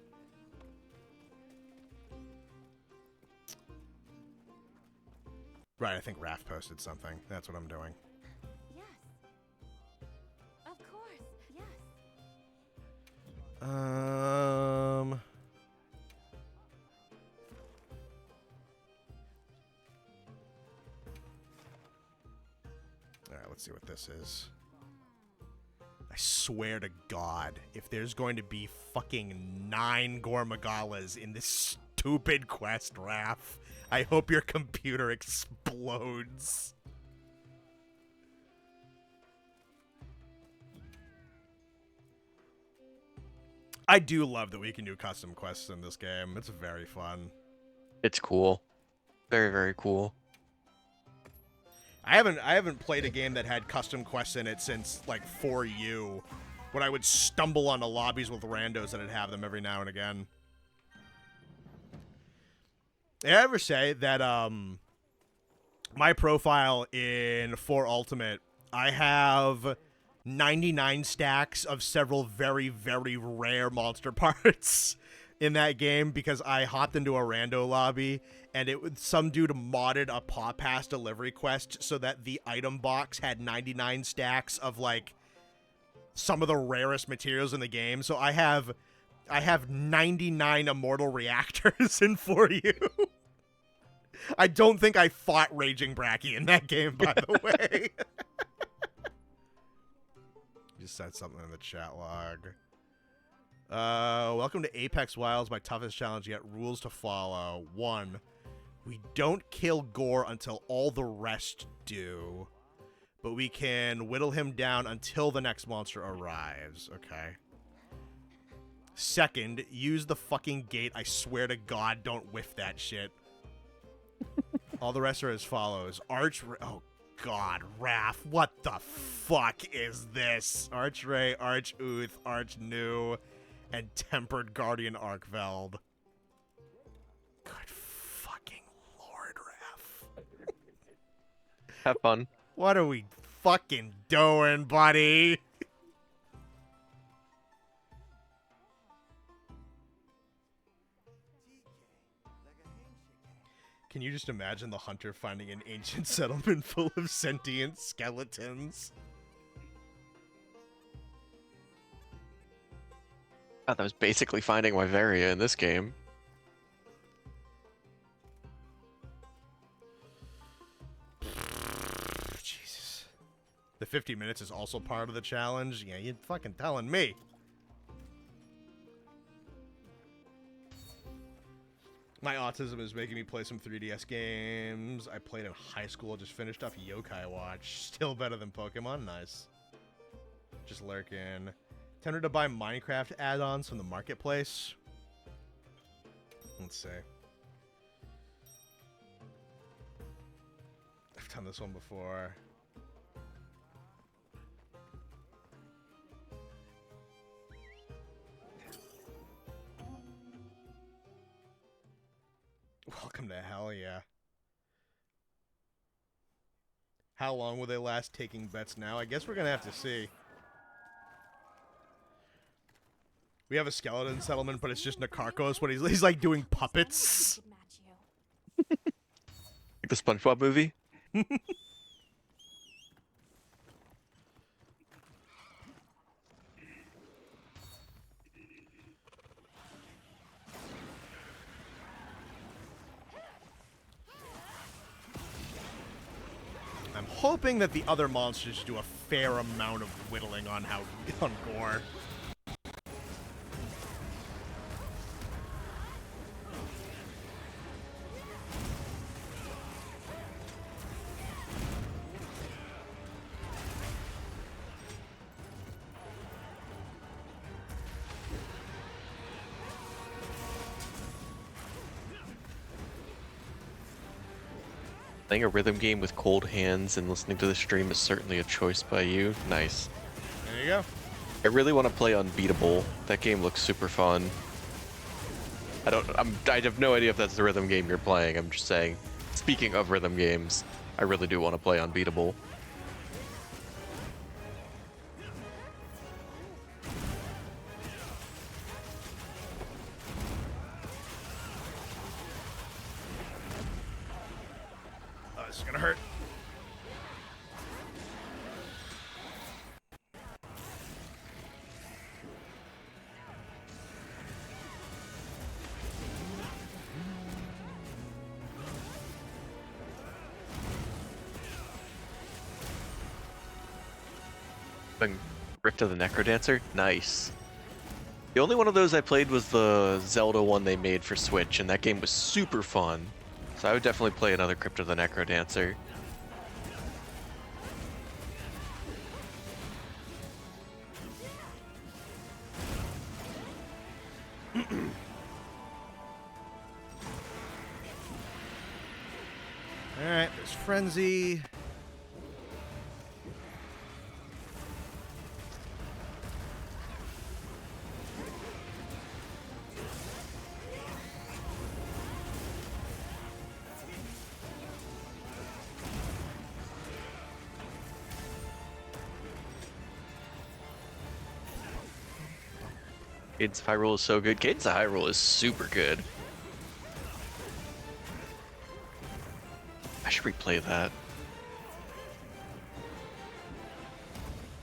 Right, I think Raph posted something. That's what I'm doing. Yes. Of course. Yes. Alright, let's see what this is. I swear to God, if there's going to be fucking 9 Gormagalas in this stupid quest, Raph, I hope your computer explodes. I do love that we can do custom quests in this game. It's very fun. It's cool. Very, very cool. I haven't played a game that had custom quests in it since like 4U, when I would stumble onto lobbies with randos that'd have them every now and again. Did I ever say that my profile in 4 Ultimate, I have 99 stacks of several very, very rare monster parts in that game because I hopped into a rando lobby and some dude modded a Paw Pass delivery quest so that the item box had 99 stacks of like some of the rarest materials in the game. So I have 99 immortal reactors in 4U. I don't think I fought Raging Bracky in that game, by the way. Just said something in the chat log. Welcome to Apex Wilds, my toughest challenge yet. Rules to follow. 1. We don't kill Gore until all the rest do. But we can whittle him down until the next monster arrives. Okay. 2nd, use the fucking gate. I swear to God, don't whiff that shit. All the rest are as follows. Oh, God, Raph, what the fuck is this? Archray, Arch-Uth, Arch-Nu, and Tempered Guardian Arkveld. Good fucking Lord, Raph. Have fun. What are we fucking doing, buddy? Can you just imagine the hunter finding an ancient settlement full of sentient skeletons? Oh, that was basically finding Wyveria in this game. Jesus. The 50 minutes is also part of the challenge? Yeah, you're fucking telling me. My autism is making me play some 3DS games. I played in high school, just finished up Yokai Watch. Still better than Pokemon. Nice. Just lurking. Tempted to buy Minecraft add-ons from the marketplace. Let's see. I've done this one before. Welcome to hell, yeah. How long will they last taking bets now? I guess we're gonna have to see. We have a skeleton settlement, but it's just Nakarkos, but he's like doing puppets. Like the SpongeBob movie? I'm hoping that the other monsters do a fair amount of whittling on gore. Playing a rhythm game with cold hands and listening to the stream is certainly a choice by you. Nice. There you go. I really want to play Unbeatable. That game looks super fun. I have no idea if that's the rhythm game you're playing. I'm just saying, speaking of rhythm games, I really do want to play Unbeatable. Oh, this is gonna hurt. Rift of the Necrodancer? Nice. The only one of those I played was the Zelda one they made for Switch, and that game was super fun. So I would definitely play another Crypt of the Necrodancer. Alright, there's Frenzy. Cadence of Hyrule is so good. Cadence of Hyrule is super good. I should replay that.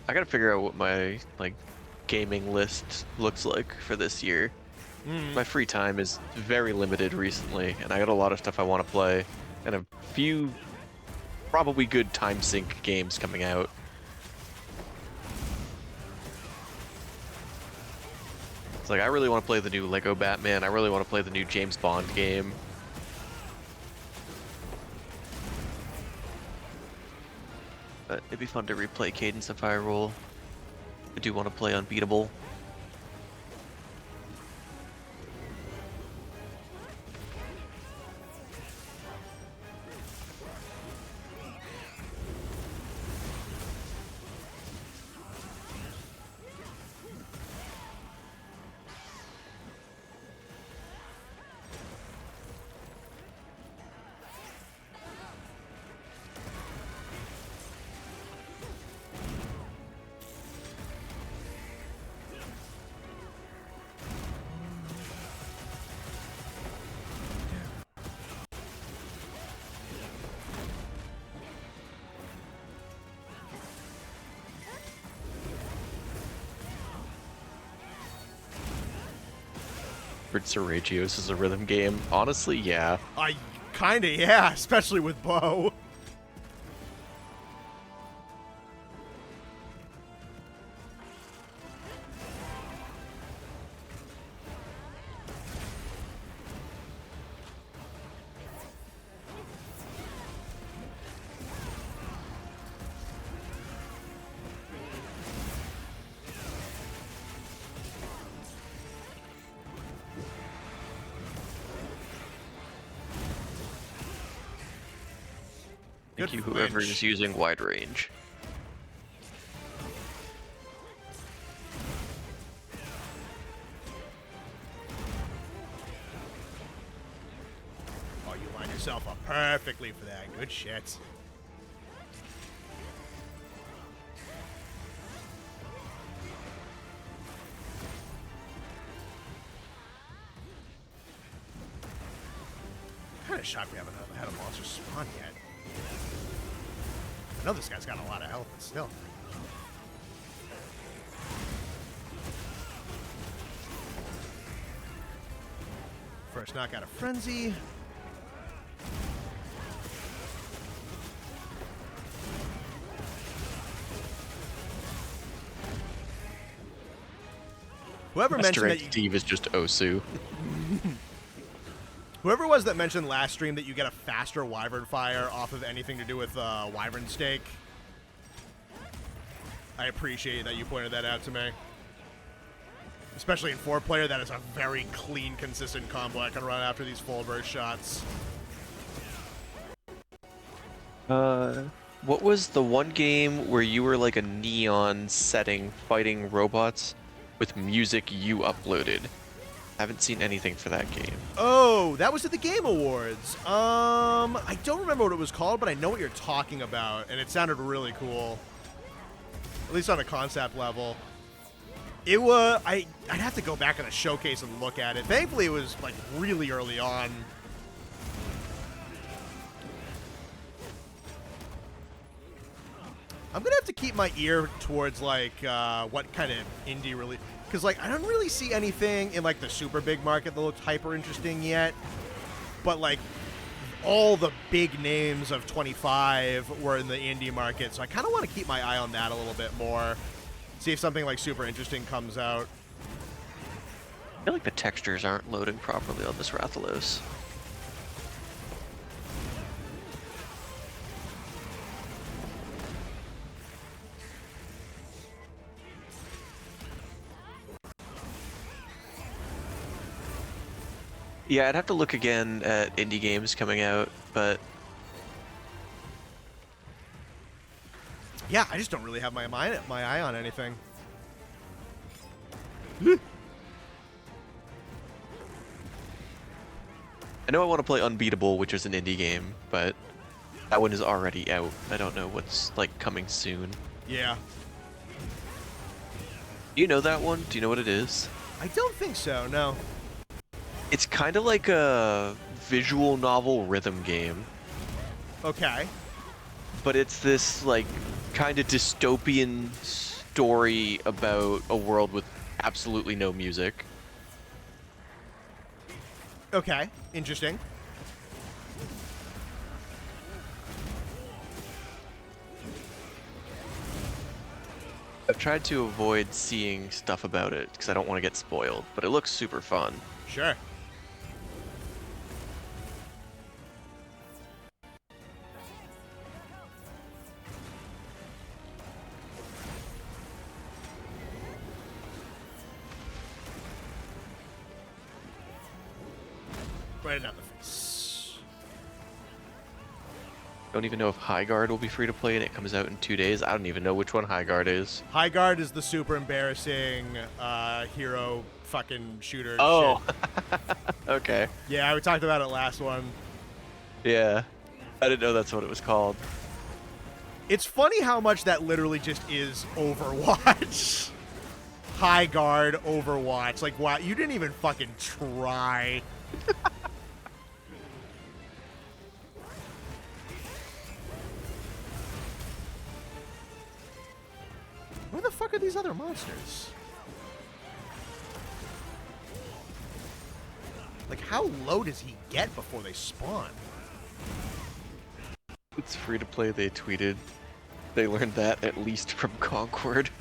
I gotta figure out what my gaming list looks like for this year. My free time is very limited recently, and I got a lot of stuff I want to play, and a few probably good time sync games coming out. It's like, I really want to play the new Lego Batman. I really want to play the new James Bond game. But it'd be fun to replay Cadence of Hyrule. I do want to play Unbeatable. Seragios is a rhythm game. Honestly, yeah. Kinda, yeah, especially with Bo. Thank Good you, whoever flinch. is using wide range. Oh, you line yourself up perfectly for that. Good shit. I'm kind of shocked we haven't had a monster spawn yet. I know this guy's got a lot of health, but still. First knockout of Frenzy. Whoever Master mentioned Rank that you, Steve is just Osu. whoever it was that mentioned last stream that you get a faster Wyvern Fire off of anything to do with Wyvern Stake, I appreciate that you pointed that out to me. Especially in 4-player, that is a very clean, consistent combo I can run after these full burst shots. What was the one game where you were like a neon setting fighting robots with music you uploaded? Haven't seen anything for that game. Oh, that was at the Game Awards. I don't remember what it was called, but I know what you're talking about, and it sounded really cool. At least on a concept level. It was, I'd have to go back in the showcase and look at it. Thankfully, it was like really early on. I'm gonna have to keep my ear towards like what kind of indie really, because like I don't really see anything in like the super big market that looks hyper interesting yet. But like all the big names of 25 were in the indie market, so I kind of want to keep my eye on that a little bit more. See if something like super interesting comes out. I feel like the textures aren't loading properly on this Rathalos. Yeah, I'd have to look again at indie games coming out, but Yeah, I just don't really have my eye on anything. I know I want to play Unbeatable, which is an indie game, but that one is already out. I don't know what's like coming soon. Yeah. Do you know that one? Do you know what it is? I don't think so, no. It's kind of like a visual novel rhythm game, Okay. but it's this like kind of dystopian story about a world with absolutely no music. Okay. Interesting. I've tried to avoid seeing stuff about it because I don't want to get spoiled, but it looks super fun. Sure. Right in the face. Don't even know if High Guard will be free to play and it comes out in 2 days. I don't even know which one High Guard is. High Guard is the super embarrassing hero fucking shooter Oh, shit. okay. Yeah, we talked about it last one. Yeah, I didn't know that's what it was called. It's funny how much that literally just is Overwatch. High Guard Overwatch. Like, wow, you didn't even fucking try. Where the fuck are these other monsters? Like, how low does he get before they spawn? It's free to play, they tweeted. They learned that at least from Concord.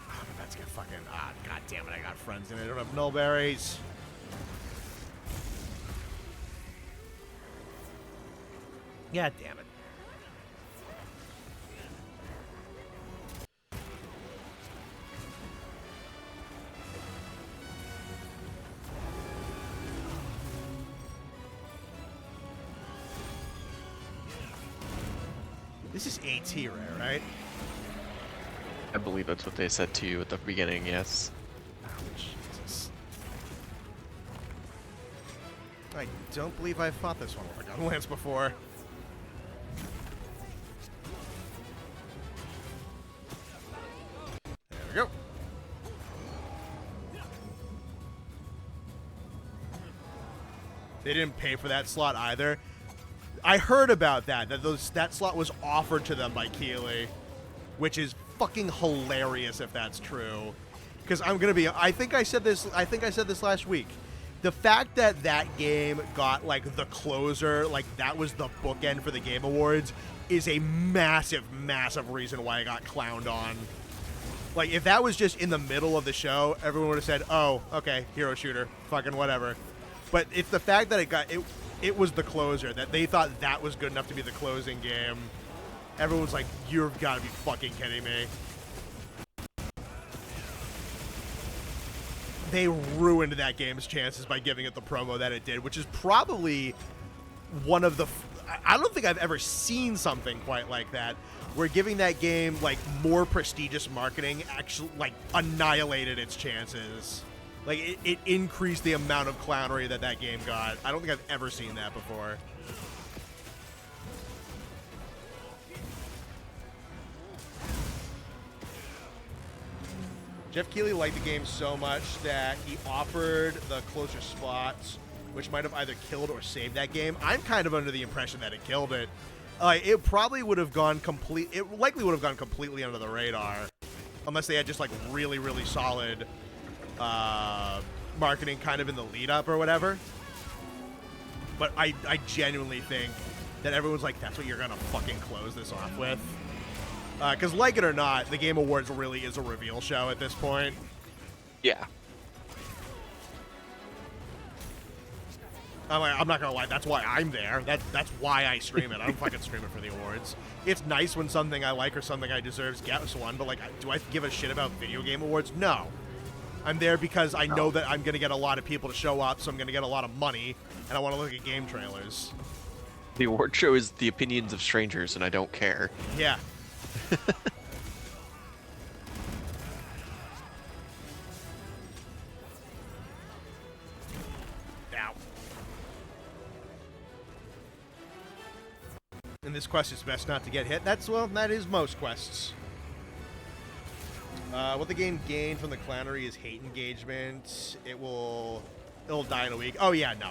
I'm about to get fucking... Ah, god damn it, I got friends and I don't have nullberries. God damn it. This is AT rare, right? I believe that's what they said to you at the beginning, yes. Oh, Jesus. I don't believe I've fought this one with a gun lance before. There we go. They didn't pay for that slot either. I heard about that that slot was offered to them by Keeley, which is fucking hilarious if that's true. Because I'm gonna be, I think I said this last week. The fact that that game got like the closer, like that was the bookend for the Game Awards, is a massive, massive reason why I got clowned on. Like if that was just in the middle of the show, everyone would have said, "Oh, okay, hero shooter, fucking whatever." But it's the fact that it was the closer, that they thought that was good enough to be the closing game. Everyone's like, "You've got to be fucking kidding me." They ruined that game's chances by giving it the promo that it did, which is probably one of the... I don't think I've ever seen something quite like that, where giving that game, like, more prestigious marketing actually, like, annihilated its chances. Like, it increased the amount of clownery that game got. I don't think I've ever seen that before. Jeff Keighley liked the game so much that he offered the closer spots, which might have either killed or saved that game. I'm kind of under the impression that it killed it. It probably would have gone it likely would have gone completely under the radar, unless they had just like really, really solid marketing kind of in the lead up or whatever. But I genuinely think that everyone's like, that's what you're gonna fucking close this off with. Because like it or not, the Game Awards really is a reveal show at this point. Yeah. I'm not gonna lie, that's why I'm there. That's why I stream it. I don't fucking stream it for the awards. It's nice when something I like or something I deserve gets one, but like, do I give a shit about video game awards? No. I'm there because I know that I'm gonna get a lot of people to show up, so I'm gonna get a lot of money, and I want to look at game trailers. The award show is the opinions of strangers, and I don't care. Yeah. Ow. In this quest, it's best not to get hit. That is most quests. What the game gained from the clownery is hate engagement. It'll die in a week. Oh yeah, no.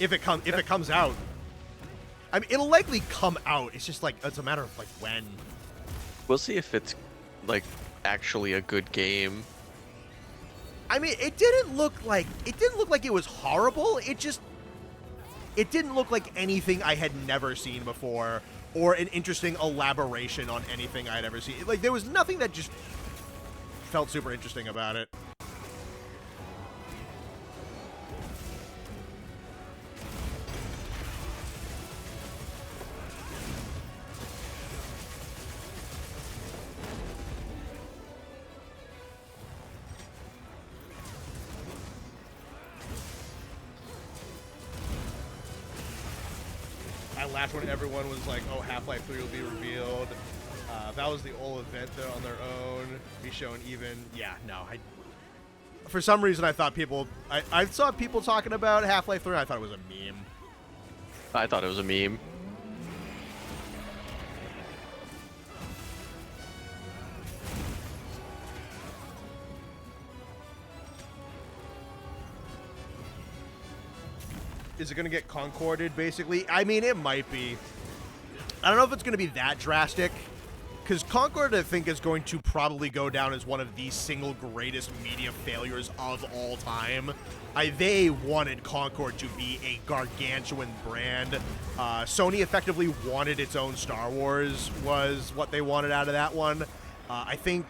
If it comes out. I mean, it'll likely come out. It's just like, it's a matter of like when. We'll see if it's like actually a good game. I mean, it didn't look like it was horrible. It didn't look like anything I had never seen before, or an interesting elaboration on anything I'd ever seen. Like, there was nothing that just felt super interesting about it. I laughed when everyone was like, oh, Half-Life 3 will be revealed. That was the whole event, though, on their own. Be shown even. Yeah, no. For some reason, I thought I saw people talking about Half-Life 3, and I thought it was a meme. I thought it was a meme. Is it going to get concorded, basically? I mean, it might be. I don't know if it's going to be that drastic, because Concord, I think, is going to probably go down as one of the single greatest media failures of all time. They wanted Concord to be a gargantuan brand. Sony effectively wanted its own Star Wars, was what they wanted out of that one. I think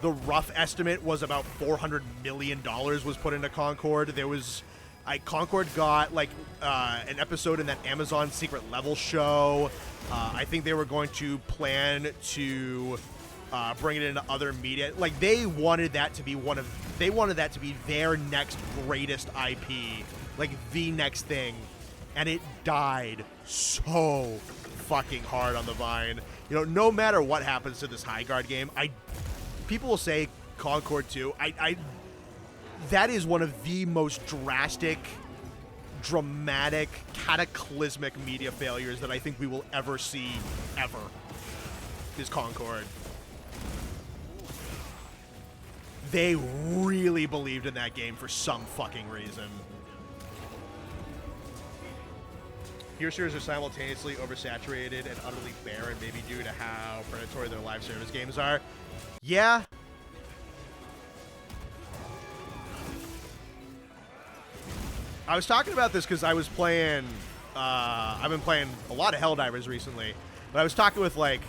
the rough estimate was about $400 million was put into Concord. There was... Concord got, like, an episode in that Amazon Secret Level show. I think they were going to plan to bring it into other media. Like, they wanted that to be their next greatest IP. Like, the next thing. And it died so fucking hard on the vine. You know, no matter what happens to this high guard game, people will say Concord 2. That is one of the most drastic, dramatic, cataclysmic media failures that I think we will ever see, ever, is Concord. They really believed in that game for some fucking reason. Hero shooters are simultaneously oversaturated and utterly barren, maybe due to how predatory their live service games are. Yeah. I was talking about this because I was playing, I've been playing a lot of Helldivers recently, but I was talking with, like,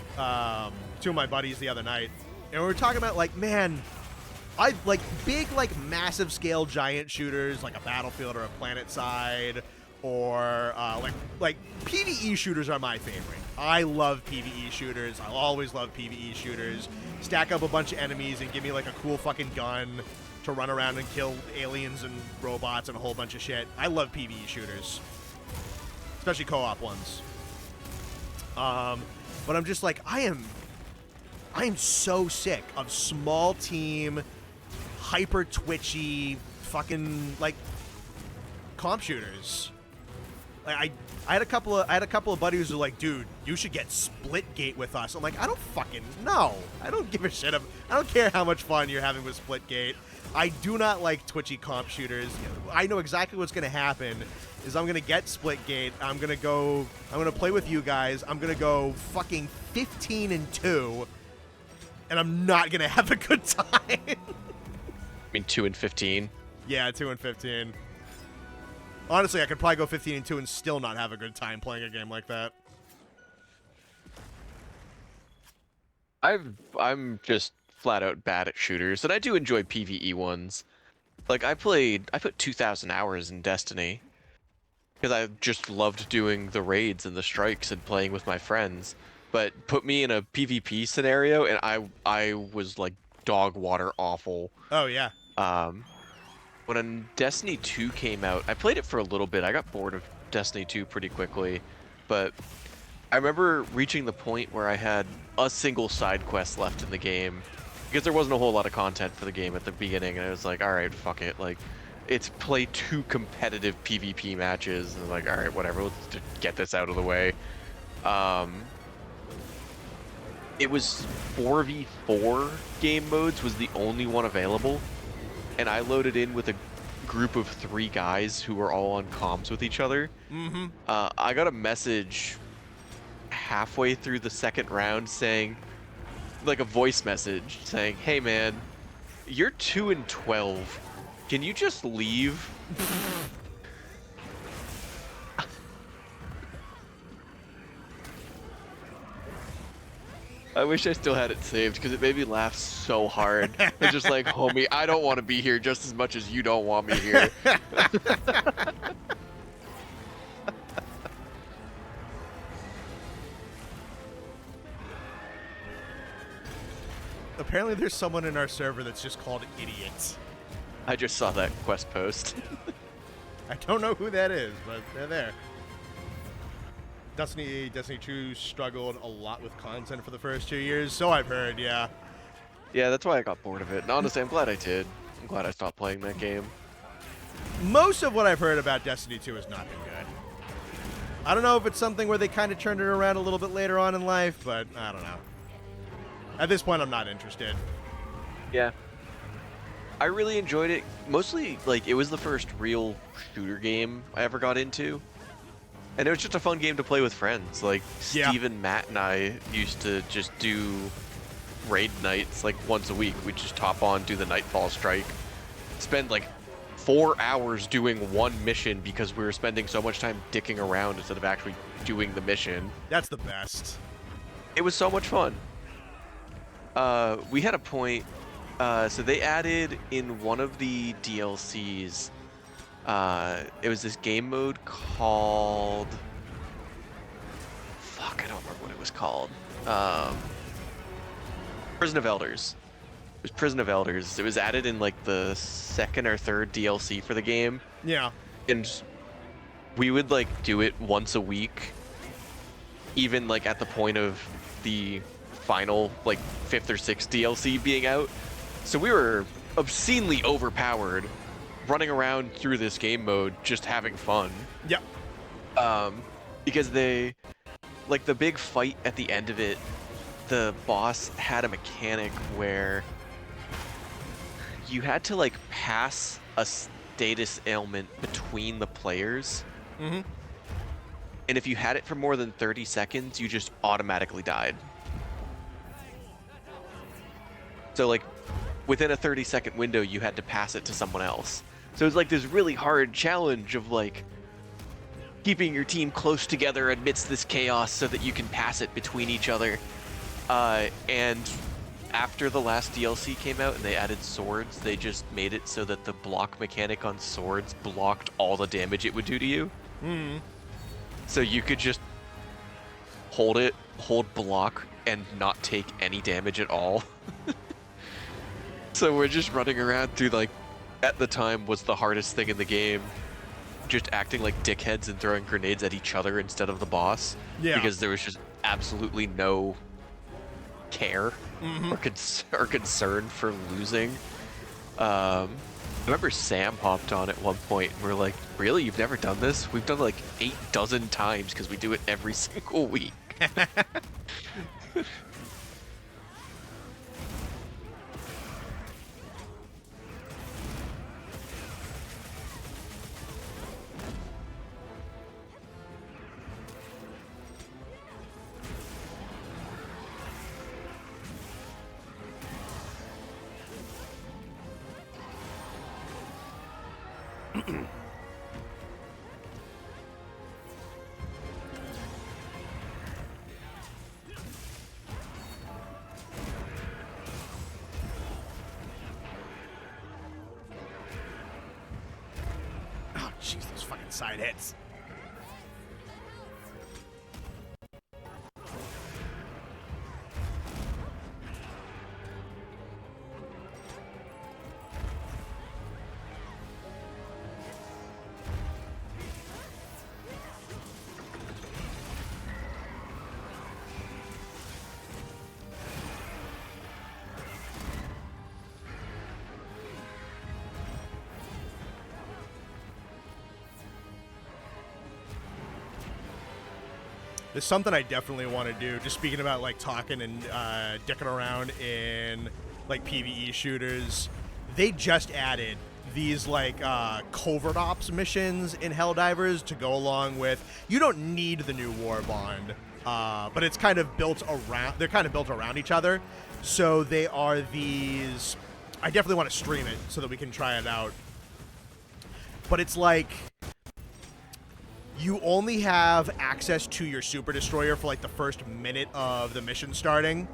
two of my buddies the other night, and we were talking about, like, man, I like big, like, massive scale giant shooters, like a Battlefield or a PlanetSide, or, like PvE shooters are my favorite. I love PvE shooters. I'll always love PvE shooters. Stack up a bunch of enemies and give me, like, a cool fucking gun to run around and kill aliens and robots and a whole bunch of shit. I love PvE shooters, especially co-op ones. But I'm just like, I am so sick of small team, hyper twitchy, fucking, like, comp shooters. Like, I had a couple of buddies who were like, dude, you should get Splitgate with us. I'm like, I don't fucking know. I don't give a shit. I don't care how much fun you're having with Splitgate. I do not like twitchy comp shooters. I know exactly what's going to happen is I'm going to get Splitgate. I'm going to play with you guys. I'm going to go fucking 15-2, and I'm not going to have a good time. I mean, 2-15. Yeah, 2-15. Honestly, I could probably go 15-2 and still not have a good time playing a game like that. I'm just flat out bad at shooters, and I do enjoy PvE ones. Like, I put 2,000 hours in Destiny because I just loved doing the raids and the strikes and playing with my friends. But put me in a PvP scenario, and I was like dog water awful. Oh yeah. When Destiny 2 came out, I played it for a little bit. I got bored of Destiny 2 pretty quickly, but I remember reaching the point where I had a single side quest left in the game because there wasn't a whole lot of content for the game at the beginning, and I was like, all right, fuck it. Like, it's play 2 competitive PvP matches, and I was like, all right, whatever, let's just get this out of the way. It was 4v4 game modes was the only one available. And I loaded in with a group of 3 guys who were all on comms with each other. Mm-hmm. I got a message halfway through the second round saying, like a voice message saying, hey man, you're 2-12. Can you just leave? I wish I still had it saved because it made me laugh so hard. It's just like, homie, I don't want to be here just as much as you don't want me here. Apparently there's someone in our server that's just called Idiots. I just saw that quest post. I don't know who that is, but they're there. Destiny 2 struggled a lot with content for the first 2 years, so I've heard, yeah. Yeah, that's why I got bored of it. And honestly, I'm glad I did. I'm glad I stopped playing that game. Most of what I've heard about Destiny 2 has not been good. I don't know if it's something where they kind of turned it around a little bit later on in life, but I don't know. At this point, I'm not interested. Yeah. I really enjoyed it. Mostly, like, it was the first real shooter game I ever got into. And it was just a fun game to play with friends. Like, Yeah. Steven, Matt, and I used to just do raid nights, like, once a week. We'd just hop on, do the Nightfall Strike, spend, like, 4 hours doing one mission because we were spending so much time dicking around instead of actually doing the mission. That's the best. It was so much fun. We had a point, so they added in one of the DLCs, it was this game mode called, fuck, I don't remember what it was called. Prison of Elders. It was Prison of Elders. It was added in like the second or third DLC for the game. Yeah. And we would like do it once a week. even like at the point of the final like 5th or 6th DLC being out. So we were obscenely overpowered, running around through this game mode, just having fun. Yep. Because they, like the big fight at the end of it, the boss had a mechanic where you had to like pass a status ailment between the players. Mm-hmm. And if you had it for more than 30 seconds, you just automatically died. So like within a 30-second window, you had to pass it to someone else. So it's like this really hard challenge of like keeping your team close together amidst this chaos so that you can pass it between each other. And after the last DLC came out and they added swords, they just made it so that the block mechanic on swords blocked all the damage it would do to you. Mm-hmm. So you could just hold block, and not take any damage at all. So we're just running around through, like, at the time was the hardest thing in the game, just acting like dickheads and throwing grenades at each other instead of the boss. Yeah. Because there was just absolutely no care Mm-hmm. or concern for losing. I remember Sam hopped on at one point and we're like, really? You've never done this? We've done like 8 dozen times because we do it every single week. Oh, jeez, those fucking side hits. There's something I definitely want to do. Just speaking about like talking and dicking around in like PvE shooters, they just added these like covert ops missions in Helldivers to go along with. You don't need the new war bond, but it's kind of built around. They're kind of built around each other. So they are these. I definitely want to stream it so that we can try it out. But it's like, you only have access to your super destroyer for like the first minute of the mission starting,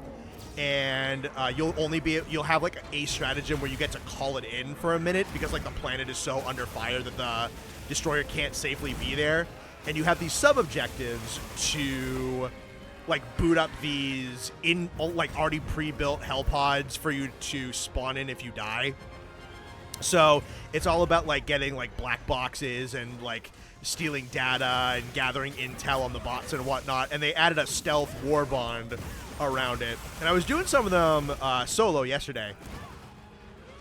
and you'll have like a stratagem where you get to call it in for a minute because like the planet is so under fire that the destroyer can't safely be there, and you have these sub objectives to like boot up these in like already pre-built hell pods for you to spawn in if you die. So it's all about like getting like black boxes and like stealing data and gathering intel on the bots and whatnot, and they added a stealth war bond around it. And I was doing some of them solo yesterday,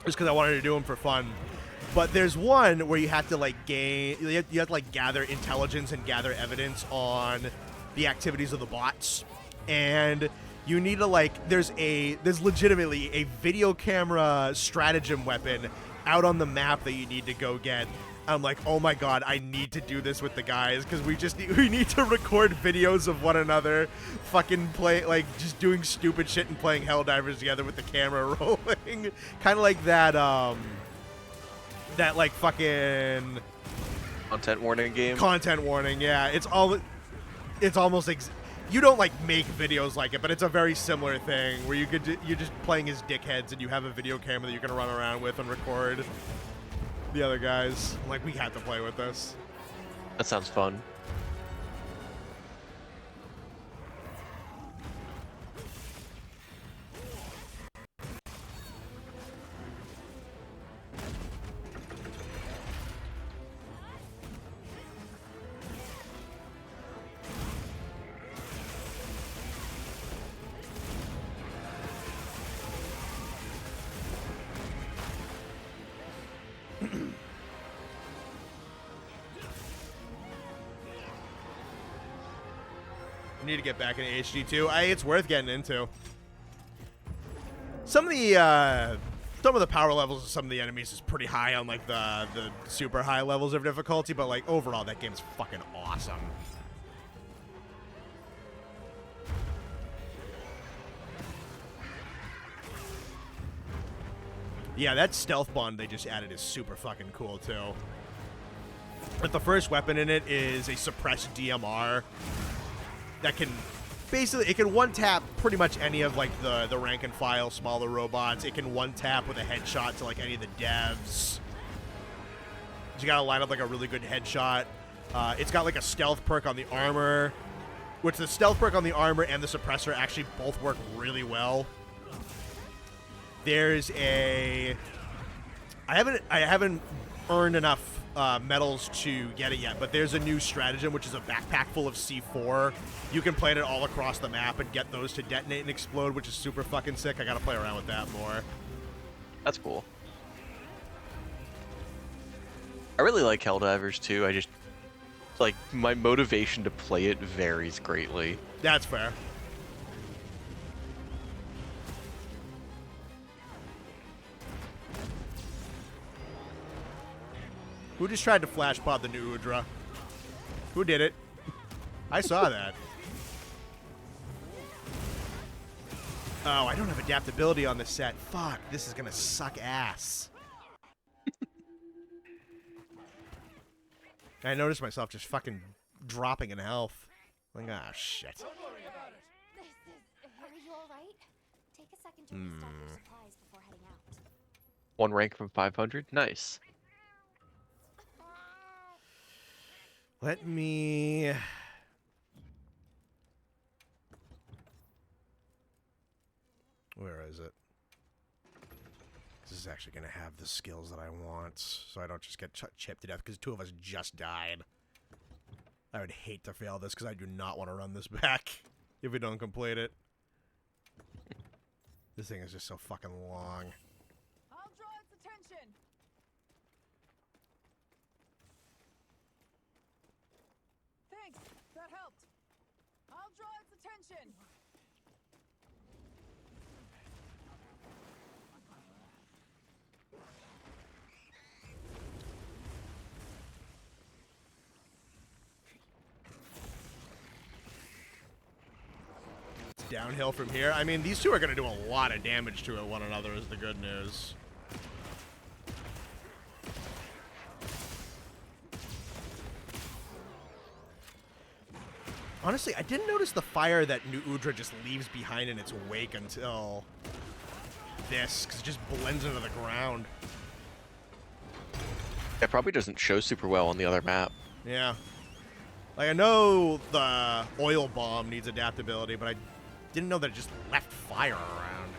just because I wanted to do them for fun. But there's one where you have to like you have to like gather intelligence and gather evidence on the activities of the bots, and you need to like there's legitimately a video camera stratagem weapon out on the map that you need to go get. I'm like, oh my god, I need to do this with the guys, because we need to record videos of one another fucking play, like, just doing stupid shit and playing Helldivers together with the camera rolling. Kind of like that, that, like, fucking... Content warning game? Content warning, yeah. It's almost... you don't, like, make videos like it, but it's a very similar thing, where you're just playing as dickheads, and you have a video camera that you can run around with and record the other guys. Like, we had to play with this. That sounds fun. need to get back into HD2. It's worth getting into. Some of the power levels of some of the enemies is pretty high on like the super high levels of difficulty, but like overall that game's fucking awesome. Yeah, that stealth bond they just added is super fucking cool too. But the first weapon in it is a suppressed DMR that can basically, it can one-tap pretty much any of like the rank and file smaller robots. It can one-tap with a headshot to like any of the devs. You gotta line up like a really good headshot. It's got like a stealth perk on the armor, which the stealth perk on the armor and the suppressor actually both work really well. There's a... I haven't earned enough medals to get it yet, but there's a new stratagem, which is a backpack full of C4. You can plant it all across the map and get those to detonate and explode, which is super fucking sick. I gotta play around with that more. That's cool. I really like Helldivers too. I just, like, my motivation to play it varies greatly. That's fair. Who just tried to flash pod the new Udra? Who did it? I saw that. Oh, I don't have adaptability on this set. Fuck, this is gonna suck ass. I noticed myself just fucking dropping in health. Like, ah, shit. Are you alright? Take a second to restock your supplies before heading out. 1 rank from 500? Nice. Let me... Where is it? This is actually going to have the skills that I want, so I don't just get chipped to death, because 2 of us just died. I would hate to fail this, because I do not want to run this back if we don't complete it. This thing is just so fucking long. I'll draw its attention. Thanks, that helped. I'll draw its attention. It's downhill from here. I mean, these 2 are going to do a lot of damage to one another is the good news. Honestly, I didn't notice the fire that New Udra just leaves behind in its wake until this, because it just blends into the ground. It probably doesn't show super well on the other map. Yeah. Like, I know the oil bomb needs adaptability, but I didn't know that it just left fire around.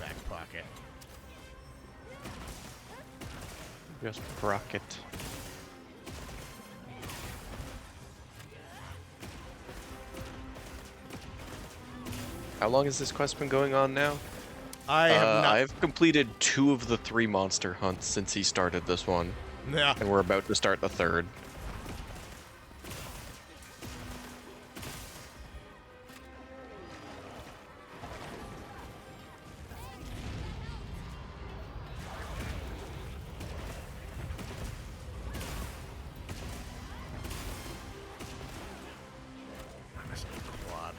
Back pocket. Just rocket. How long has this quest been going on now? I have not. I've completed 2 of the 3 monster hunts since he started this one. Yeah. And we're about to start the 3rd. I'm missing a quad.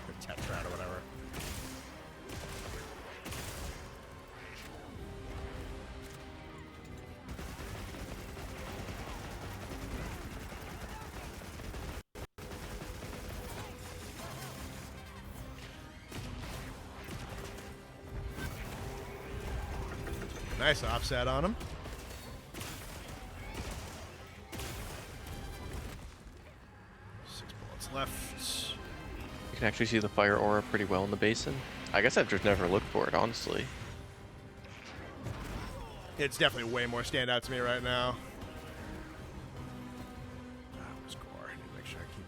Or tetrad or whatever. Nice offset on him. Six bullets left. You can actually see the fire aura pretty well in the basin. I guess I've just never looked for it, honestly. It's definitely way more standout to me right now.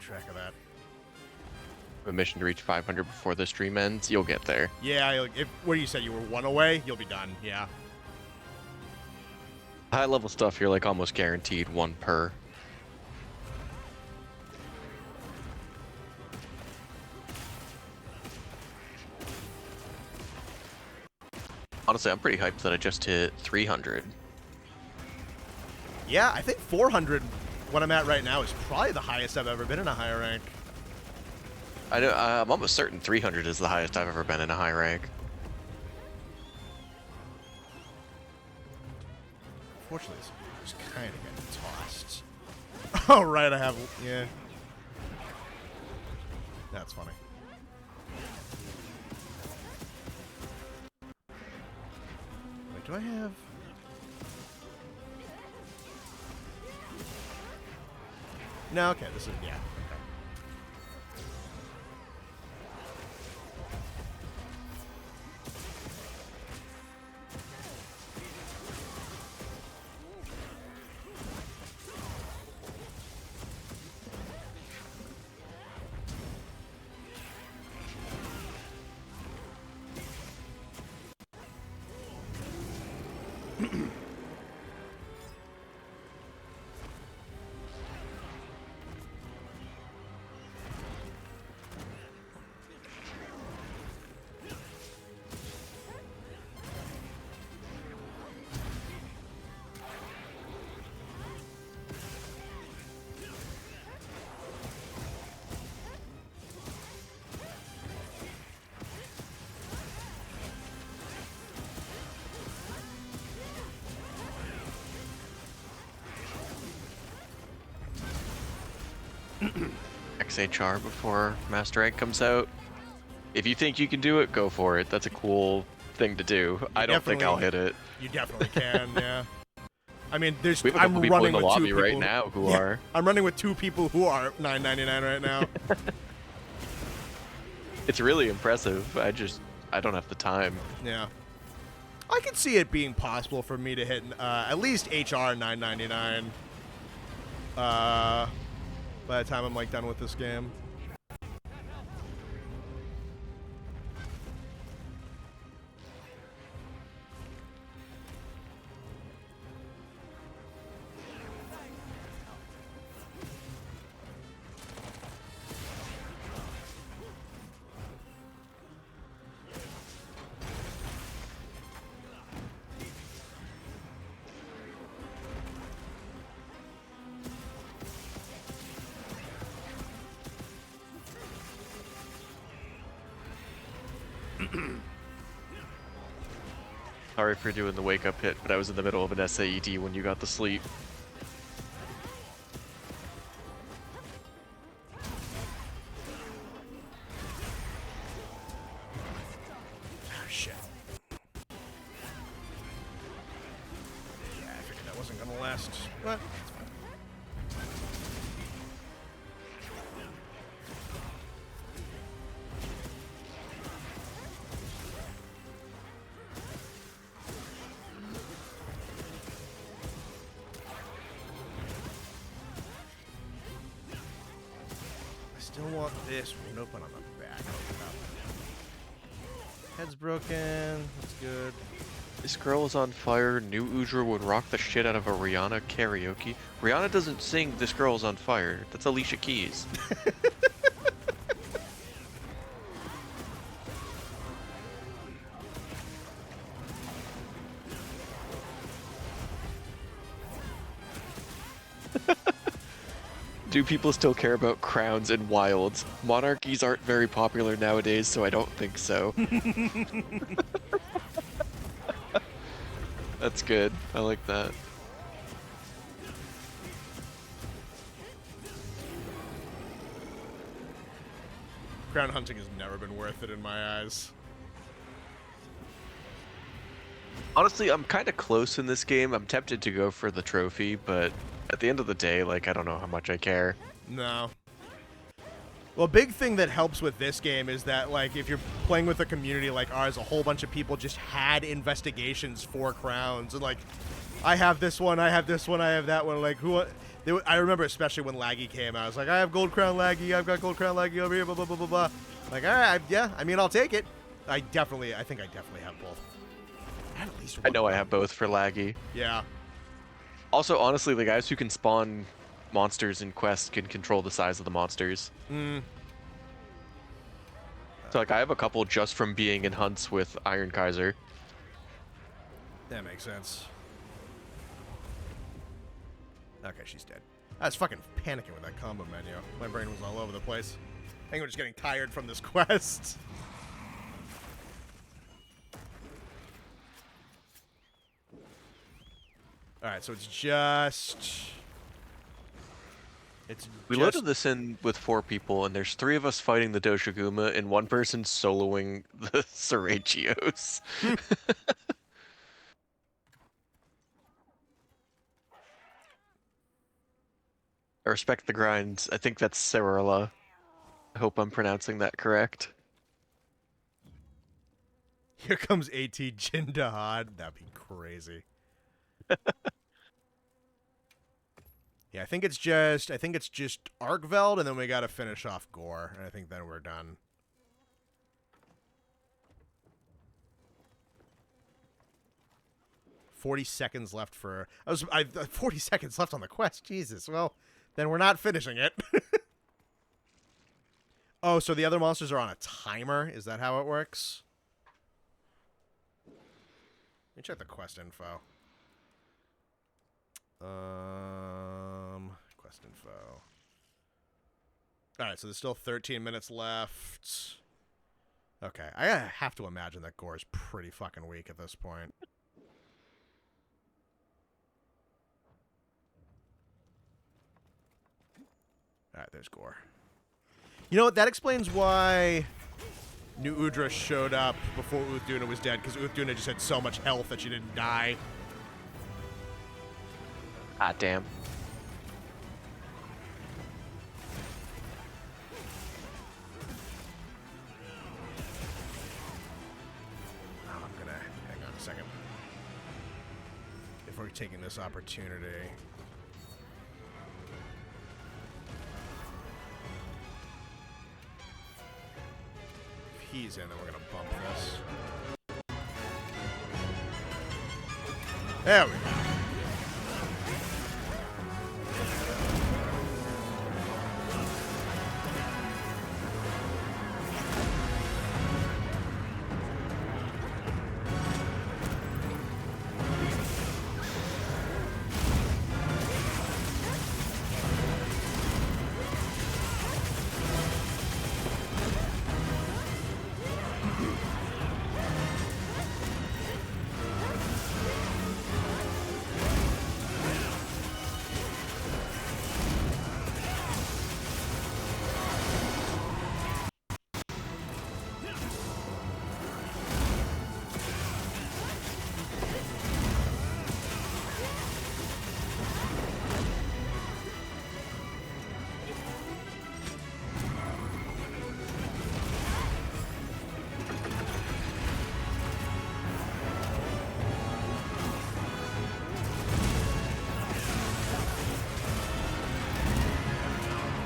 track of that. A mission to reach 500 before the stream ends. You'll get there. Yeah, what you said, you were 1 away, you'll be done. Yeah. High level stuff, you're like almost guaranteed 1 per. Honestly, I'm pretty hyped that I just hit 300. Yeah, I think 400, what I'm at right now, is probably the highest I've ever been in a higher rank. I know, I'm almost certain 300 is the highest I've ever been in a high rank. Fortunately, it's kind of getting tossed. Oh, right, I have... Yeah. That's funny. Wait, do I have... No, okay, this is... Yeah. XHR before Master Rank comes out. If you think you can do it, go for it. That's a cool thing to do. I don't think I'll hit it. You definitely can, yeah. I mean, there's. We have a couple people in the lobby right now who are. I'm running with 2 people who are $9.99 right now. It's really impressive. I don't have the time. Yeah. I can see it being possible for me to hit at least HR $9.99 by the time I'm like done with this game. Sorry for doing the wake up hit, but I was in the middle of an SAED when you got to sleep. Oh, shit. Yeah, I figured that wasn't gonna last. But it's fine. Still want this one open on the back. Head's broken. That's good. This girl is on fire. New Udra would rock the shit out of a Rihanna karaoke. Rihanna doesn't sing This Girl's on Fire. That's Alicia Keys. Do people still care about crowns and wilds? Monarchies aren't very popular nowadays, so I don't think so. That's good. I like that. Crown hunting has never been worth it in my eyes. Honestly, I'm kind of close in this game. I'm tempted to go for the trophy, but at the end of the day, like, I don't know how much I care. No. Well, a big thing that helps with this game is that, like, if you're playing with a community like ours, a whole bunch of people just had investigations for crowns. And, like, I have this one, I have this one, I have that one. Like, I remember especially when Laggy came out. I was like, I have Gold Crown Laggy. I've got Gold Crown Laggy over here. Blah blah blah blah blah. Like, all right, yeah. I mean, I'll take it. I think I definitely have both. I have at least one. I know I have both for Laggy. Yeah. Also, honestly, the guys who can spawn monsters in quests can control the size of the monsters. Mm. So, like, I have a couple just from being in hunts with Iron Kaiser. That makes sense. Okay, she's dead. I was fucking panicking with that combo menu. My brain was all over the place. I think I'm just getting tired from this quest. Alright, so We loaded this in with 4 people, and there's 3 of us fighting the Doshiguma, and 1 person soloing the Serachios. I respect the grinds. I think that's Cerula. I hope I'm pronouncing that correct. Here comes AT Jindahad. That'd be crazy. Yeah, I think it's just Arkveld, and then we gotta finish off Gore, and I think then we're done. $40 seconds left for 40 seconds left on the quest. Jesus. Well, then we're not finishing it. Oh, so the other monsters are on a timer? Is that how it works? Let me check the quest info. Quest info. Alright, so there's still 13 minutes left. Okay, I have to imagine that Gore is pretty fucking weak at this point. Alright, there's Gore. You know what? That explains why New Udra showed up before Uthduna was dead, because Uthduna just had so much health that she didn't die. Ah, damn. Oh, I'm gonna hang on a second. If we're taking this opportunity. If he's in, then we're gonna bump this. There we go.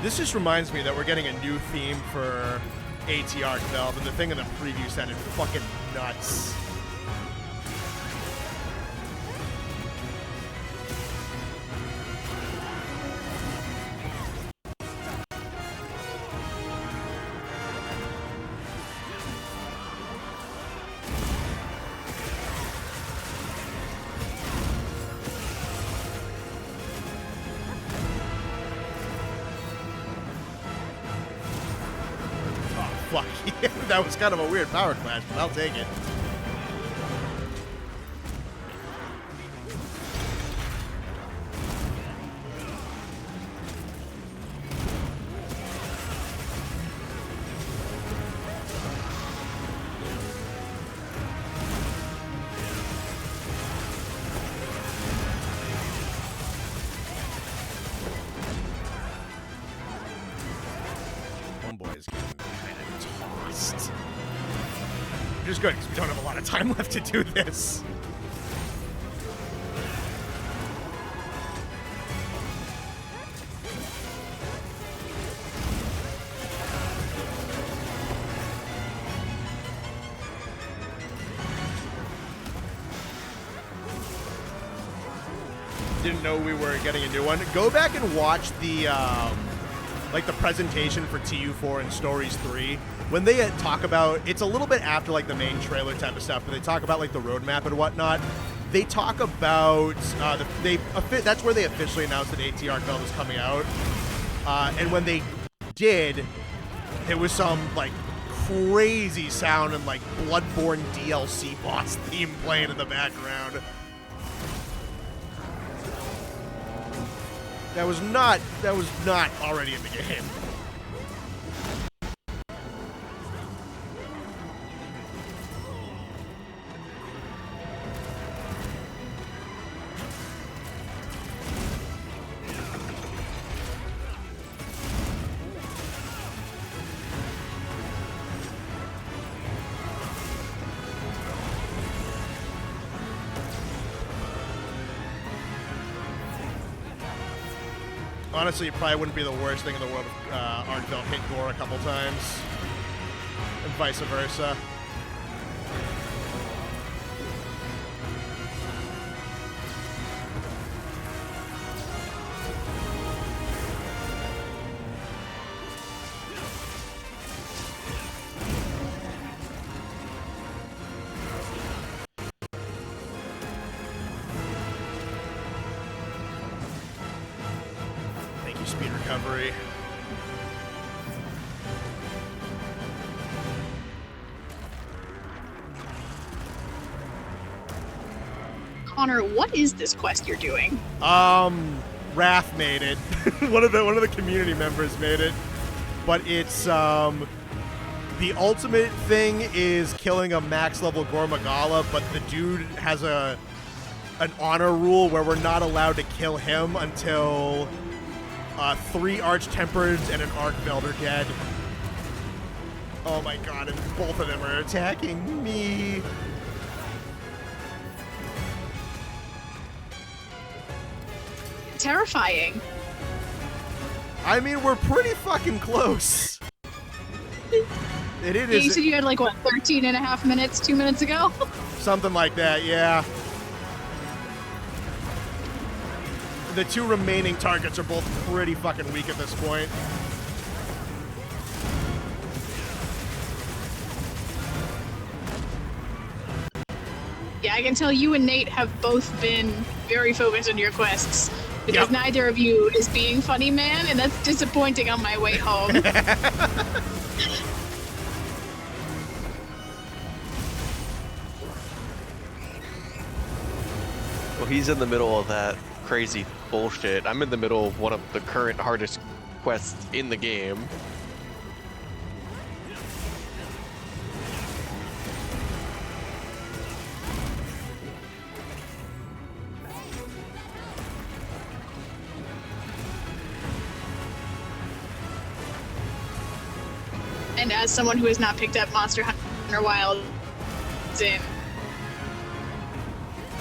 This just reminds me that we're getting a new theme for ATR Valve, and the thing in the preview sounded fucking nuts. Fuck, yeah, that was kind of a weird power clash, but I'll take it. Homeboy is getting kind of tossed. Which is good, because we don't have a lot of time left to do this. didn't know we were getting a new one, go back and watch the like the presentation for TU4 and Stories 3. When they talk about, it's a little bit after like the main trailer type of stuff, but they talk about like the roadmap and whatnot. They talk about that's where they officially announced that ATR Belt was coming out. And when they did, it was some like crazy sound and like Bloodborne DLC boss theme playing in the background. That was not already in the game. Honestly, it probably wouldn't be the worst thing in the world if Arkveld hit Gore a couple times, and vice versa. Speed recovery. Connor, what is this quest you're doing? Wrath made it. one of the community members made it. But it's the ultimate thing is killing a max level Gormagala, but the dude has an honor rule where we're not allowed to kill him until 3 Arch-Tempereds and an Arkveld are dead. Oh my god, and both of them are attacking me. Terrifying. I mean, we're pretty fucking close. It is. Yeah, you said you had like, what, 13 and a half minutes 2 minutes ago? Something like that, yeah. The 2 remaining targets are both pretty fucking weak at this point. Yeah, I can tell you and Nate have both been very focused on your quests. Because neither of you is being funny man, and that's disappointing on my way home. Well, he's in the middle of that crazy bullshit. I'm in the middle of one of the current hardest quests in the game. And as someone who has not picked up Monster Hunter Wilds in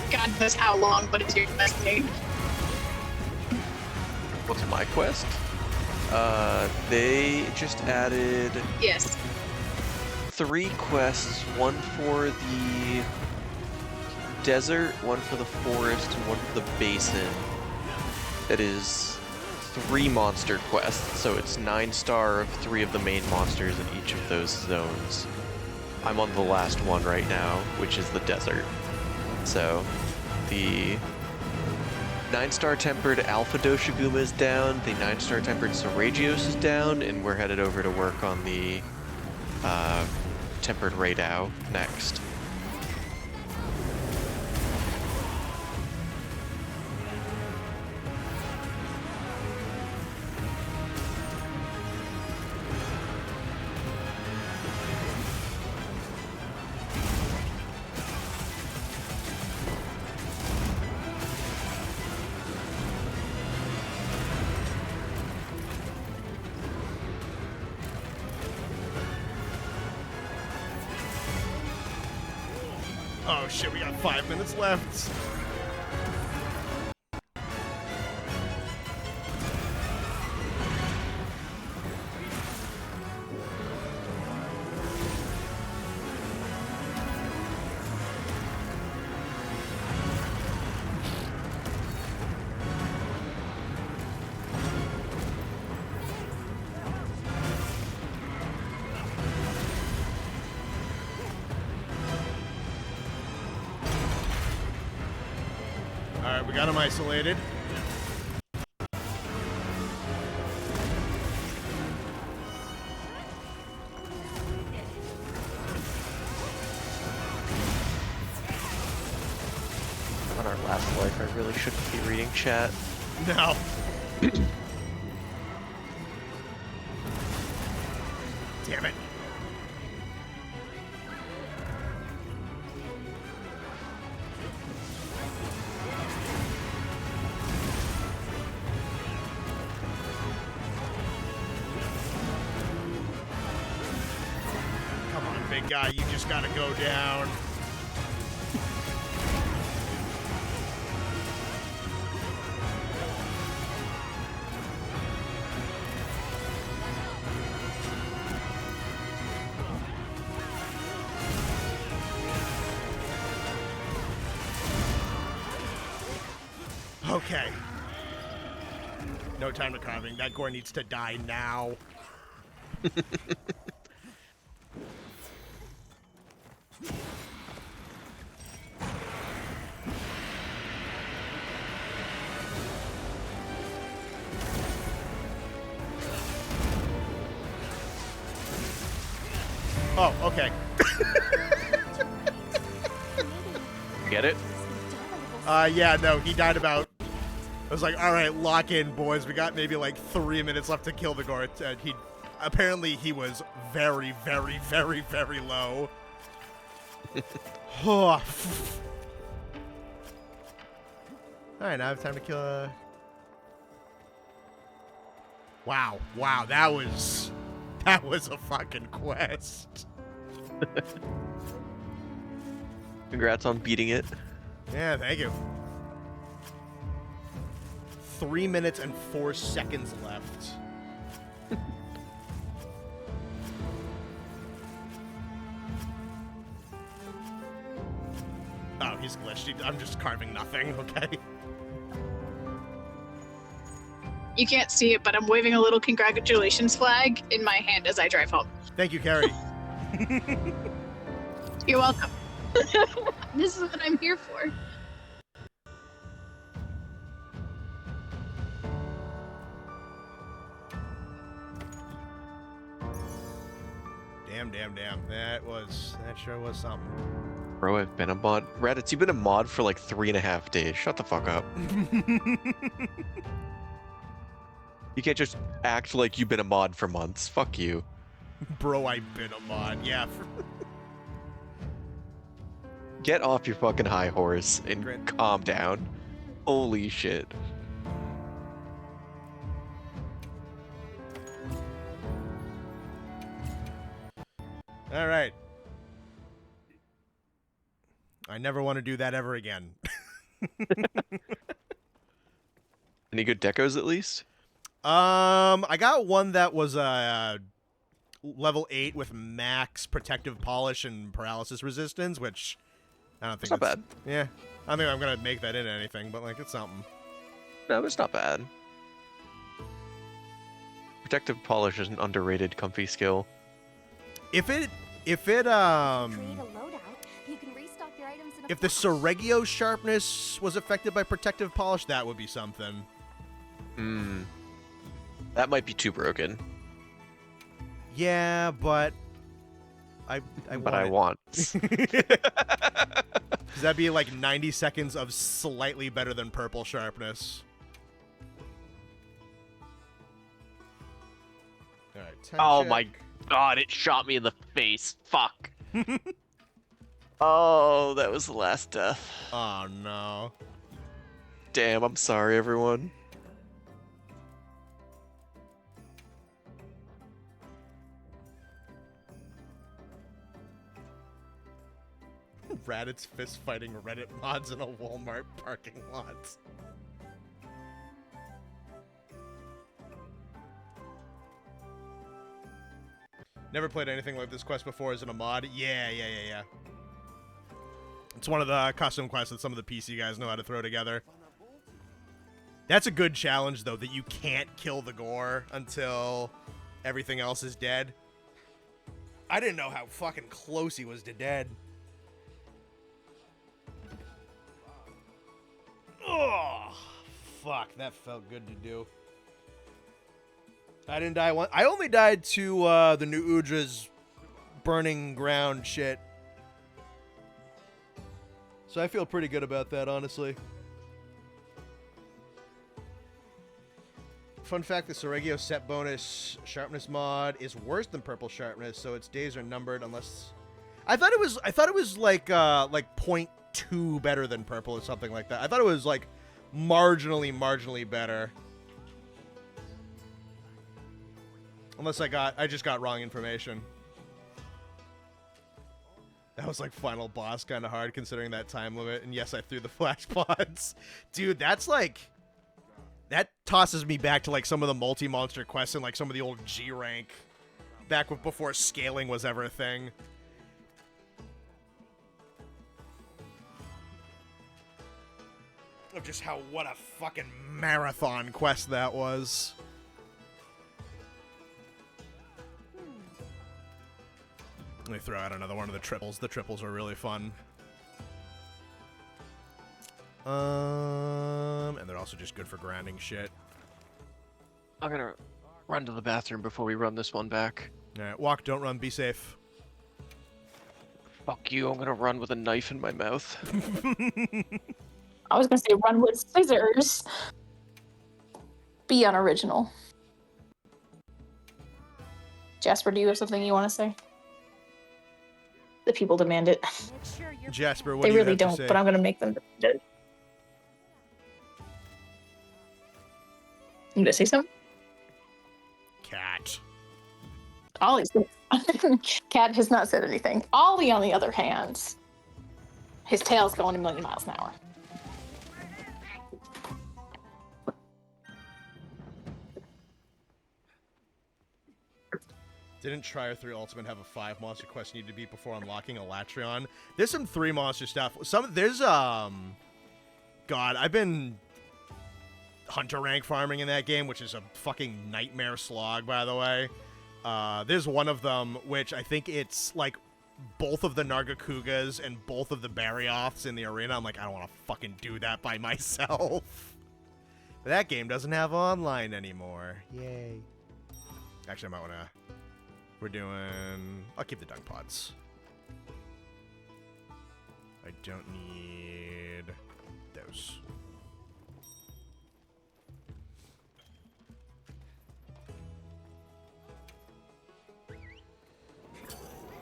God knows how long, but it's your best name. What's my quest? They just added Yes. 3 quests, one for the desert, one for the forest, and one for the basin. That is 3 monster quests, so it's 9-star of 3 of the main monsters in each of those zones. I'm on the last one right now, which is the desert. So, the 9-star tempered Alpha Doshiguma is down, the 9-star tempered Saragios is down, and we're headed over to work on the tempered Raidao next. Oh shit, we got 5 minutes left. Alright, we got him isolated. On our last life, I really shouldn't be reading chat. No. Damn it. Come on, big guy, you just gotta go down. Okay. No time to carving. That gore needs to die now. Oh, okay. Get it? Yeah, no, he died about... I was like, all right, lock in, boys. We got maybe like 3 minutes left to kill the Gort. Apparently he was very, very, very, very low. All right, now I have time to kill. Wow, that was a fucking quest. Congrats on beating it. Yeah, thank you. 3 minutes and 4 seconds left. Oh, he's glitched. I'm just carving nothing, okay? You can't see it, but I'm waving a little congratulations flag in my hand as I drive home. Thank you, Carrie. You're welcome. This is what I'm here for. Damn. That sure was something. Bro, I've been a mod. Raditz, you've been a mod for like 3.5 days. Shut the fuck up. You can't just act like you've been a mod for months. Fuck you. Bro, I've been a mod. Yeah. Get off your fucking high horse and calm down. Holy shit. All right. I never want to do that ever again. Any good decos at least? I got one that was level 8 with max protective polish and paralysis resistance, which I don't think that's not bad. Yeah, I don't think I'm gonna make that into anything, but like it's something. No, it's not bad. Protective polish is an underrated comfy skill. If it Create a loadout. You can restock your items in a if the flash. Sorregio sharpness was affected by protective polish, that would be something. That might be too broken. Yeah, but I want. Does that be like 90 seconds of slightly better than purple sharpness? All right. Oh my god, it shot me in the face. Fuck. Oh, that was the last death. Oh no. Damn, I'm sorry, everyone. Raditz fist fighting Reddit mods in a Walmart parking lot. Never played anything like this quest before as in a mod. Yeah. It's one of the custom quests that some of the PC guys know how to throw together. That's a good challenge, though, that you can't kill the gore until everything else is dead. I didn't know how fucking close he was to dead. Oh, fuck. That felt good to do. I didn't die once. I only died to the new Udra's burning ground shit. So I feel pretty good about that, honestly. Fun fact, the Sorregio set bonus sharpness mod is worse than purple sharpness, so its days are numbered unless... I thought it was like 0.2 better than purple or something like that. I thought it was like marginally better. Unless I just got wrong information. That was like final boss kind of hard considering that time limit. And yes, I threw the flash pods. Dude, that's like... That tosses me back to like some of the multi-monster quests and like some of the old G rank. Back before scaling was ever a thing. Of just what a fucking marathon quest that was. Let me throw out another one of the triples. The triples are really fun. And they're also just good for grinding shit. I'm gonna run to the bathroom before we run this one back. Alright, walk, don't run, be safe. Fuck you, I'm gonna run with a knife in my mouth. I was gonna say run with scissors. Be unoriginal. Jasper, do you have something you want to say? The people demand it. Jasper, what they do you really have to don't, say? but I'm gonna make them demand it. I'm gonna say something. Cat. Ollie's Cat has not said anything. Ollie, on the other hand, his tail's going a million miles an hour. Didn't Trier 3 Ultimate have a 5 monster quest you need to beat before unlocking Elatrion? There's some 3 monster stuff. God, I've been hunter rank farming in that game, which is a fucking nightmare slog, by the way. There's one of them, which I think it's like both of the Nargacugas and both of the Barioths in the arena. I'm like, I don't want to fucking do that by myself. But that game doesn't have online anymore. Yay. Actually, I might want to... We're doing... I'll keep the dung pods. I don't need those.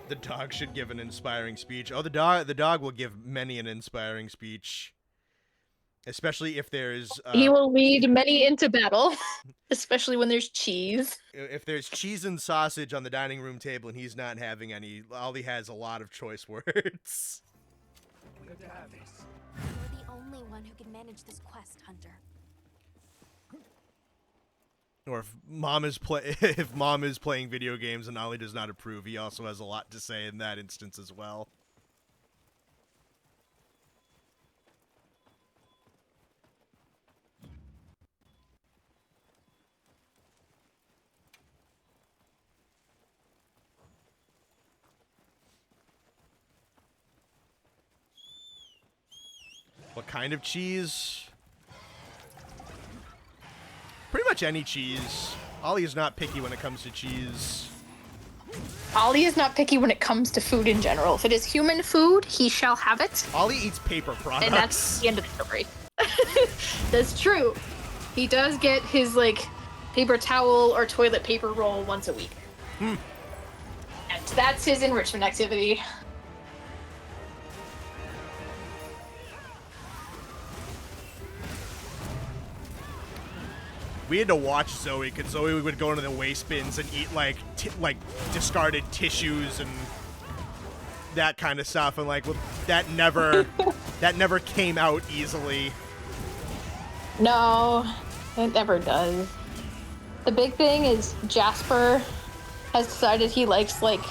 The dog should give an inspiring speech. Oh, the dog will give many an inspiring speech. Especially if there's... he will lead many into battle, especially when there's cheese. If there's cheese and sausage on the dining room table and he's not having any, Ollie has a lot of choice words. Good to have this. You're the only one who can manage this quest, Hunter. Or if mom is playing video games and Ollie does not approve, he also has a lot to say in that instance as well. What kind of cheese? Pretty much any cheese. Ollie is not picky when it comes to cheese. Ollie is not picky when it comes to food in general. If it is human food, he shall have it. Ollie eats paper products. And that's the end of the story. That's true. He does get his, like, paper towel or toilet paper roll once a week. And that's his enrichment activity. We had to watch Zoe, because Zoe would go into the waste bins and eat, like, discarded tissues and that kind of stuff, and, like, that never came out easily. No, it never does. The big thing is Jasper has decided he likes, like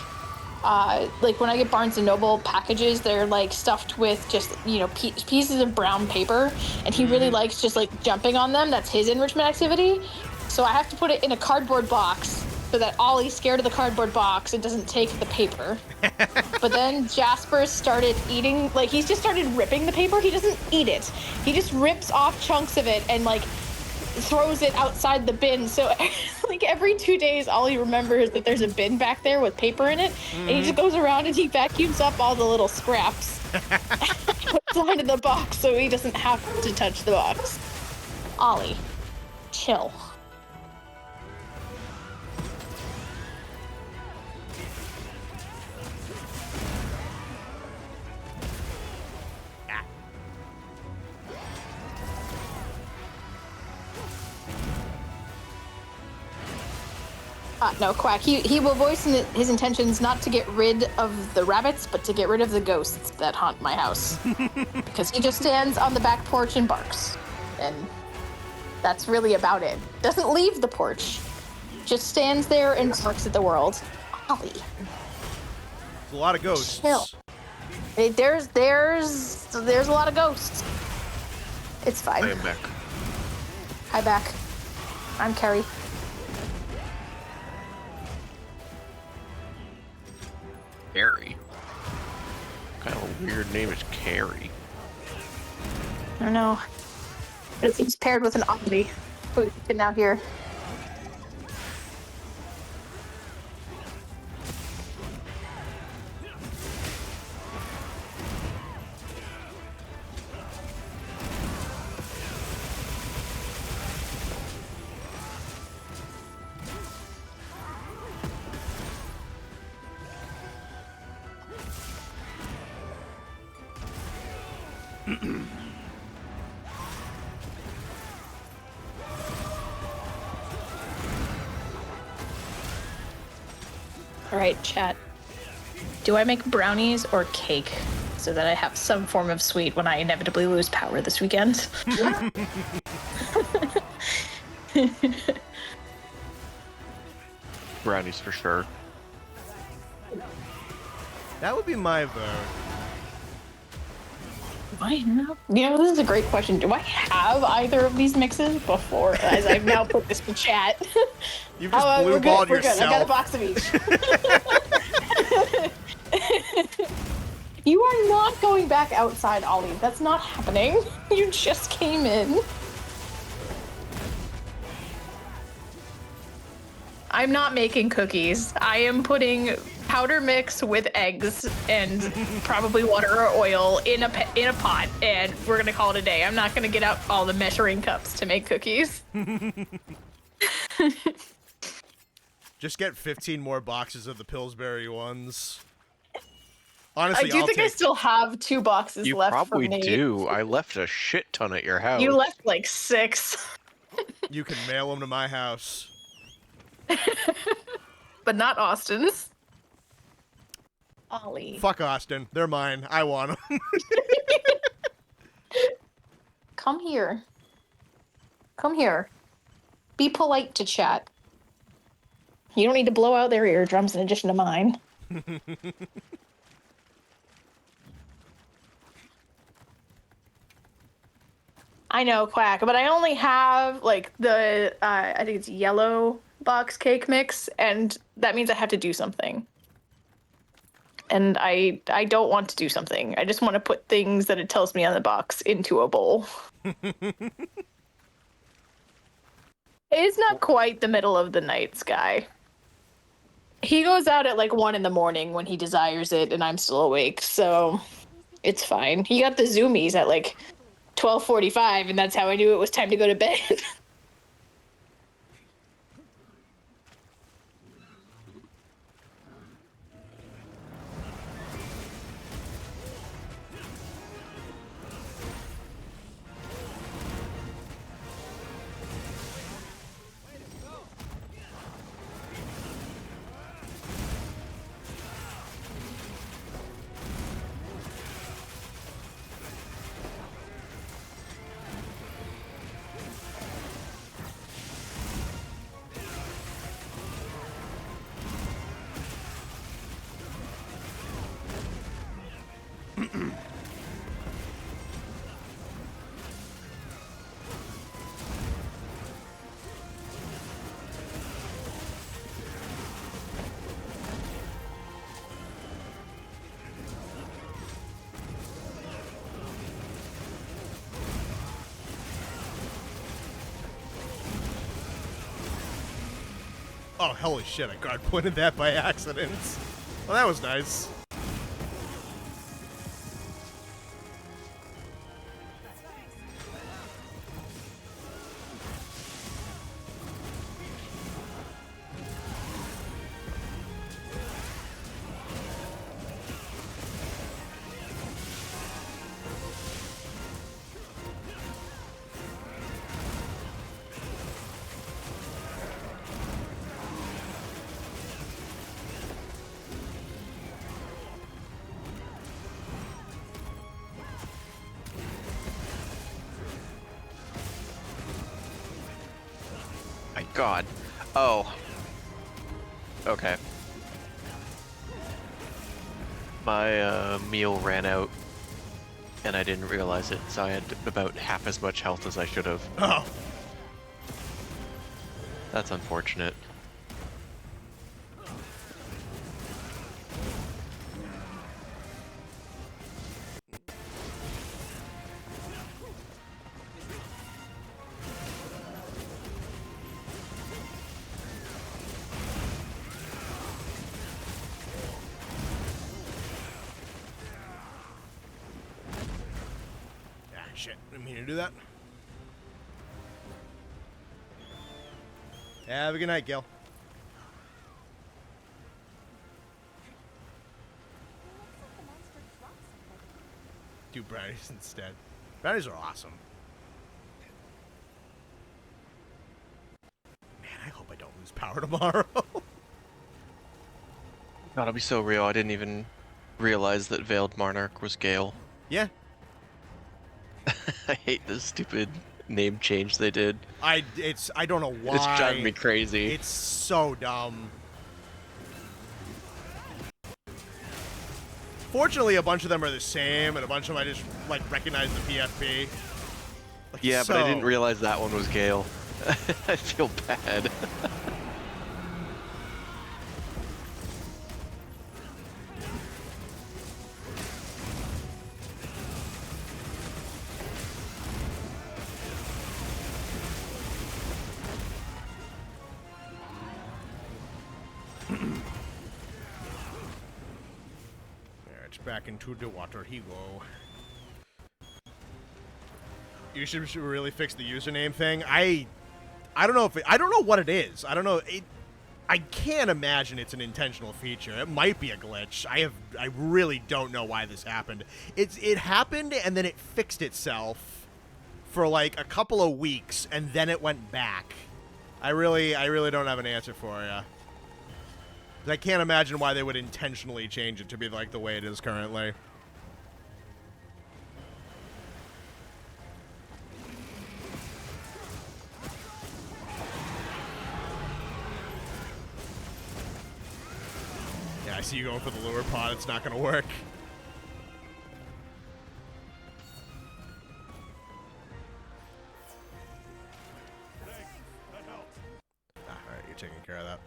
when I get Barnes & Noble packages, they're, like, stuffed with just, you know, pieces of brown paper, and he really likes just, like, jumping on them. That's his enrichment activity. So I have to put it in a cardboard box so that Ollie's scared of the cardboard box and doesn't take the paper. But then Jasper started eating, like, he's just started ripping the paper. He doesn't eat it. He just rips off chunks of it and, like, throws it outside the bin. So, like, every 2 days, Ollie remembers that there's a bin back there with paper in it. And he just goes around and he vacuums up all the little scraps outside of the box so he doesn't have to touch the box. Ollie, chill. No, Quack. He will voice his intentions not to get rid of the rabbits, but to get rid of the ghosts that haunt my house. Because he just stands on the back porch and barks. And that's really about it. Doesn't leave the porch. Just stands there and barks at the world. Ollie. There's a lot of ghosts. Chill. There's a lot of ghosts. It's fine. I am back. Hi, back. I'm Carrie. Carrie. What kind of a weird name is Carrie? I don't know. But it's paired with an Ollie, who you can now hear. All right, chat. Do I make brownies or cake so that I have some form of sweet when I inevitably lose power this weekend? Brownies for sure. That would be my vote. I know. You know, this is a great question. Do I have either of these mixes before, as I've now put this in chat? You've just blue-balled yourself. We're good. I got a box of each. You are not going back outside, Ollie. That's not happening. You just came in. I'm not making cookies. I am putting powder mix with eggs and probably water or oil in a pot, and we're gonna call it a day. I'm not gonna get out all the measuring cups to make cookies. Just get 15 more boxes of the Pillsbury ones. Honestly, I do think I still have 2 boxes You left. probably for me. do. I left a shit ton at your house. You left like 6. You can mail them to my house. But not Austin's. Ollie. Fuck Austin. They're mine. I want them. Come here. Come here. Be polite to chat. You don't need to blow out their eardrums in addition to mine. I know, Quack, but I only have like the I think it's yellow box cake mix, and that means I have to do something. And I don't want to do something. I just want to put things that it tells me on the box into a bowl. It's not quite the middle of the night, Sky. He goes out at like 1 a.m. when he desires it, and I'm still awake, so it's fine. He got the zoomies at like 12:45, and that's how I knew it was time to go to bed. Oh, holy shit, I guard pointed that by accident. Well, that was nice. My God. Oh. Okay. My meal ran out, and I didn't realize it, so I had about half as much health as I should have. Oh. That's unfortunate. Ah, shit. Didn't mean to do that. Have a good night, Gil. Do brownies instead. Brownies are awesome. Man, I hope I don't lose power tomorrow. God, it'll be so real. I didn't even realize that Veiled Monarch was Gale. Yeah. I hate this stupid name change they did. I don't know why. It's driving me crazy. It's so dumb. Fortunately, a bunch of them are the same, and a bunch of them I just like recognize the PFP. Like, Yeah, but I didn't realize that one was Gale. I feel bad. Back into the water he go. You should really fix the username thing. I don't know if I don't know what it is. I don't know. I can't imagine it's an intentional feature. It might be a glitch. I really don't know why this happened. It happened and then it fixed itself for like a couple of weeks and then it went back. I really don't have an answer for you. I can't imagine why they would intentionally change it to be like the way it is currently. Yeah, I see you going for the lure pod. It's not going to work. Alright, you're taking care of that.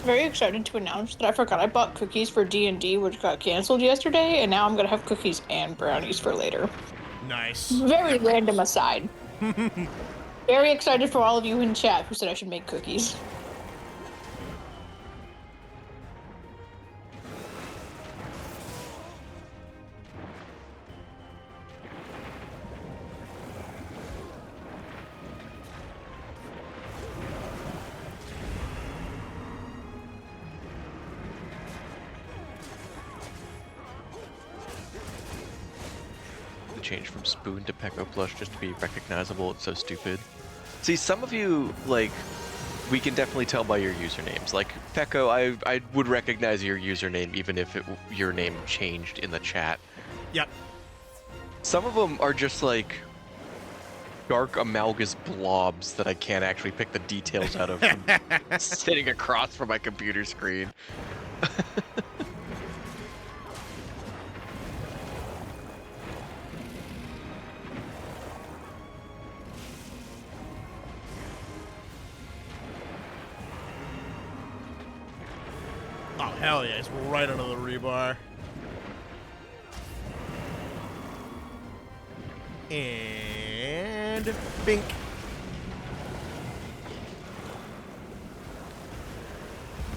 Very excited to announce that I forgot I bought cookies for D&D, which got canceled yesterday, and now I'm gonna have cookies and brownies for later. Nice. Very random aside. Very excited for all of you in chat who said I should make cookies. Change from Spoon to Pecco Plush just to be recognizable. It's so stupid. See, some of you, like, we can definitely tell by your usernames. Like, Pecco, I would recognize your username even if your name changed in the chat. Yep. Some of them are just, like, dark amalgamous blobs that I can't actually pick the details out of from sitting across from my computer screen. Oh, hell yeah, it's right under the rebar. And bink.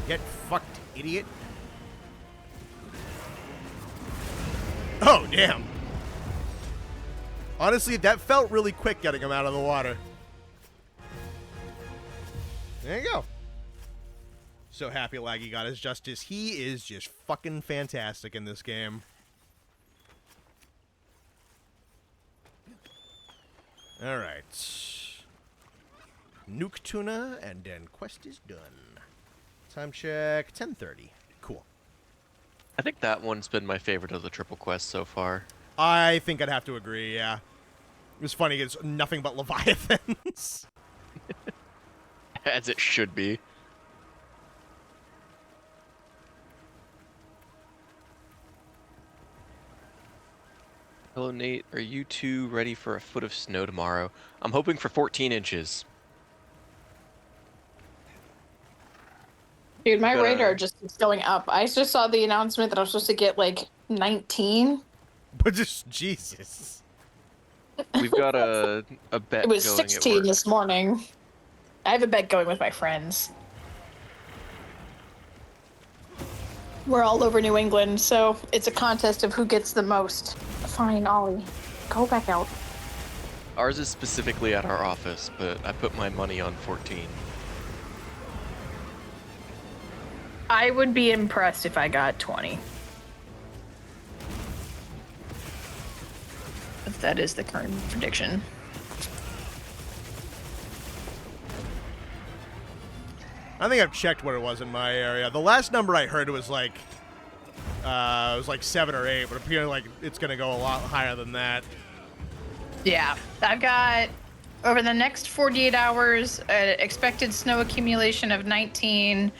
Get fucked, idiot. Oh, damn. Honestly, that felt really quick getting him out of the water. There you go. So happy Laggy got his justice. He is just fucking fantastic in this game. Alright. Nuke tuna, and then quest is done. Time check, 10:30. Cool. I think that one's been my favorite of the triple quest so far. I think I'd have to agree, yeah. It was funny, it's nothing but Leviathans. As it should be. Hello, Nate. Are you two ready for a foot of snow tomorrow? I'm hoping for 14 inches. Dude, my radar just keeps going up. I just saw the announcement that I was supposed to get like 19. But just Jesus. We've got a bet. It was going 16 this morning. I have a bet going with my friends. We're all over New England, so it's a contest of who gets the most. Fine, Ollie. Go back out. Ours is specifically at our office, but I put my money on 14. I would be impressed if I got 20. But that is the current prediction. I think I've checked what it was in my area. The last number I heard was like, it was like 7 or 8, but apparently like it's gonna go a lot higher than that. Yeah, I've got over the next 48 hours expected snow accumulation of 19,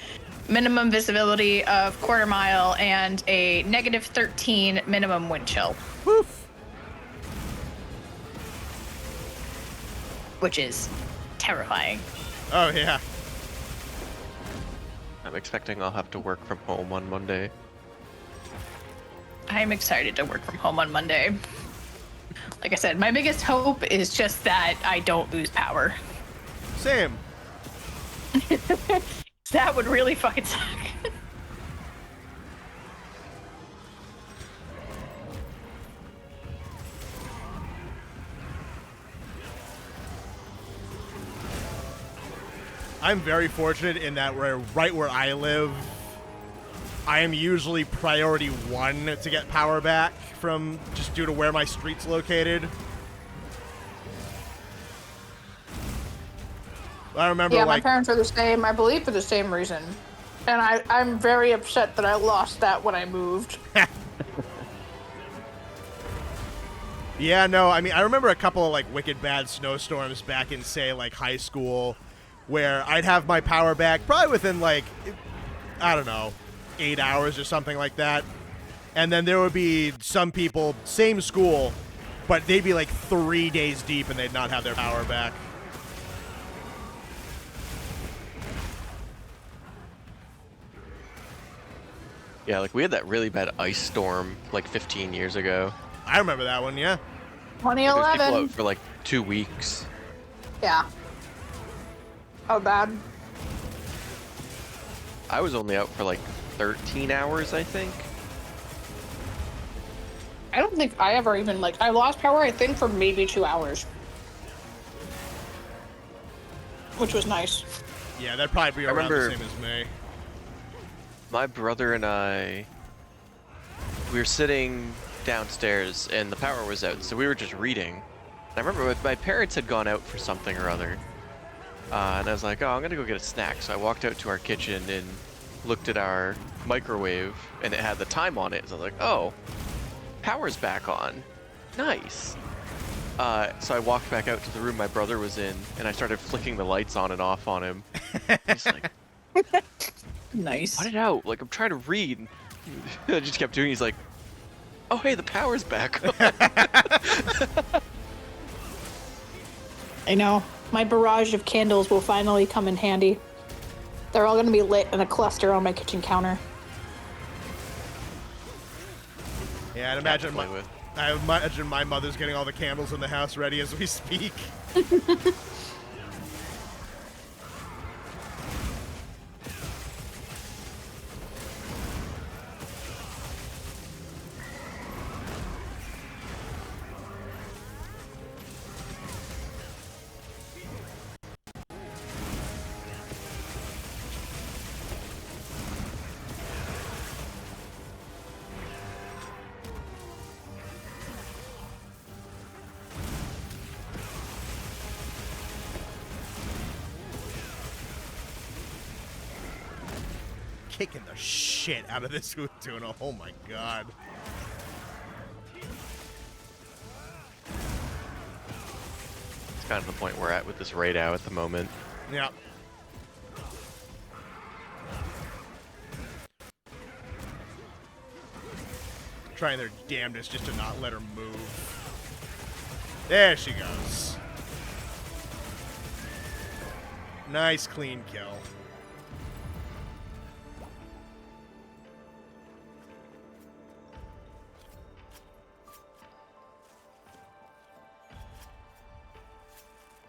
minimum visibility of quarter mile, and a negative 13 minimum wind chill. Woof. Which is terrifying. Oh yeah. I'm expecting I'll have to work from home on Monday. I'm excited to work from home on Monday. Like I said, my biggest hope is just that I don't lose power. Same. That would really fucking suck. I'm very fortunate in that right where I live, I am usually priority 1 to get power back from just due to where my street's located. I remember, yeah, like, my parents are the same, I believe, for the same reason. And I'm very upset that I lost that when I moved. Yeah, no, I mean, I remember a couple of, like, wicked bad snowstorms back in, say, like, high school, where I'd have my power back probably within, like, I don't know, 8 hours or something like that. And then there would be some people, same school, but they'd be, like, 3 days deep and they'd not have their power back. Yeah, like we had that really bad ice storm like 15 years ago. I remember that one, yeah. There's 2011. people out for like 2 weeks. Yeah. How bad? I was only out for like 13 hours, I think. I don't think I ever even, like, I lost power, I think, for maybe 2 hours. Which was nice. Yeah, that'd probably be around the remember- same as me. My brother and I, we were sitting downstairs and the power was out, so we were just reading. And I remember my parents had gone out for something or other. And I was like, oh, I'm gonna go get a snack. So I walked out to our kitchen and looked at our microwave and it had the time on it. So I was like, oh, power's back on. Nice. So I walked back out to the room my brother was in and I started flicking the lights on and off on him. He's like, Nice. put it out. Like, I'm trying to read. I just kept doing it. He's like, oh, hey, the power's back on. I know. My barrage of candles will finally come in handy. They're all going to be lit in a cluster on my kitchen counter. Yeah, I'd imagine play with. I imagine my mother's getting all the candles in the house ready as we speak. Kicking the shit out of this Tuna. Oh my god. It's kind of the point we're at with this raid out at the moment. Yeah. Trying their damnedest just to not let her move. There she goes. Nice clean kill.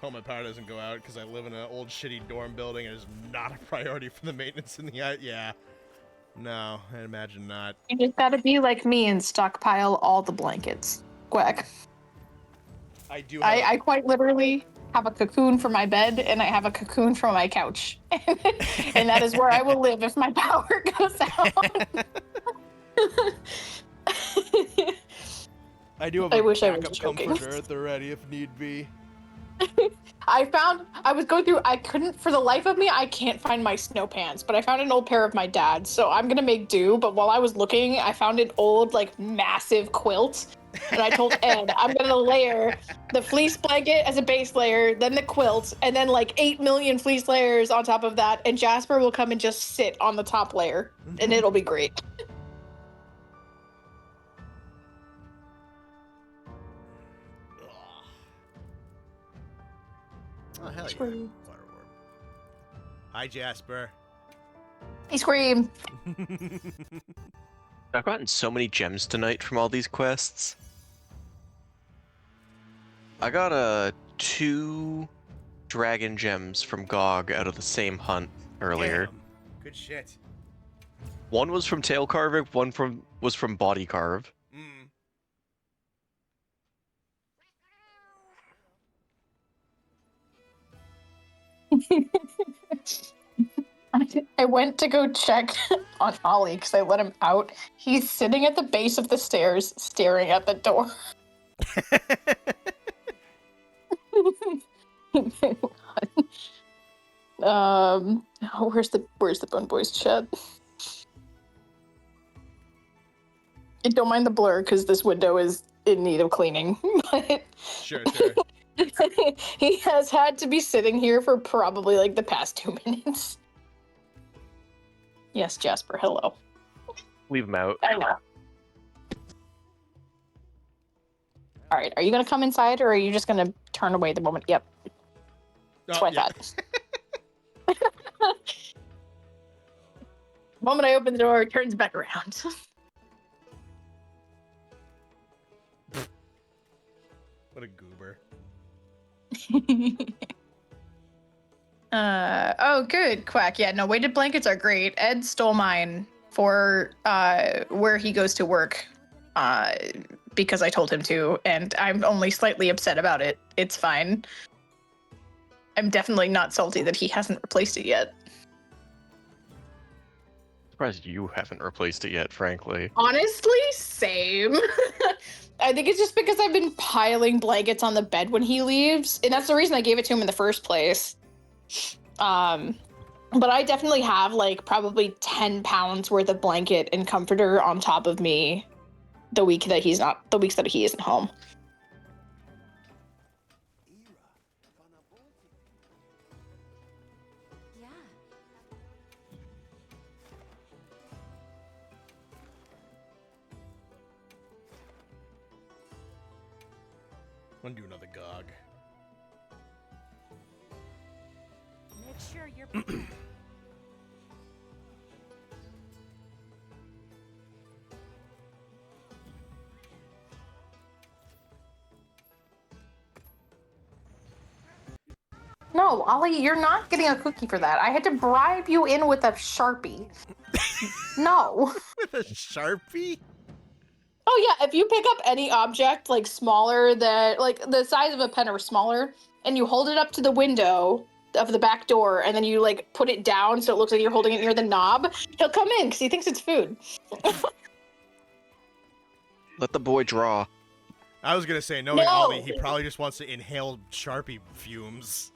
Hope my power doesn't go out because I live in an old shitty dorm building and it's not a priority for the maintenance in the yeah. No, I imagine not. You just gotta be like me and stockpile all the blankets. Quack. I do. I quite literally have a cocoon for my bed and I have a cocoon for my couch. And that is where I will live if my power goes out. I do have I a wish I was backup joking. comforter at the ready if need be. I was going through, I couldn't, for the life of me, I can't find my snow pants, but I found an old pair of my dad's, so I'm gonna make do, but while I was looking, I found an old, like, massive quilt, and I told Ed, I'm gonna layer the fleece blanket as a base layer, then the quilt, and then, like, 8 million fleece layers on top of that, and Jasper will come and just sit on the top layer, and it'll be great. Oh, hell yeah. Fire orb. Hi, Jasper. He screamed. I've gotten so many gems tonight from all these quests. I got 2 dragon gems from GOG out of the same hunt earlier. Damn. Good shit. One was from tail carving, one was from body carve. I went to go check on Ollie because I let him out. He's sitting at the base of the stairs, staring at the door. Where's the Bone Boys chat? Don't mind the blur because this window is in need of cleaning. But Sure. he has had to be sitting here for probably like the past 2 minutes. Yes, Jasper, hello. Leave them out. I know. All right, are you gonna come inside or are you just gonna turn away the moment? Yep. That's what I thought. The moment I open the door, it turns back around. What a goober. Oh, good, Quack. Yeah, no, weighted blankets are great. Ed stole mine for where he goes to work because I told him to, and I'm only slightly upset about it. It's fine. I'm definitely not salty that he hasn't replaced it yet. Surprised you haven't replaced it yet, frankly. Honestly, same. I think it's just because I've been piling blankets on the bed when he leaves, and that's the reason I gave it to him in the first place. But I definitely have like probably 10 pounds worth of blanket and comforter on top of me the weeks that he isn't home. Yeah. I'm gonna do another GOG. Make sure you're prepared. No, Ollie, you're not getting a cookie for that. I had to bribe you in with a Sharpie. No. With a Sharpie? Oh yeah, if you pick up any object like smaller than like the size of a pen or smaller, and you hold it up to the window of the back door, and then you like put it down so it looks like you're holding it near the knob, he'll come in because he thinks it's food. Let the boy draw. I was gonna say, knowing No. Ollie, he probably just wants to inhale Sharpie fumes.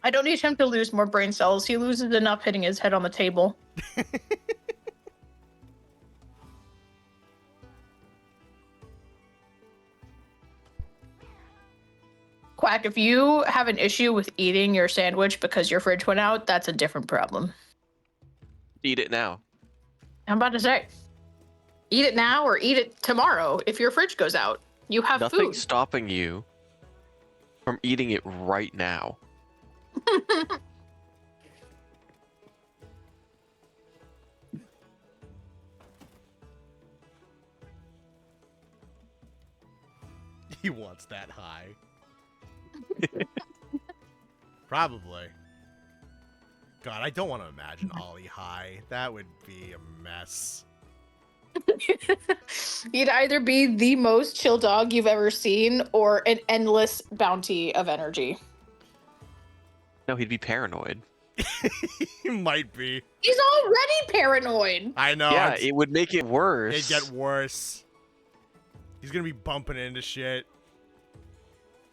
I don't need him to lose more brain cells. He loses enough hitting his head on the table. Quack, if you have an issue with eating your sandwich because your fridge went out, that's a different problem. Eat it now. I'm about to say, eat it now or eat it tomorrow if your fridge goes out. You have Nothing's food. stopping you from eating it right now. He wants that high. Probably. God, I don't want to imagine Ollie high. That would be a mess. You'd either be the most chill dog you've ever seen or an endless bounty of energy. No, he'd be paranoid. He might be. He's already paranoid. I know. Yeah, it would make it worse. It'd get worse. He's gonna be bumping into shit.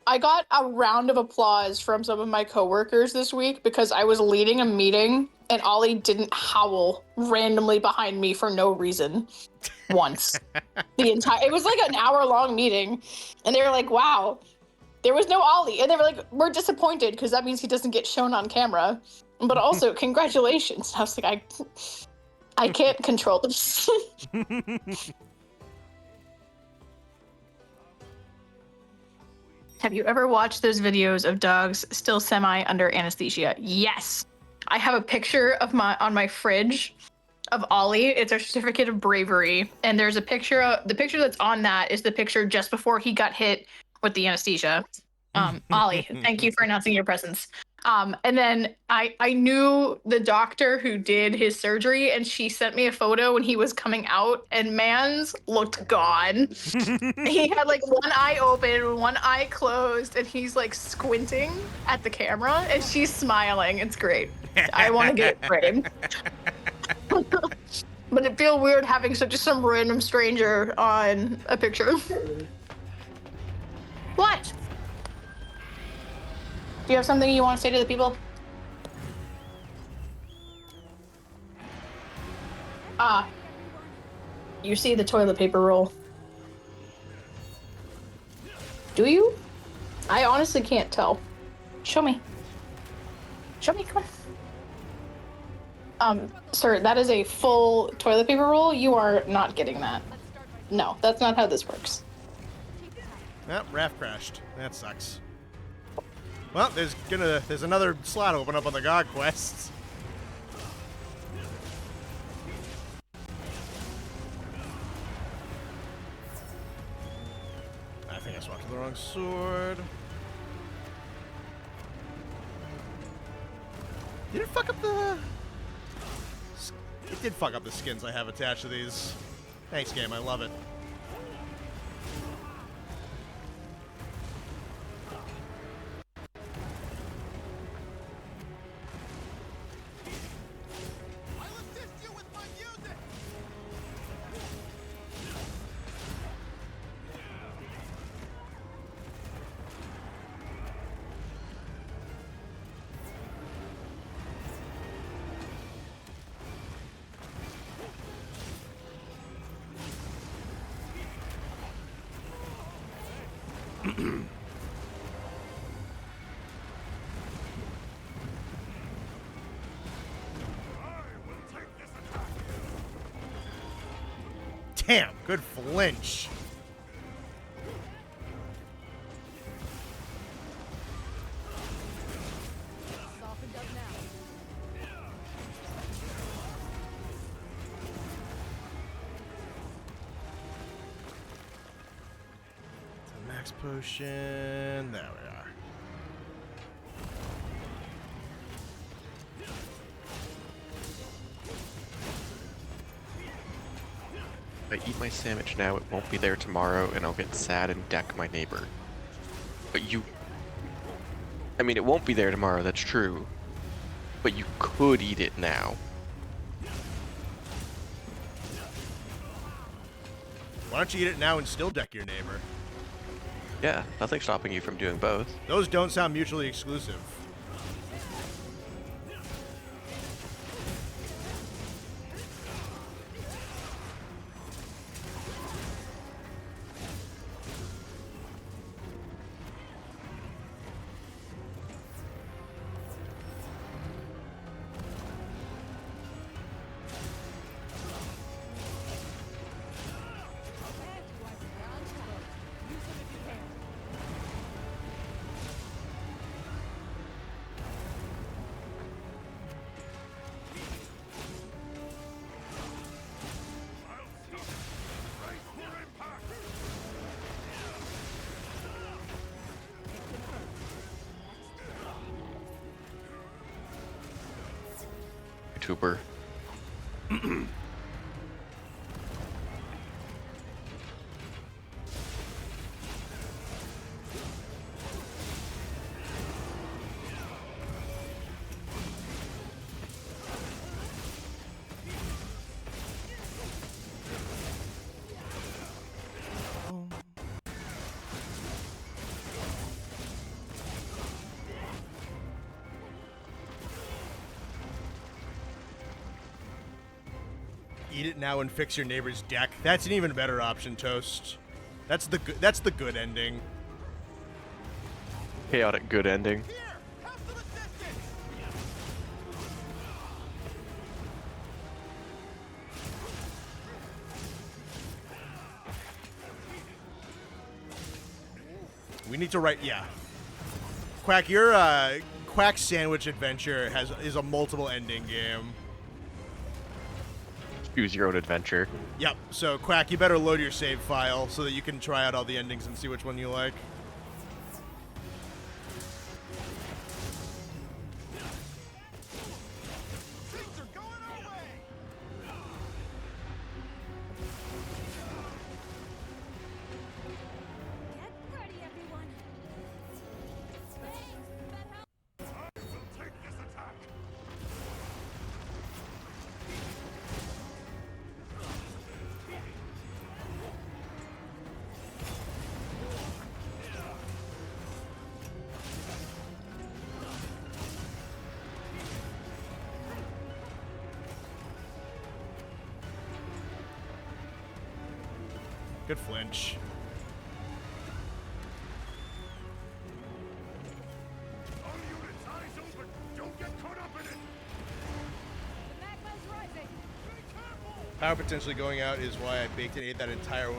I got a round of applause from some of my coworkers this week because I was leading a meeting and Ollie didn't howl randomly behind me for no reason once. It was like an hour-long meeting, and they were like, "Wow, there was no Ollie," and they were like, "We're disappointed because that means he doesn't get shown on camera, but also congratulations." I was like, I can't control this. Have you ever watched those videos of dogs still semi under anesthesia? Yes. I have a picture of on my fridge of Ollie. It's our certificate of bravery. And there's a picture the picture that's on that is the picture just before he got hit with the anesthesia. Ollie, thank you for announcing your presence. And then I knew the doctor who did his surgery, and she sent me a photo when he was coming out, and man's looked gone. He had like one eye open, one eye closed, and he's like squinting at the camera, and she's smiling. It's great. I want to get it framed. But it feels weird having just some random stranger on a picture. What? Do you have something you want to say to the people? You see the toilet paper roll. Do you? I honestly can't tell. Show me. Show me, come on. Sir, that is a full toilet paper roll. You are not getting that. No, that's not how this works. Yep, raft crashed. That sucks. Well, there's another slot open up on the God quests. I think I swapped to the wrong sword. Did it fuck up the... It did fuck up the skins I have attached to these. Thanks, game. I love it. Damn, good flinch. Softened up now. Max potion. There we are. If I eat my sandwich now, it won't be there tomorrow, and I'll get sad and deck my neighbor. But you... I mean, it won't be there tomorrow, that's true. But you could eat it now. Why don't you eat it now and still deck your neighbor? Yeah, nothing's stopping you from doing both. Those don't sound mutually exclusive. YouTuber. Eat it now and fix your neighbor's deck. That's an even better option, Toast. That's the good ending. Chaotic good ending. We need to write, yeah. Quack, your Quack Sandwich Adventure is a multiple ending game. Choose your own adventure. Yep. So Quack, you better load your save file so that you can try out all the endings and see which one you like. Get ready, everyone. Good flinch. Power potentially going out is why I baked and ate that entire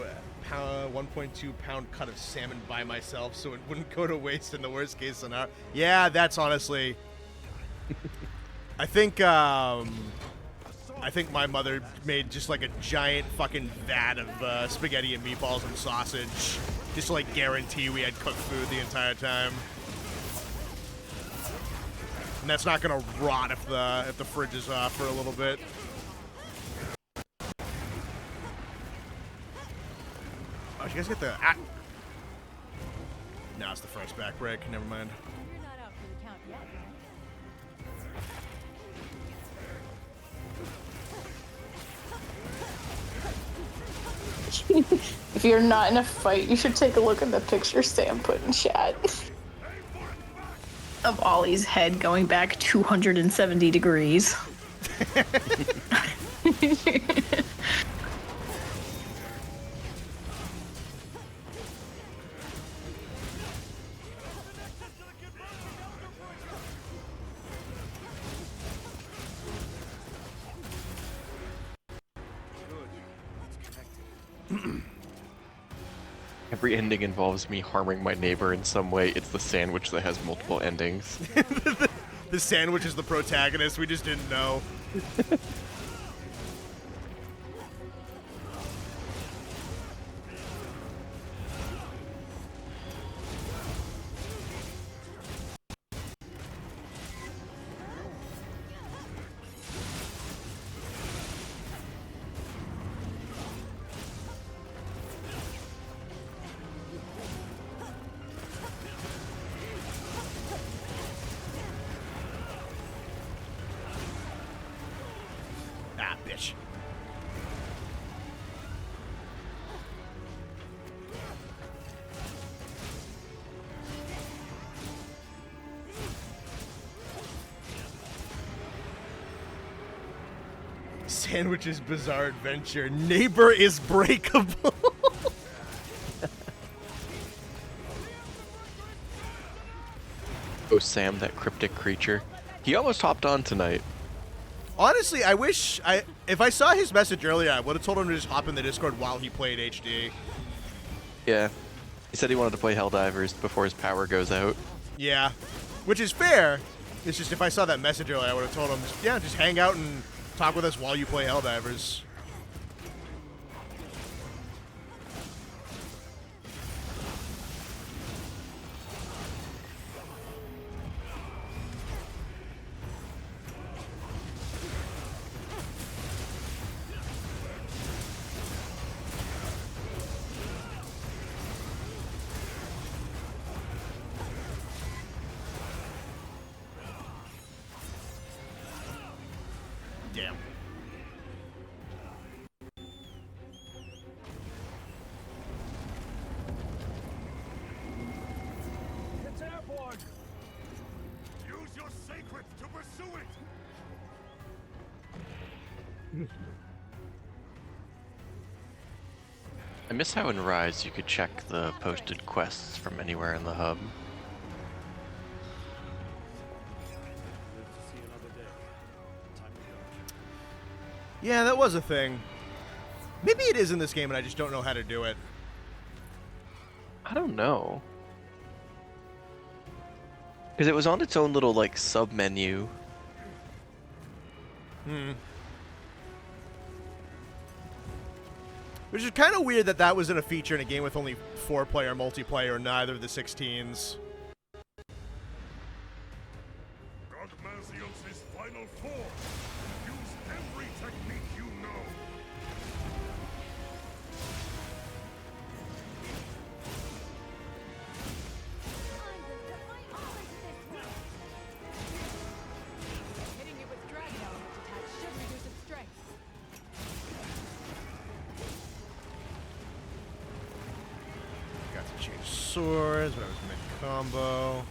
1.2 pound cut of salmon by myself so it wouldn't go to waste in the worst case scenario. Yeah, that's honestly... I think my mother made just like a giant fucking vat of spaghetti and meatballs and sausage just to like guarantee we had cooked food the entire time. And that's not gonna rot if the fridge is off for a little bit. Oh, did you guys get the... No, it's the first back break. Never mind. You're not out for the count yet, right? If you're not in a fight, you should take a look at the picture Sam put in chat. Of Ollie's head going back 270 degrees. Every ending involves me harming my neighbor in some way. It's the sandwich that has multiple endings. The sandwich is the protagonist. We just didn't know. Sandwich's Bizarre Adventure. Neighbor is breakable. Oh, Sam, that cryptic creature. He almost hopped on tonight. Honestly, I wish if I saw his message earlier, I would have told him to just hop in the Discord while he played HD. Yeah. He said he wanted to play Helldivers before his power goes out. Yeah, which is fair. It's just if I saw that message earlier, I would have told him, just hang out and talk with us while you play Helldivers. Damn. It's airborne. Use your sacred to pursue it. I miss how in Rise you could check the posted quests from anywhere in the hub. Live to see another day. Time to go. Yeah, that was a thing. Maybe it is in this game and I just don't know how to do it. I don't know. Because it was on its own little, like, sub-menu. Which is kind of weird that that wasn't a feature in a game with only 4-player multiplayer, neither of the 16s. God Mazios' final form. Use every technique you know. I'm going to put my all into this one. Hitting it with dragon element attached should reduce its strength. Got to change swords when I was mid-combo.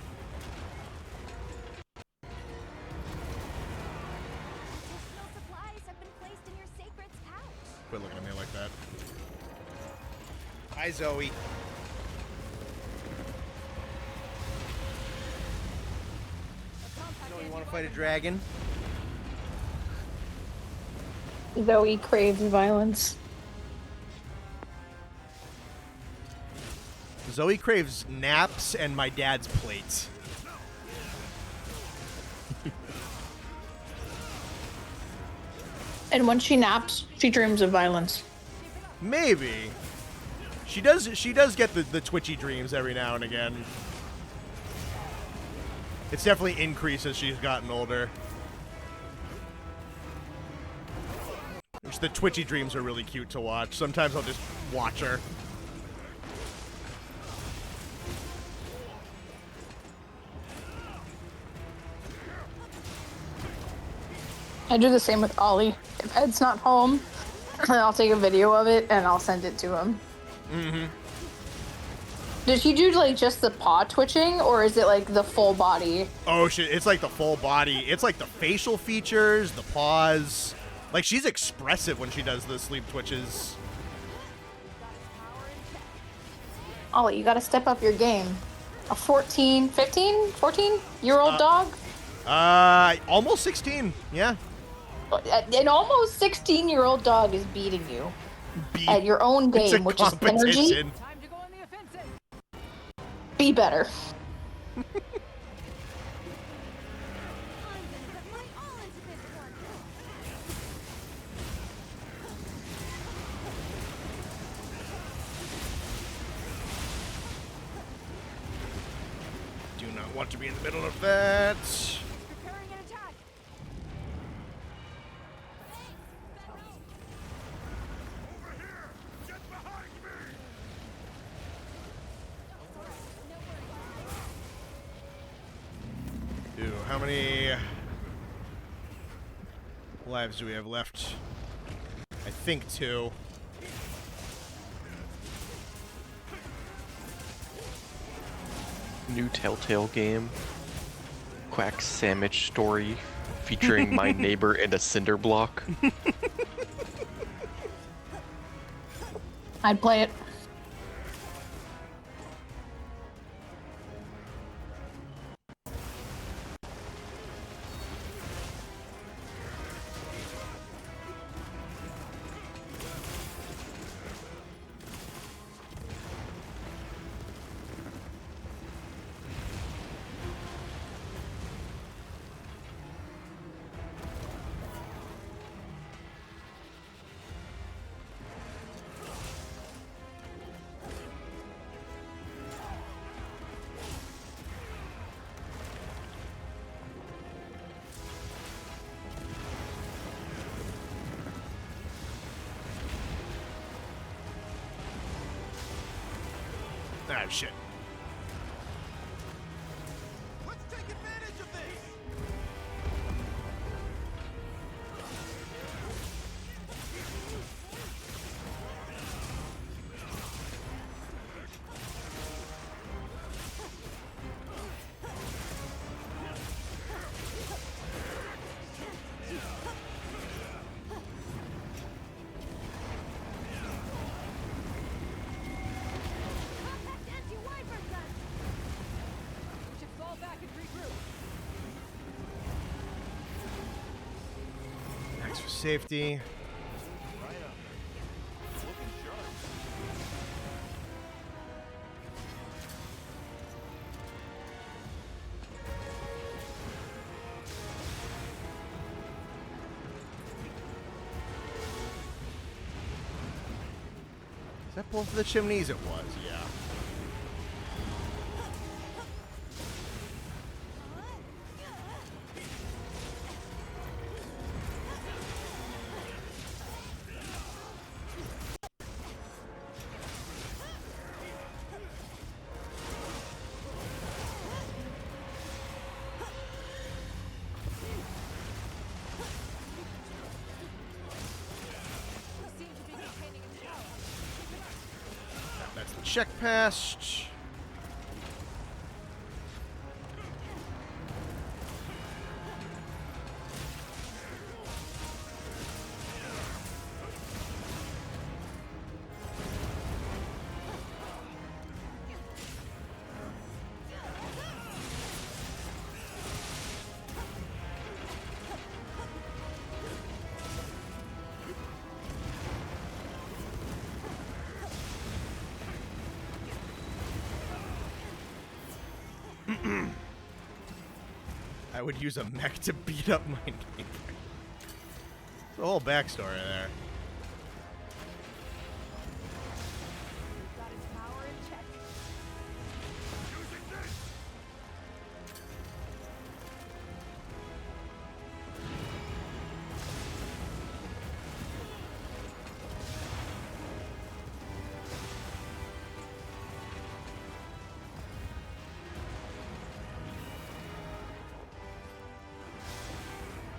Additional supplies have been placed in your sacred's pouch. Quit looking at me like that. Hi, Zoe. You want to fight a dragon? Zoe craves violence. Zoe craves naps and my dad's plates. And when she naps, she dreams of violence. Maybe. She does get the twitchy dreams every now and again. It's definitely increased as she's gotten older. Which the twitchy dreams are really cute to watch. Sometimes I'll just watch her. I do the same with Ollie. If Ed's not home, then I'll take a video of it and I'll send it to him. Mm-hmm. Does he do like just the paw twitching or is it like the full body? Oh shit, it's like the full body. It's like the facial features, the paws. Like she's expressive when she does the sleep twitches. Ollie, you gotta step up your game. A 14-year-old dog? Almost 16, yeah. An almost 16-year-old dog is beating you at your own It's a game, which is energy. competition. Time to go on the offensive. Be better. I'm going to put my all into this one. Do not want to be in the middle of that. Preparing an attack. Over here! Get behind me! Ooh, how many lives do we have left? I think 2. New Telltale game. Quack sandwich story featuring my neighbor and a cinder block. I'd play it. Ah, shit. Let's take advantage of this. We should fall back and regroup. Thanks for safety. Right up. Looking sharp. Is that both of the chimneys? It was, yeah. We seem to be containing a tower. That's the check past. I would use a mech to beat up my neighbor. There's a whole backstory there. We've got its power in check. Using this!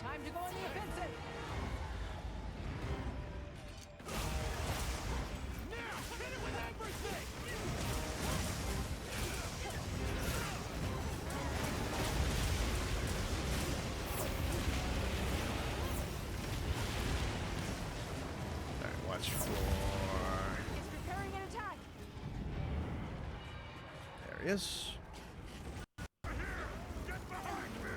Time to go on the offensive. Now, hit it with everything. Alright, watch for... It's preparing an attack. There he is. Get behind me!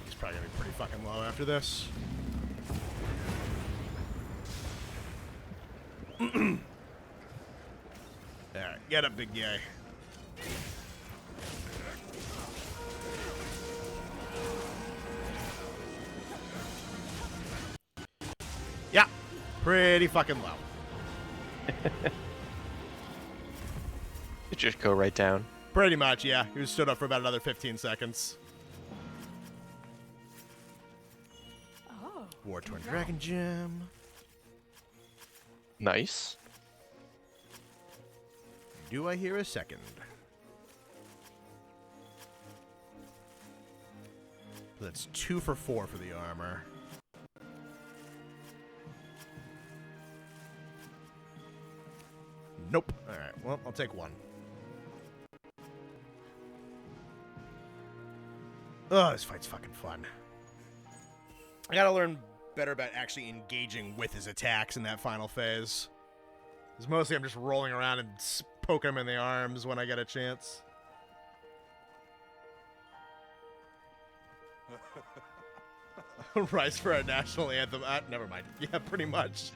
He's probably gonna be pretty fucking low after this. Alright, get up, big guy. Yeah, pretty fucking low. It just go right down. Pretty much, yeah. He was stood up for about another 15 seconds. Oh. War Torn Dragon Gem. Nice. Do I hear a second? That's 2 for 4 for the armor. Nope. Alright, well, I'll take 1. Oh, this fight's fucking fun. I gotta learn better about actually engaging with his attacks in that final phase. Because mostly I'm just rolling around and poking him in the arms when I get a chance. Rise for our national anthem. Never mind. Yeah, pretty much.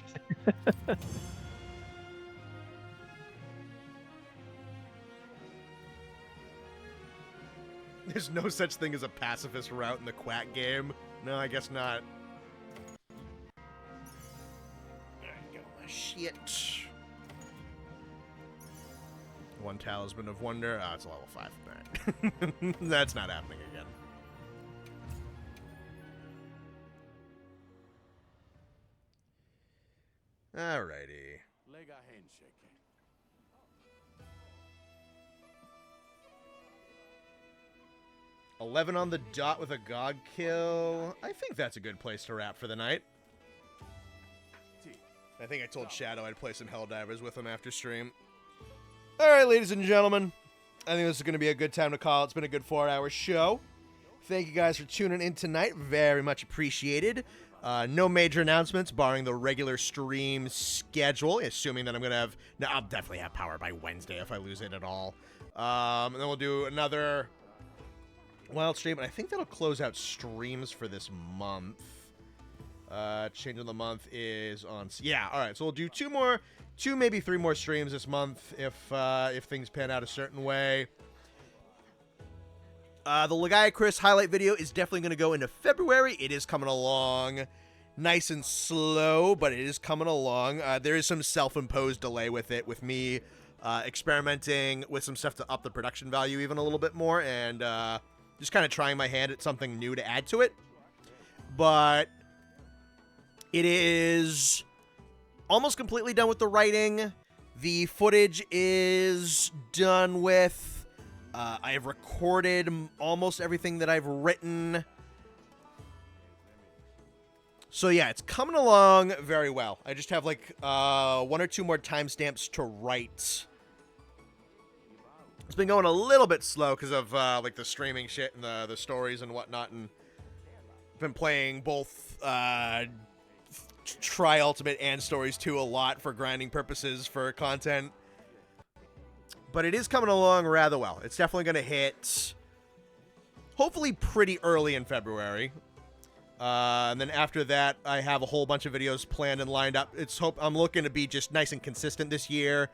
There's no such thing as a pacifist route in the Quack game. No, I guess not. Alright, get all my shit. One Talisman of Wonder. Oh, it's a level 5. Alright. That's not happening again. Alrighty. Lega handshake. 11 on the dot with a GOG kill. I think that's a good place to wrap for the night. I think I told Shadow I'd play some Helldivers with him after stream. Alright, ladies and gentlemen. I think this is going to be a good time to call. It's been a good 4-hour show. Thank you guys for tuning in tonight. Very much appreciated. No major announcements, barring the regular stream schedule, assuming that I'm going to have... No, I'll definitely have power by Wednesday if I lose it at all. And then we'll do another wild stream, and I think that'll close out streams for this month. Change of the month is on... Yeah, alright, so we'll do two, maybe 3 more streams this month if things pan out a certain way. The Legaia Chris highlight video is definitely going to go into February. It is coming along nice and slow, but it is coming along. There is some self-imposed delay with it, with me experimenting with some stuff to up the production value even a little bit more, and just kind of trying my hand at something new to add to it. But it is almost completely done with the writing. The footage is done with. I have recorded almost everything that I've written. So yeah, it's coming along very well. I just have like 1 or 2 more timestamps to write. It's been going a little bit slow because of like the streaming shit and the stories and whatnot, and I've been playing both Tri Ultimate and Stories 2 a lot for grinding purposes for content. But it is coming along rather well. It's definitely going to hit, hopefully, pretty early in February. And then after that, I have a whole bunch of videos planned and lined up. I'm looking to be just nice and consistent this year.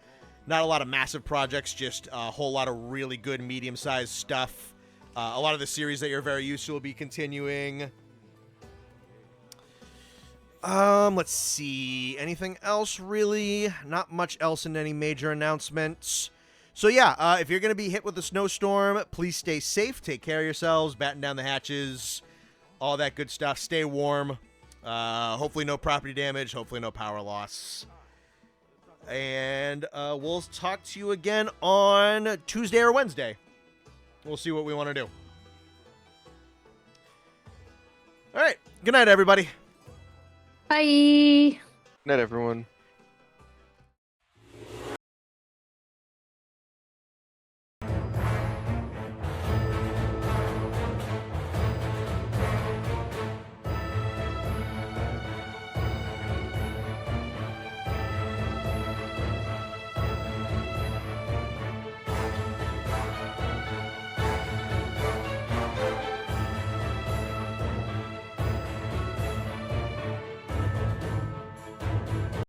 Not a lot of massive projects, just a whole lot of really good medium-sized stuff. A lot of the series that you're very used to will be continuing. Let's see. Anything else, really? Not much else in any major announcements. So yeah, if you're going to be hit with a snowstorm, please stay safe, take care of yourselves, batten down the hatches, all that good stuff. Stay warm. Hopefully no property damage, hopefully no power loss. And we'll talk to you again on Tuesday or Wednesday. We'll see what we want to do. All right. Good night, everybody. Bye. Night, everyone.